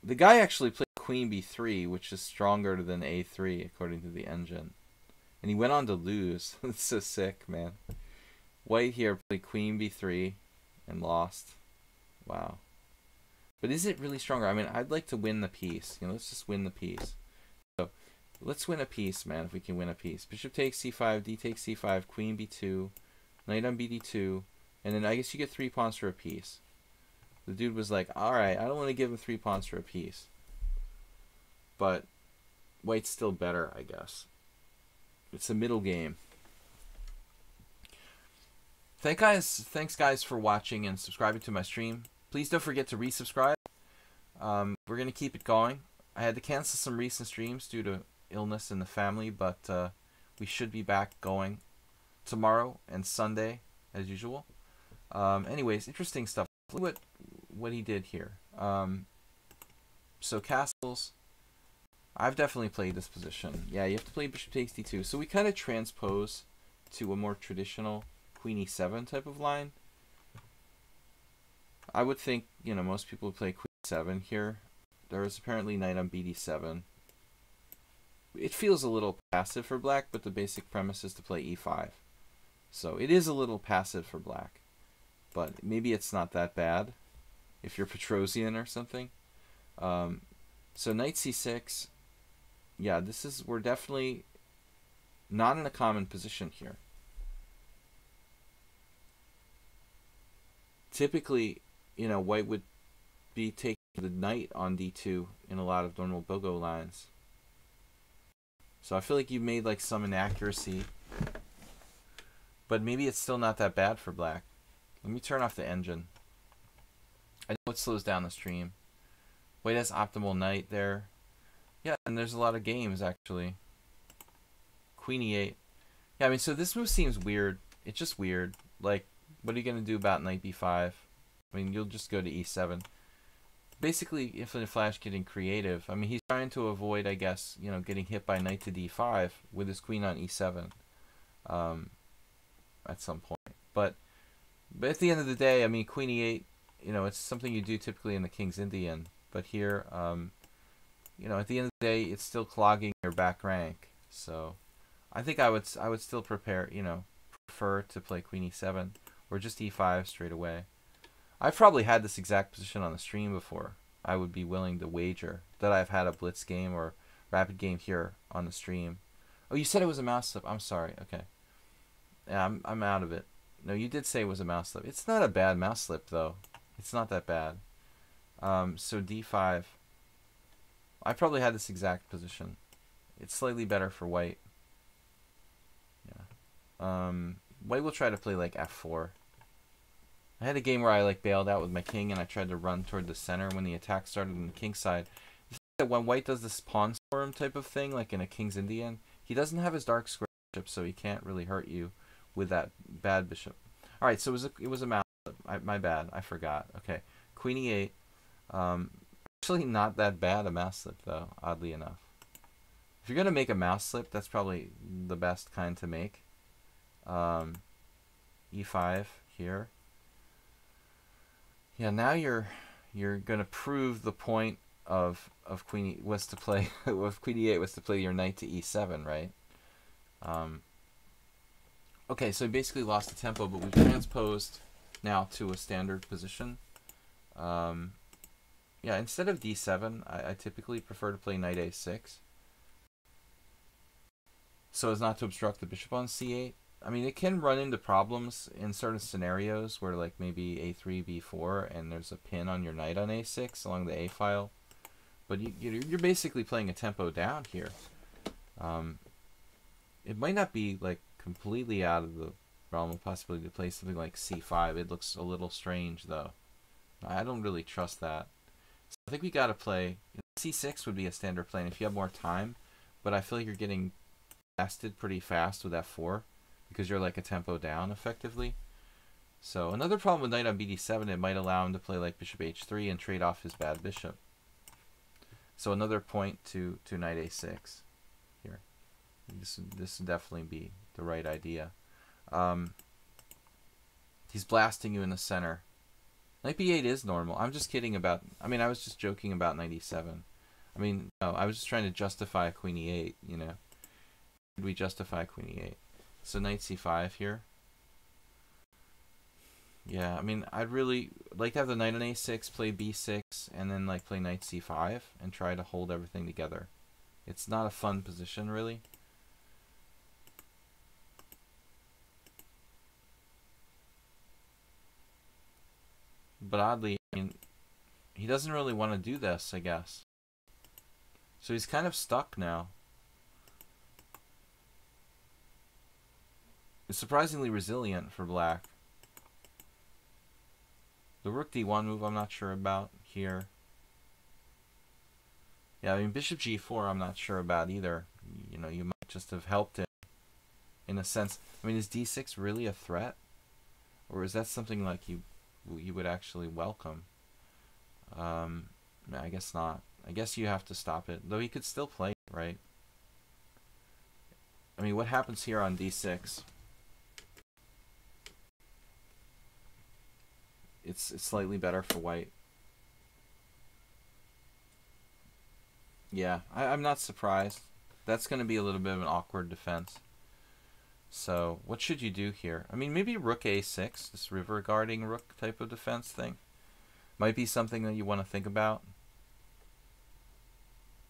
the guy actually played queen b3, which is stronger than a3 according to the engine. And he went on to lose. It's so sick, man. White here played queen b3 and lost. Wow. But is it really stronger? I mean, I'd like to win the piece. You know, let's just win the piece. So let's win a piece, man, if we can win a piece. Bishop takes c5, d takes c5, queen b2, knight on bd2, and then I guess you get 3 pawns for a piece. The dude was like, alright, I don't want to give him 3 pawns for a piece. But white's still better, I guess. It's a middle game. Thanks guys for watching and subscribing to my stream. Please don't forget to resubscribe. We're going to keep it going. I had to cancel some recent streams due to illness in the family, but we should be back going tomorrow and Sunday as usual. Anyways, interesting stuff. Look what he did here. So castles. I've definitely played this position. Yeah, you have to play bishop takes d2. So we kind of transpose to a more traditional queen e7 type of line. I would think, you know, most people would play queen 7 here. There is apparently knight on bd7. It feels a little passive for black, but the basic premise is to play e5. So it is a little passive for black. But maybe it's not that bad if you're Petrosian or something. So knight c6. Yeah, we're definitely not in a common position here. Typically, you know, white would be taking the knight on d2 in a lot of normal Bogo lines. So I feel like you made like some inaccuracy. But maybe it's still not that bad for black. Let me turn off the engine. I know it slows down the stream. White has optimal knight there. Yeah, and there's a lot of games actually. Queen e8. Yeah, I mean, so this move seems weird. It's just weird. Like, what are you going to do about knight b5? I mean, you'll just go to e7. Basically, Infinite Flash getting creative. I mean, he's trying to avoid, I guess, you know, getting hit by knight to d5 with his queen on e7 at some point. But at the end of the day, I mean, queen e8, you know, it's something you do typically in the King's Indian. But here, you know, at the end of the day, it's still clogging your back rank. So I think I would still prefer to play queen e7 or just e5 straight away. I've probably had this exact position on the stream before. I would be willing to wager that I've had a blitz game or rapid game here on the stream. Oh, you said it was a mouse slip. I'm sorry. Okay. Yeah, I'm out of it. No, you did say it was a mouse slip. It's not a bad mouse slip though. It's not that bad. So d5. I probably had this exact position. It's slightly better for white. Yeah. White will try to play like f4. I had a game where I like bailed out with my king and I tried to run toward the center when the attack started on the king side. When white does this pawn storm type of thing, like in a King's Indian, he doesn't have his dark square bishop, so he can't really hurt you with that bad bishop. All right, so it was a mouse slip. My bad, I forgot. Okay, Queen e8. Actually, not that bad a mouse slip though, oddly enough. If you're gonna make a mouse slip, that's probably the best kind to make. E5 here. Yeah, now you're gonna prove the point of Queen was to play of Queen e8 was to play your knight to e7, right? Okay, so we basically lost the tempo, but we've transposed now to a standard position. Yeah, instead of d7, I typically prefer to play knight a6, so as not to obstruct the bishop on c8. I mean, it can run into problems in certain scenarios where, like, maybe a3, b4, and there's a pin on your knight on a6 along the a file. But you're basically playing a tempo down here. It might not be, like, completely out of the realm of possibility to play something like c5. It looks a little strange, though. I don't really trust that. So I think we got to play... c6 would be a standard play if you have more time, but I feel like you're getting blasted pretty fast with f4. Because you're like a tempo down, effectively. So another problem with knight on bd7, it might allow him to play like bishop h3 and trade off his bad bishop. So another point to knight a6 here. This would definitely be the right idea. He's blasting you in the center. Knight b8 is normal. I'm just kidding about... I mean, I was just joking about knight e7. I mean, no, I was just trying to justify queen e8, you know. Could we justify queen e8? So knight c5 here. Yeah, I mean, I'd really like to have the knight on a6, play b6, and then like play knight c5 and try to hold everything together. It's not a fun position, really. But oddly, I mean, he doesn't really want to do this, I guess. So he's kind of stuck now. It's surprisingly resilient for black. The rook d1 move I'm not sure about here. Yeah, I mean, bishop g4 I'm not sure about either. You know, you might just have helped him in a sense. I mean, is d6 really a threat? Or is that something like you would actually welcome? I guess not. I guess you have to stop it. Though he could still play it, right? I mean, what happens here on d6? It's slightly better for white. Yeah, I'm not surprised. That's going to be a little bit of an awkward defense. So, what should you do here? I mean, maybe rook a6, this river guarding rook type of defense thing, might be something that you want to think about.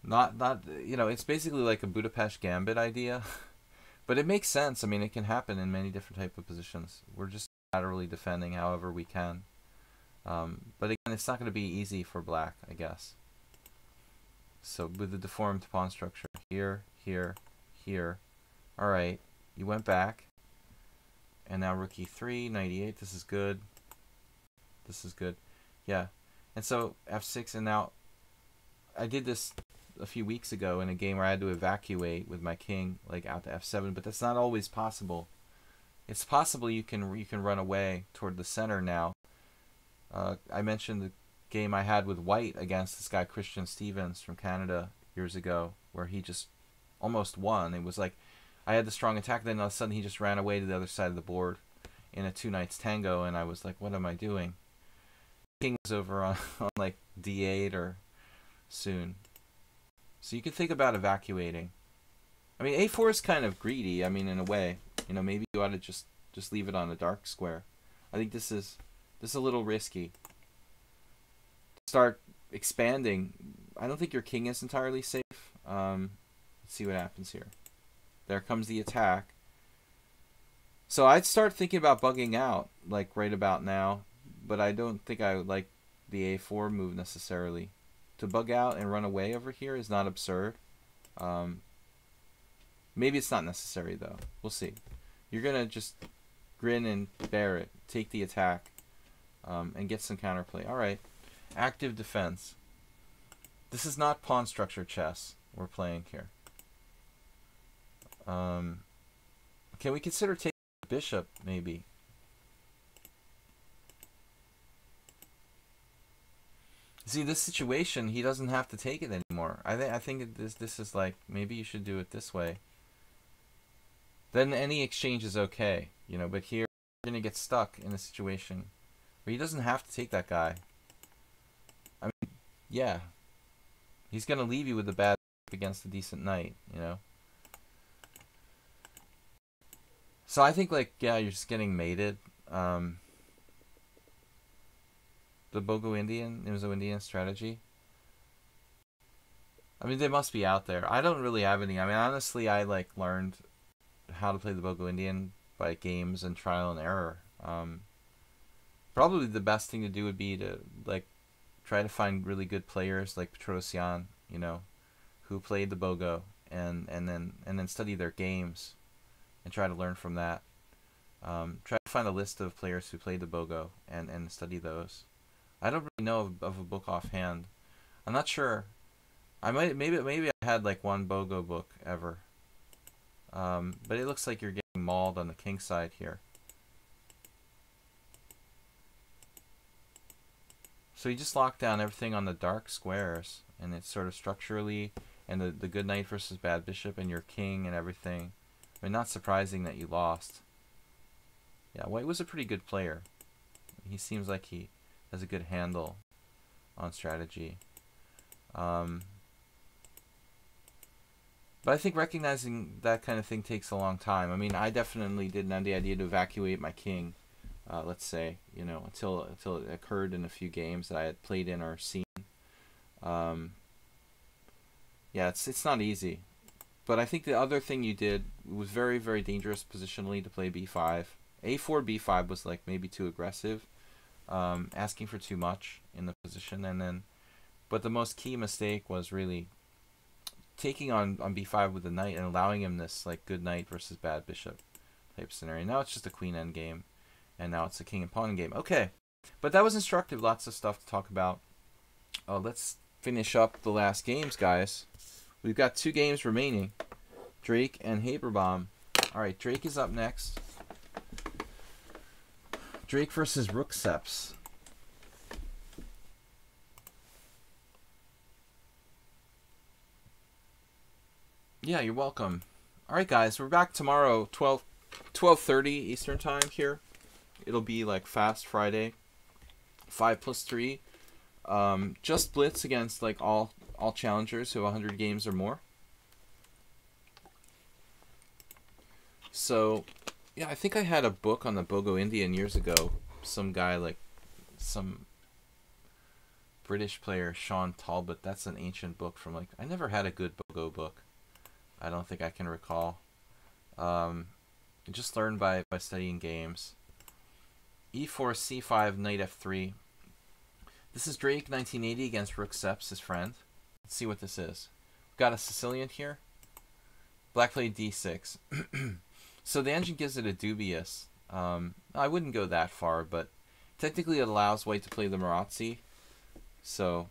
Not you know, it's basically like a Budapest gambit idea, but it makes sense. I mean, it can happen in many different type of positions. We're just laterally defending however we can. But again, it's not going to be easy for black, I guess. So with the deformed pawn structure, here, here, here. Alright, you went back. And now rook e3, knight e8, this is good. This is good. Yeah. And so f6, and now I did this a few weeks ago in a game where I had to evacuate with my king like out to f7, but that's not always possible. It's possible you can run away toward the center now. I mentioned the game I had with white against this guy Christian Stevens from Canada years ago, where he just almost won. It was like I had the strong attack, then all of a sudden he just ran away to the other side of the board in a 2 knights tango, and I was like, what am I doing? King was over on like d8 or soon. So you could think about evacuating. I mean, a4 is kind of greedy. I mean, in a way, you know, maybe you ought to just leave it on a dark square. I think this is a little risky. Start expanding. I don't think your king is entirely safe. Let's see what happens here. There comes the attack. So I'd start thinking about bugging out, like right about now, but I don't think I would like the a4 move necessarily. To bug out and run away over here is not absurd. Um, Maybe it's not necessary, though. We'll see. You're going to just grin and bear it, take the attack, and get some counterplay. All right. Active defense. This is not pawn structure chess we're playing here. Can we consider taking the bishop, maybe? See, this situation, he doesn't have to take it anymore. I think this is like, maybe you should do it this way. Then any exchange is okay, you know, but here you're going to get stuck in a situation where he doesn't have to take that guy. I mean, yeah. He's going to leave you with a bad against a decent knight, you know. So I think, like, yeah, you're just getting mated. The Bogo Indian strategy. I mean, they must be out there. I don't really have any. I mean, honestly, I, like, learned how to play the Bogo Indian by games and trial and error. Probably the best thing to do would be to, like, try to find really good players like Petrosian, you know, who played the Bogo, and then study their games and try to learn from that. Try to find a list of players who played the Bogo and study those. I don't really know of a book offhand. I'm not sure. Maybe I had like one Bogo book ever. But it looks like you're getting mauled on the king side here. So you just lock down everything on the dark squares, and it's sort of structurally, and the good knight versus bad bishop, and your king and everything. I mean, not surprising that you lost. Yeah, White was a pretty good player. He seems like he has a good handle on strategy. But I think recognizing that kind of thing takes a long time. I mean, I definitely didn't have the idea to evacuate my king, let's say, you know, until it occurred in a few games that I had played in or seen. Yeah, it's not easy. But I think the other thing you did was very, very dangerous positionally to play b5. a4, b5 was like maybe too aggressive, asking for too much in the position, but the most key mistake was really taking on b5 with the knight and allowing him this like good knight versus bad bishop type scenario. Now it's just a queen end game, and now it's a king and pawn game. Okay, but that was instructive. Lots of stuff to talk about. Let's finish up the last games, guys. We've got 2 games remaining. Drake and Haberbaum. All right, Drake is up next. Drake versus Rookseps. Yeah, you're welcome. All right, guys, we're back tomorrow, 12:30 Eastern time here. It'll be like Fast Friday, 5+3. Just blitz against like all challengers who have 100 games or more. So, yeah, I think I had a book on the Bogo Indian years ago. Some guy, like, some British player, Sean Talbot. That's an ancient book from, like, I never had a good Bogo book. I don't think I can recall. Just learned by studying games. E4, C5, Knight F3. This is Drake, 1980, against Rookseps, his friend. Let's see what this is. We've got a Sicilian here. Black played D6. So the engine gives it a dubious. I wouldn't go that far, but technically it allows White to play the Marazzi. So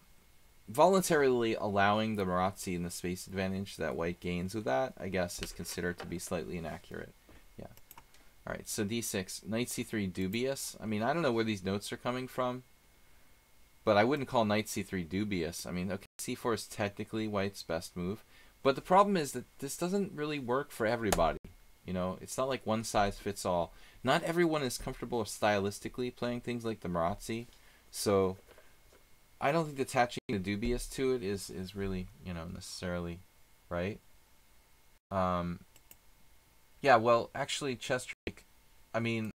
voluntarily allowing the Marazzi in the space advantage that White gains with that, I guess, is considered to be slightly inaccurate. Yeah. All right, so D6, Knight C3 dubious. I mean, I don't know where these notes are coming from, but I wouldn't call Knight C3 dubious. I mean, okay, C4 is technically White's best move, but the problem is that this doesn't really work for everybody. You know, it's not like one size fits all. Not everyone is comfortable stylistically playing things like the Marazzi, so I don't think attaching the dubious to it is really, you know, necessarily right. Yeah, well, actually, Chess Drake, I mean,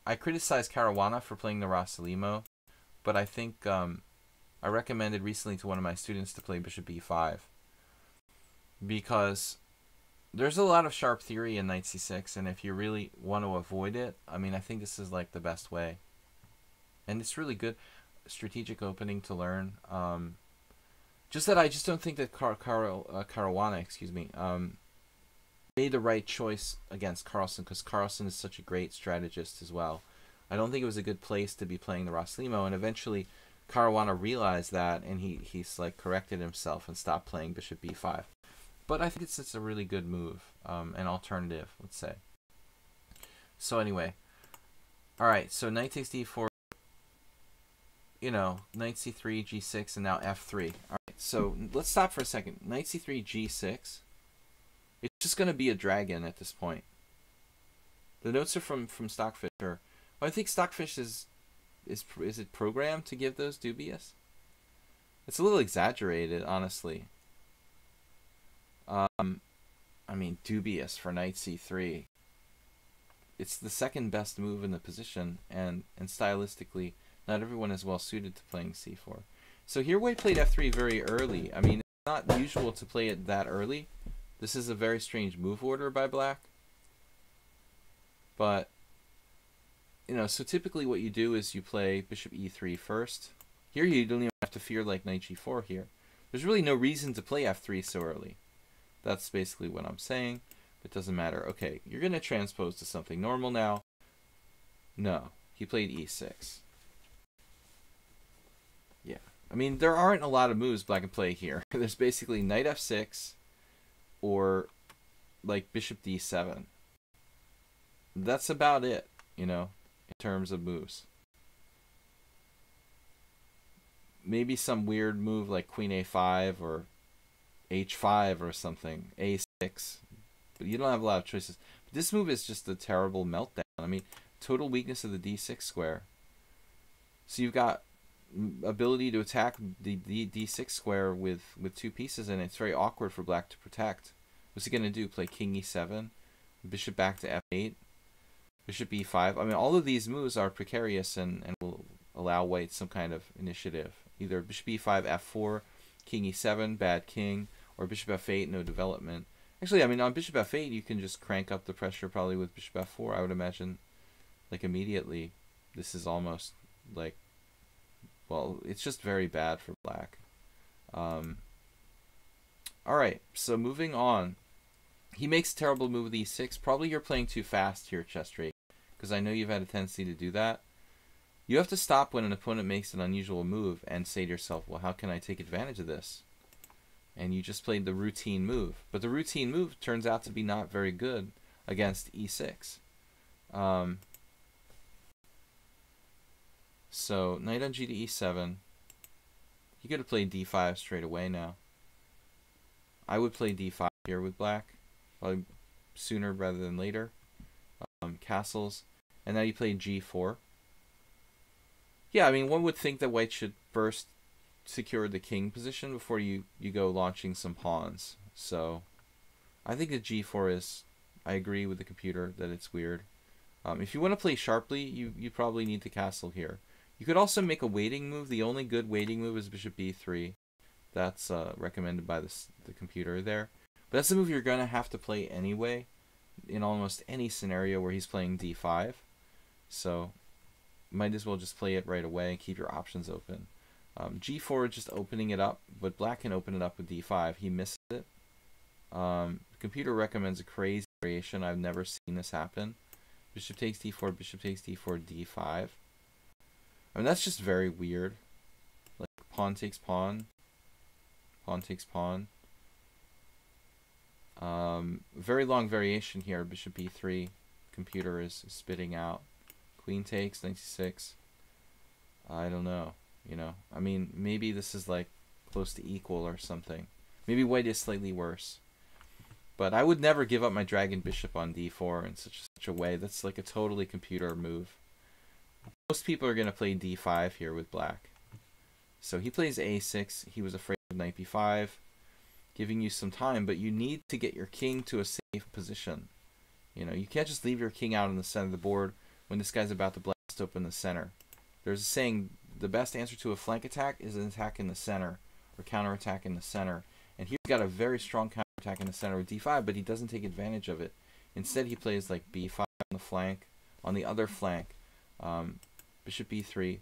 I criticized Caruana for playing the Rossalimo, but I think I recommended recently to one of my students to play Bishop B5 because There's a lot of sharp theory in knight c6, and if you really want to avoid it, I mean, I think this is like the best way. And it's really good strategic opening to learn. Just that I just don't think that Caruana, excuse me, made the right choice against Carlsen, because Carlsen is such a great strategist as well. I don't think it was a good place to be playing the Roslimo, and eventually Caruana realized that, and he's like corrected himself and stopped playing bishop b5. But I think it's a really good move, an alternative, let's say. So anyway, all right. So knight takes d4. You know, knight c3, g6, and now f3. All right. So let's stop for a second. Knight c3, g6. It's just going to be a dragon at this point. The notes are from Stockfish. Well, I think Stockfish is it programmed to give those dubious? It's a little exaggerated, honestly. I mean, dubious for knight c3. It's the second best move in the position, and stylistically, not everyone is well suited to playing c4. So here White played f3 very early. I mean, it's not usual to play it that early. This is a very strange move order by Black. But, you know, so typically what you do is you play bishop e3 first. Here you don't even have to fear like knight g4 here. There's really no reason to play f3 so early. That's basically what I'm saying. It doesn't matter. Okay, you're going to transpose to something normal now. No, he played e6. Yeah, I mean, there aren't a lot of moves Black can play here. There's basically knight f6 or like bishop d7. That's about it, you know, in terms of moves. Maybe some weird move like queen a5 or h5 or something, a6, but you don't have a lot of choices. But this move is just a terrible meltdown. I mean, total weakness of the d6 square. So you've got ability to attack the d6 square with two pieces, and it's very awkward for Black to protect. What's he going to do? Play king e7, bishop back to f8, bishop e5. I mean, all of these moves are precarious and will allow White some kind of initiative. Either bishop e5, f4, king e7, bad king, or bishop f8, no development. Actually, I mean, on bishop f8, you can just crank up the pressure probably with bishop f4, I would imagine. Like, immediately, this is almost like, well, it's just very bad for Black. Alright, so moving on. He makes a terrible move with e6. Probably you're playing too fast here, Chess Drake, because I know you've had a tendency to do that. You have to stop when an opponent makes an unusual move and say to yourself, well, how can I take advantage of this? And you just played the routine move. But the routine move turns out to be not very good against e6. So, knight on g to e7. He could have played d5 straight away now. I would play d5 here with Black. Probably sooner rather than later. Castles. And now you play g4. Yeah, I mean, one would think that White should first secure the king position before you go launching some pawns. So, I think that g4 is... I agree with the computer that it's weird. If you want to play sharply, you probably need to castle here. You could also make a waiting move. The only good waiting move is bishop b3. That's recommended by the computer there. But that's the move you're going to have to play anyway in almost any scenario where he's playing d5. So, might as well just play it right away and keep your options open. G4 just opening it up, but Black can open it up with d5. He missed it. The computer recommends a crazy variation. I've never seen this happen. Bishop takes d4, bishop takes d4, d5. I mean, that's just very weird. Like, pawn takes pawn. Pawn takes pawn. Very long variation here. Bishop b3. Computer is spitting out. Queen takes, 96. I don't know. You know, I mean, maybe this is like close to equal or something. Maybe White is slightly worse. But I would never give up my dragon bishop on d4 in such a way. That's like a totally computer move. Most people are going to play d5 here with Black. So he plays a6. He was afraid of knight b5, giving you some time, but you need to get your king to a safe position. You know, you can't just leave your king out in the center of the board when this guy's about to blast open the center. There's a saying, the best answer to a flank attack is an attack in the center, or counterattack in the center. And here we've got a very strong counterattack attacking the center with d5, but he doesn't take advantage of it. Instead, he plays like b5 on the flank, on the other flank, bishop e3,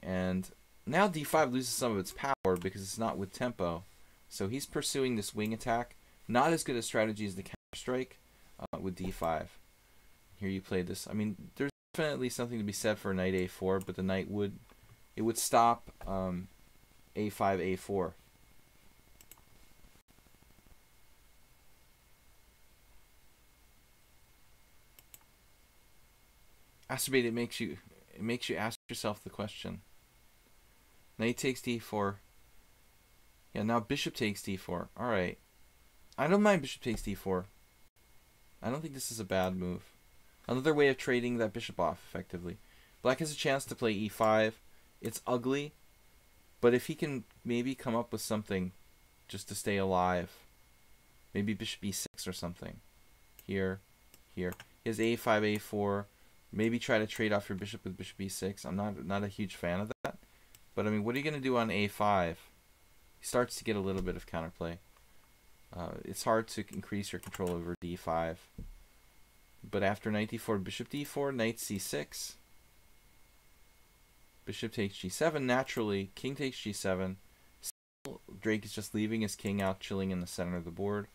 and now d5 loses some of its power because it's not with tempo. So he's pursuing this wing attack. Not as good a strategy as the counter strike with d5. Here you play this. I mean, there's definitely something to be said for knight a4, but the knight would stop a5 a4. Acerbate, it makes you ask yourself the question. Knight takes d4. Yeah, now bishop takes d4. All right, I don't mind bishop takes d4. I don't think this is a bad move. Another way of trading that bishop off effectively. Black has a chance to play e5. It's ugly, but if he can maybe come up with something just to stay alive, maybe bishop e6 or something. Here. He has a5, a4. Maybe try to trade off your bishop with bishop e6. I'm not a huge fan of that. But I mean, what are you going to do on a5? He starts to get a little bit of counterplay. It's hard to increase your control over d5. But after knight d4, bishop d4, knight c6. Bishop takes g7 naturally. King takes g7. Still, Drake is just leaving his king out chilling in the center of the board.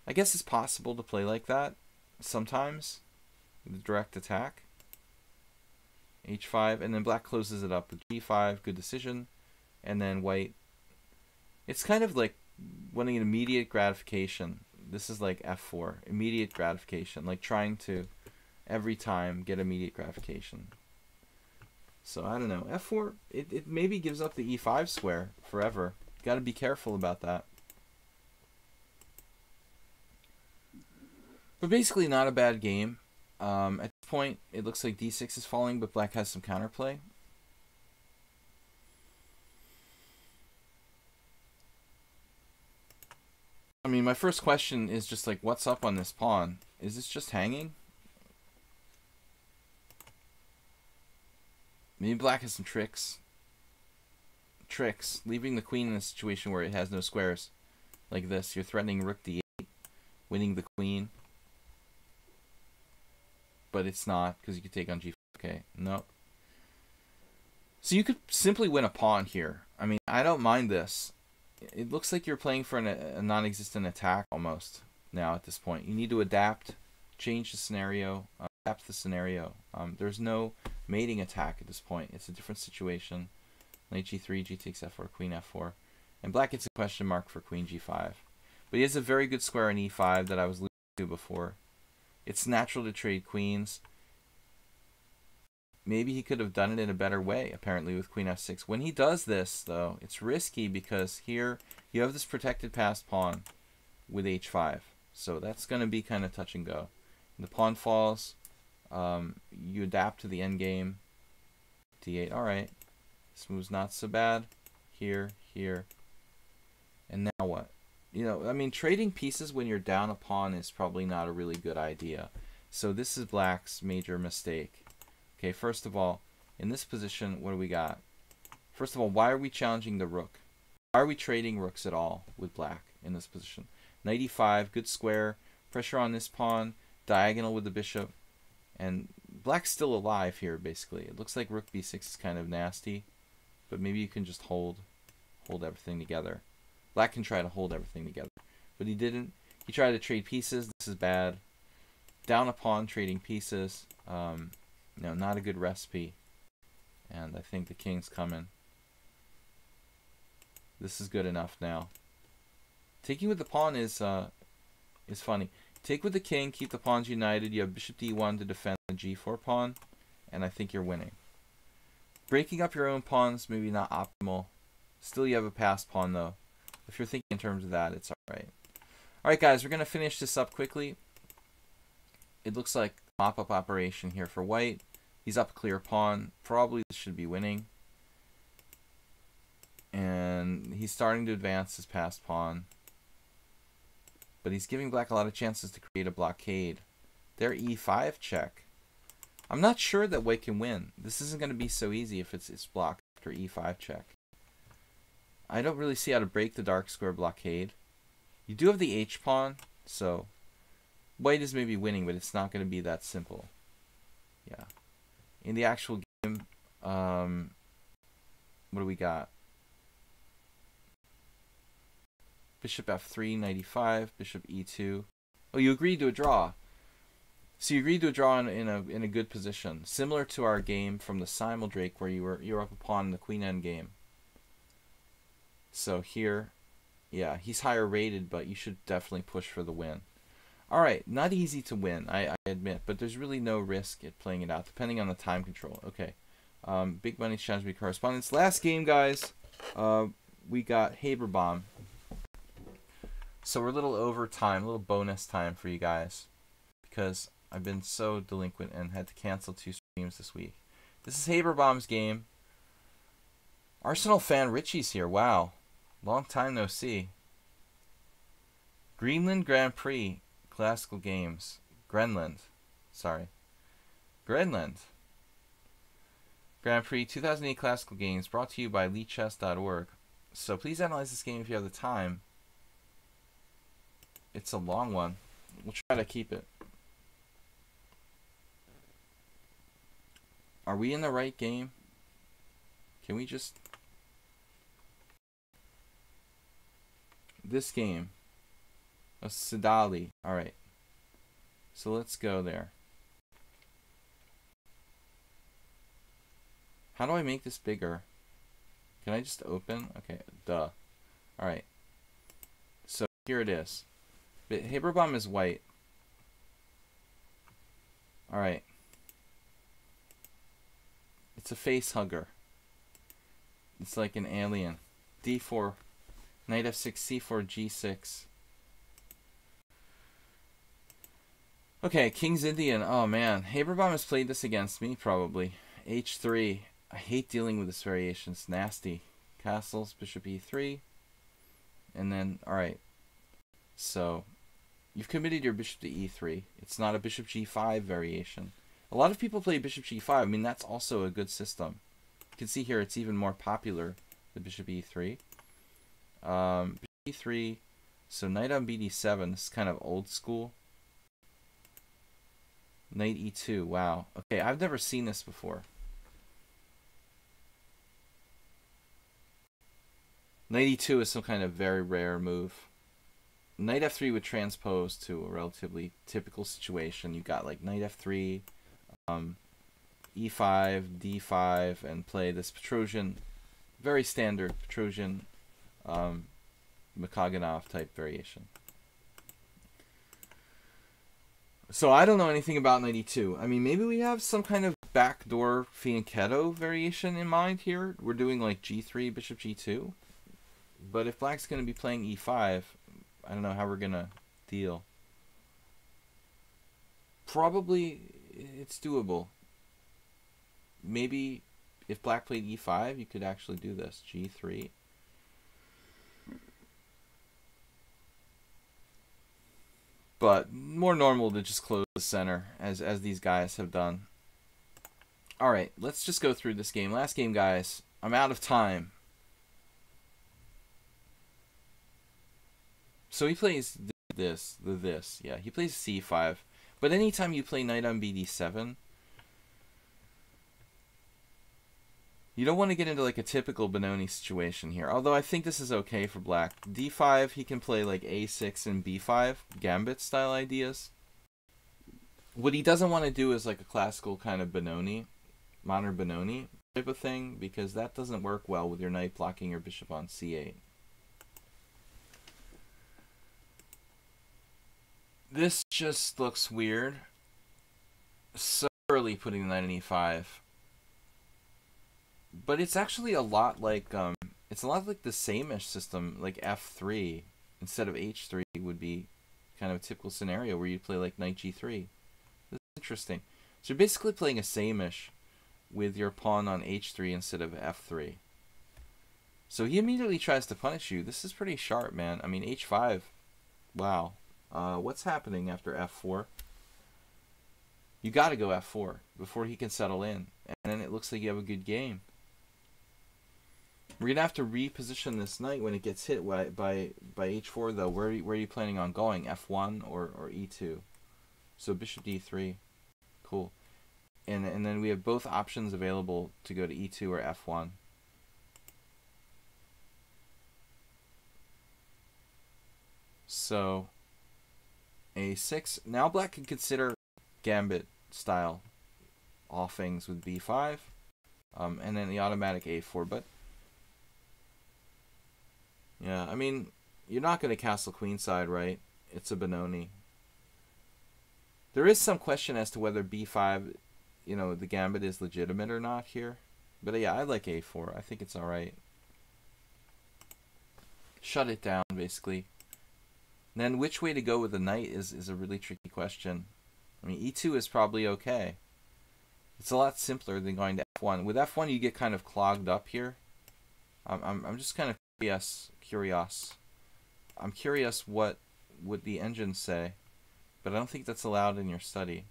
I guess it's possible to play like that sometimes. With direct attack. h5, and then black closes it up with g5, good decision, and then white. It's kind of like wanting an immediate gratification. This is like f4, immediate gratification, like trying to every time get immediate gratification. So I don't know, f4, it maybe gives up the e5 square forever. Got to be careful about that. But basically not a bad game. At this point, it looks like d6 is falling, but black has some counterplay. I mean, my first question is just like, what's up on this pawn? Is this just hanging? Maybe black has some tricks. Leaving the queen in a situation where it has no squares. Like this, you're threatening rook d8, winning the queen. But it's not, because you could take on g4. Okay, no. So you could simply win a pawn here. I mean, I don't mind this. It looks like you're playing for a non-existent attack almost now at this point. You need to adapt, change the scenario, adapt the scenario. There's no mating attack at this point. It's a different situation. Knight g3, g takes f4, queen f4. And black gets a question mark for queen g5. But he has a very good square on e5 that I was alluding to before. It's natural to trade queens. Maybe he could have done it in a better way, apparently, with queen f6. When he does this, though, it's risky because here you have this protected passed pawn with h5. So that's going to be kind of touch and go. And the pawn falls. You adapt to the endgame. d8. All right. This move's not so bad. Here. And now what? You know, I mean, trading pieces when you're down a pawn is probably not a really good idea. So this is black's major mistake. Okay, first of all, in this position, what do we got? First of all, why are we challenging the rook? Why are we trading rooks at all with black in this position? Knight e5, good square, pressure on this pawn, diagonal with the bishop, and black's still alive here, basically. It looks like rook b6 is kind of nasty, but maybe you can just hold everything together. Black can try to hold everything together, but he didn't. He tried to trade pieces. This is bad. Down a pawn, trading pieces. No, not a good recipe. And I think the king's coming. This is good enough now. Taking with the pawn is funny. Take with the king, keep the pawns united. You have bishop d1 to defend the g4 pawn, and I think you're winning. Breaking up your own pawns, maybe not optimal. Still, you have a passed pawn, though. If you're thinking in terms of that, it's alright. Alright, guys, we're going to finish this up quickly. It looks like a mop-up operation here for white. He's up a clear pawn. Probably should be winning. And he's starting to advance his passed pawn. But he's giving black a lot of chances to create a blockade. Their e5 check. I'm not sure that white can win. This isn't going to be so easy if it's blocked after e5 check. I don't really see how to break the dark square blockade. You do have the h-pawn, so white is maybe winning, but it's not going to be that simple. Yeah. In the actual game, what do we got? Bishop f3, knight e5, bishop e2. Oh, you agreed to a draw. So you agreed to a draw in a good position, similar to our game from the Simuldrake where you were up a pawn in the queen end game. So here, yeah, he's higher rated, but you should definitely push for the win. All right, not easy to win, I admit, but there's really no risk at playing it out, depending on the time control. Okay, Big Money Challenge Me Correspondence. Last game, guys, we got Haberbaum. So we're a little over time, a little bonus time for you guys, because I've been so delinquent and had to cancel 2 streams this week. This is Haberbaum's game. Arsenal fan Richie's here. Wow. Long time no see. Greenland Grand Prix Classical Games. Grenland. Sorry. Grenland. Grand Prix 2008 Classical Games brought to you by lichess.org. So please analyze this game if you have the time. It's a long one. We'll try to keep it. Are we in the right game? Can we just... This game. A Sidali. Alright. So let's go there. How do I make this bigger? Can I just open? Okay, duh. Alright. So here it is. Haberbaum is white. Alright. It's a face hugger. It's like an alien. D4. Knight f6, c4, g6. Okay, King's Indian. Oh man. Haberbaum has played this against me probably. h3. I hate dealing with this variation. It's nasty. Castles, bishop e3. And then, alright. So, you've committed your bishop to e3. It's not a bishop g5 variation. A lot of people play bishop g5. I mean, that's also a good system. You can see here it's even more popular than bishop e3. Bishop e3. So knight on bd7. This is kind of old school. Knight e2. Wow. Okay, I've never seen this before. Knight e2 is some kind of very rare move. Knight f3 would transpose to a relatively typical situation. You got like knight f3, e5, d5, and play this Petrosian, very standard Petrosian Makaganov type variation. So I don't know anything about knight e2. I mean, maybe we have some kind of backdoor fianchetto variation in mind here. We're doing like g3, bishop g2. But if black's going to be playing e5, I don't know how we're going to deal. Probably it's doable. Maybe if black played e5, you could actually do this. g3. But more normal to just close the center, as these guys have done. Alright, let's just go through this game. Last game, guys. I'm out of time. So he plays this. Yeah, he plays c5. But anytime you play knight on bd7, you don't want to get into like a typical Benoni situation here. Although I think this is okay for black. d5, he can play like a6 and b5, gambit style ideas. What he doesn't want to do is like a classical kind of Benoni, modern Benoni type of thing, because that doesn't work well with your knight blocking your bishop on c8. This just looks weird. So early putting the knight on e5. But it's actually a lot like the same-ish system, like f3 instead of h3 would be kind of a typical scenario where you play like knight g3. This is interesting. So you're basically playing a same-ish with your pawn on h3 instead of f3. So he immediately tries to punish you. This is pretty sharp, man. I mean, h5. Wow. What's happening after f4? You got to go f4 before he can settle in. And then it looks like you have a good game. We're gonna have to reposition this knight when it gets hit by h4 though. Where are you planning on going? F1 or e2? So bishop d3. Cool. And then we have both options available to go to e2 or f1. So a6. Now black can consider gambit style offings with b5, and then the automatic a4. But yeah, I mean, you're not going to castle queenside, right? It's a Benoni. There is some question as to whether b5, you know, the gambit is legitimate or not here. But yeah, I like a4. I think it's all right. Shut it down, basically. And then which way to go with the knight is a really tricky question. I mean, e2 is probably okay. It's a lot simpler than going to f1. With f1, you get kind of clogged up here. I'm just kind of curious. I'm curious what would the engines say, but I don't think that's allowed in your study.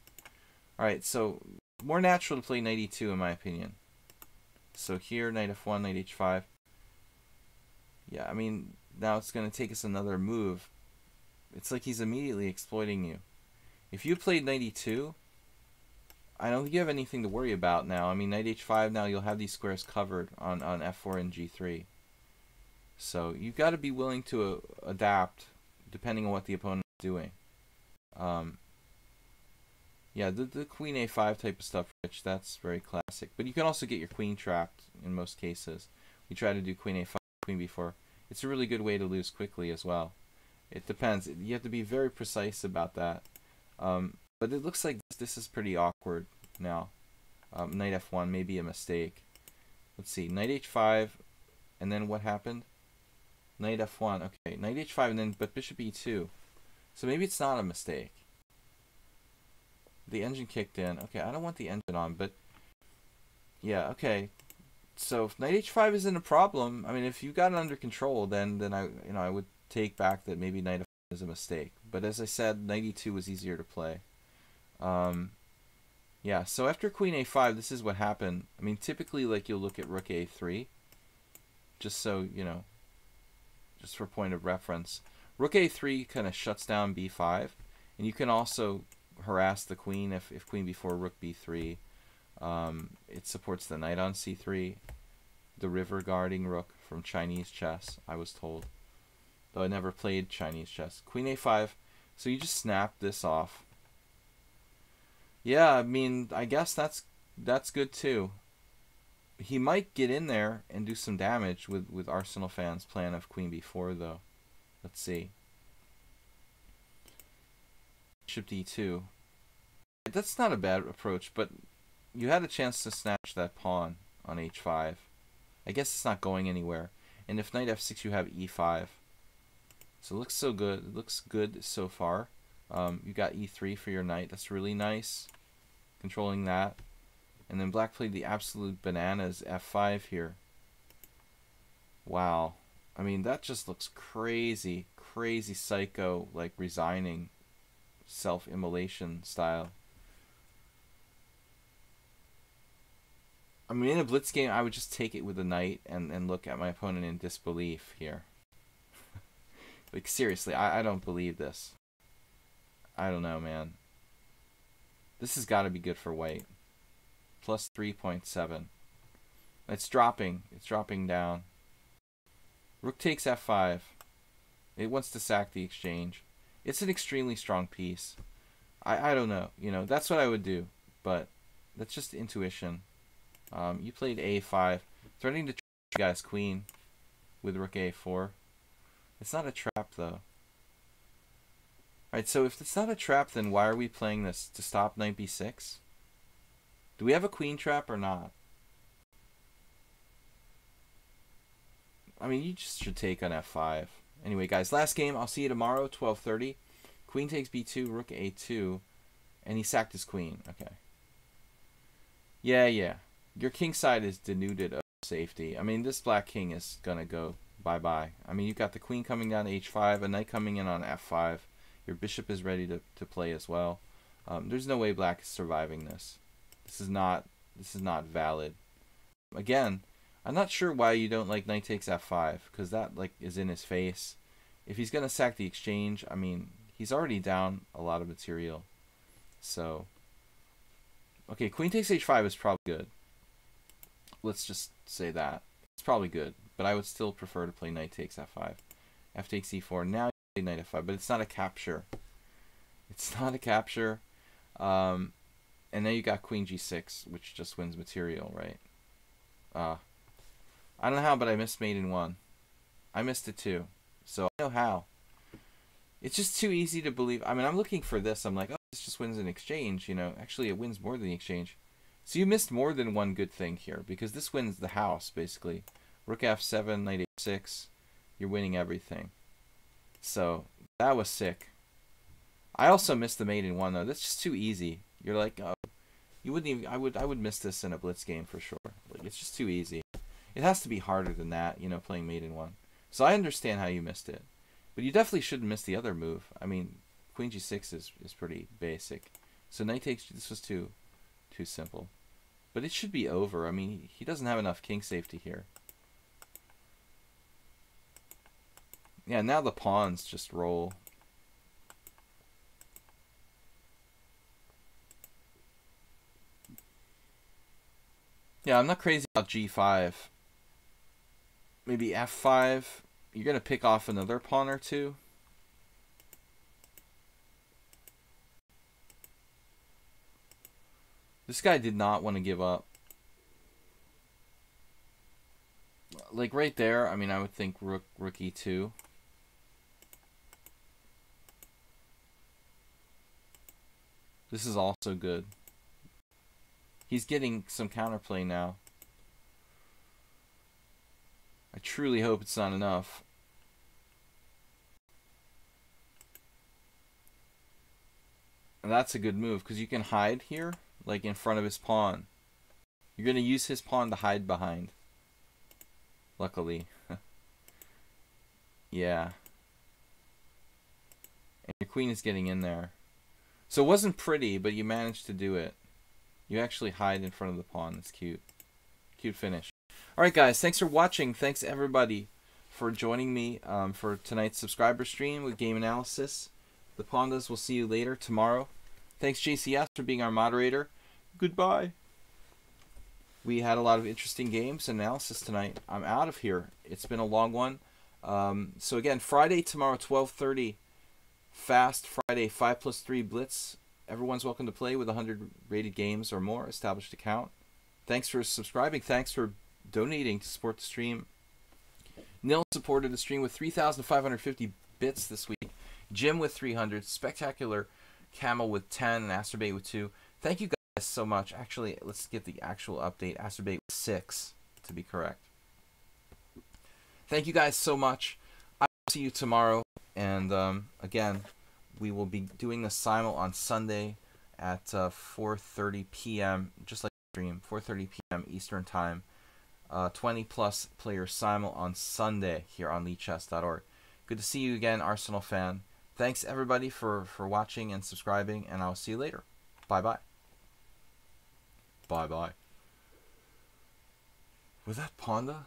All right, so more natural to play knight e2 in my opinion. So here, knight f1, knight h5. Yeah, I mean, now it's going to take us another move. It's like he's immediately exploiting you. If you played knight e2, I don't think you have anything to worry about now. I mean, knight h5, now you'll have these squares covered on f4 and g3. So you've got to be willing to adapt depending on what the opponent is doing. Yeah, the queen a5 type of stuff, Rich, that's very classic. But you can also get your queen trapped in most cases. We try to do queen a5, queen b4. It's a really good way to lose quickly as well. It depends. You have to be very precise about that. But it looks like this is pretty awkward now. Knight f1 may be a mistake. Let's see. Knight h5, and then what happened? Knight f1. Okay, knight h5, and then but bishop e2. So maybe it's not a mistake. The engine kicked in. Okay, I don't want the engine on, but yeah. Okay. So if knight h5 isn't a problem, I mean, if you got it under control, then I would take back that maybe knight f1 is a mistake. But as I said, knight e2 was easier to play. Yeah, so after queen a5, this is what happened. I mean, typically, like, you'll look at rook a3, just so, you know, just for point of reference. Rook a3 kind of shuts down b5, and you can also harass the queen if queen b4, rook b3. It supports the knight on c3, the river guarding rook from Chinese chess, I was told. Though I never played Chinese chess. Queen a5, so you just snap this off. Yeah, I mean, I guess that's good too. He might get in there and do some damage with Arsenal fans' plan of queen b4 though. Let's see. Bishop d2. That's not a bad approach, but you had a chance to snatch that pawn on h5. I guess it's not going anywhere. And if knight f6, you have e5. So it looks so good. It looks good so far. You got e3 for your knight. That's really nice. Controlling that. And then black played the absolute bananas f5 here. Wow. I mean, that just looks crazy. Crazy psycho, like resigning, self-immolation style. I mean, in a blitz game, I would just take it with a knight and look at my opponent in disbelief here. Like, seriously, I don't believe this. I don't know, man. This has got to be good for white. Plus 3.7. It's dropping. It's dropping down. Rook takes f5. It wants to sack the exchange. It's an extremely strong piece. I don't know. You know, that's what I would do. But that's just intuition. You played a5. Threatening to trap you guys queen with rook a4. It's not a trap, though. Alright, so if it's not a trap, then why are we playing this? To stop knight b6? Do we have a queen trap or not? I mean, you just should take on f5. Anyway, guys, last game. I'll see you tomorrow, 12:30. Queen takes b2, rook a2, and he sacked his queen. Okay. Yeah. Your king side is denuded of safety. I mean, this black king is going to go bye-bye. I mean, you've got the queen coming down to h5, a knight coming in on f5. Your bishop is ready to play as well. There's no way black is surviving this. This is not valid. Again, I'm not sure why you don't like knight takes f5, because that like is in his face. If he's gonna sack the exchange, I mean, he's already down a lot of material. So, okay, queen takes h5 is probably good. Let's just say that. It's probably good, but I would still prefer to play knight takes f5. F takes e4. Now you play knight f5, but it's not a capture. It's not a capture. And then you got queen g6, which just wins material, right? I don't know how, but I missed mate in 1. I missed it too. So I know how. It's just too easy to believe. I mean, I'm looking for this. I'm like, oh, this just wins an exchange. You know, actually, it wins more than the exchange. So you missed more than one good thing here, because this wins the house, basically. Rook f7, knight h6. You're winning everything. So that was sick. I also missed the mate in 1, though. That's just too easy. You're like, oh, you wouldn't even. I would miss this in a blitz game for sure. Like, it's just too easy. It has to be harder than that, you know, playing mate in 1. So I understand how you missed it. But you definitely shouldn't miss the other move. I mean, queen g6 is pretty basic. So knight takes, this was too simple. But it should be over. I mean, he doesn't have enough king safety here. Yeah, now the pawns just roll. Yeah, I'm not crazy about g5. Maybe f5. You're going to pick off another pawn or two. This guy did not want to give up. Like right there, I mean, I would think rook e2. This is also good. He's getting some counterplay now. I truly hope it's not enough. And that's a good move, because you can hide here, like in front of his pawn. You're going to use his pawn to hide behind. Luckily. Yeah. And your queen is getting in there. So it wasn't pretty, but you managed to do it. You actually hide in front of the pawn. That's cute. Cute finish. Alright guys, thanks for watching. Thanks everybody for joining me for tonight's subscriber stream with game analysis. The Pandas will see you later tomorrow. Thanks JCS for being our moderator. Goodbye. We had a lot of interesting games and analysis tonight. I'm out of here. It's been a long one. So again, Friday tomorrow, 12:30. Fast Friday, 5+3 Blitz. Everyone's welcome to play with 100 rated games or more, established account. Thanks for subscribing. Thanks for donating to support the stream. Nil supported the stream with 3,550 bits this week. Jim with 300. Spectacular Camel with 10. And Asterbait with 2. Thank you guys so much. Actually, let's get the actual update. Asterbait with 6, to be correct. Thank you guys so much. I'll see you tomorrow. And again, we will be doing the simul on Sunday at 4:30 p.m. just like the stream, 4:30 p.m. Eastern Time. 20+ player simul on Sunday here on lichess.org. Good to see you again, Arsenal fan. Thanks everybody for watching and subscribing, and I'll see you later. Bye-bye. Bye-bye. Was that Panda?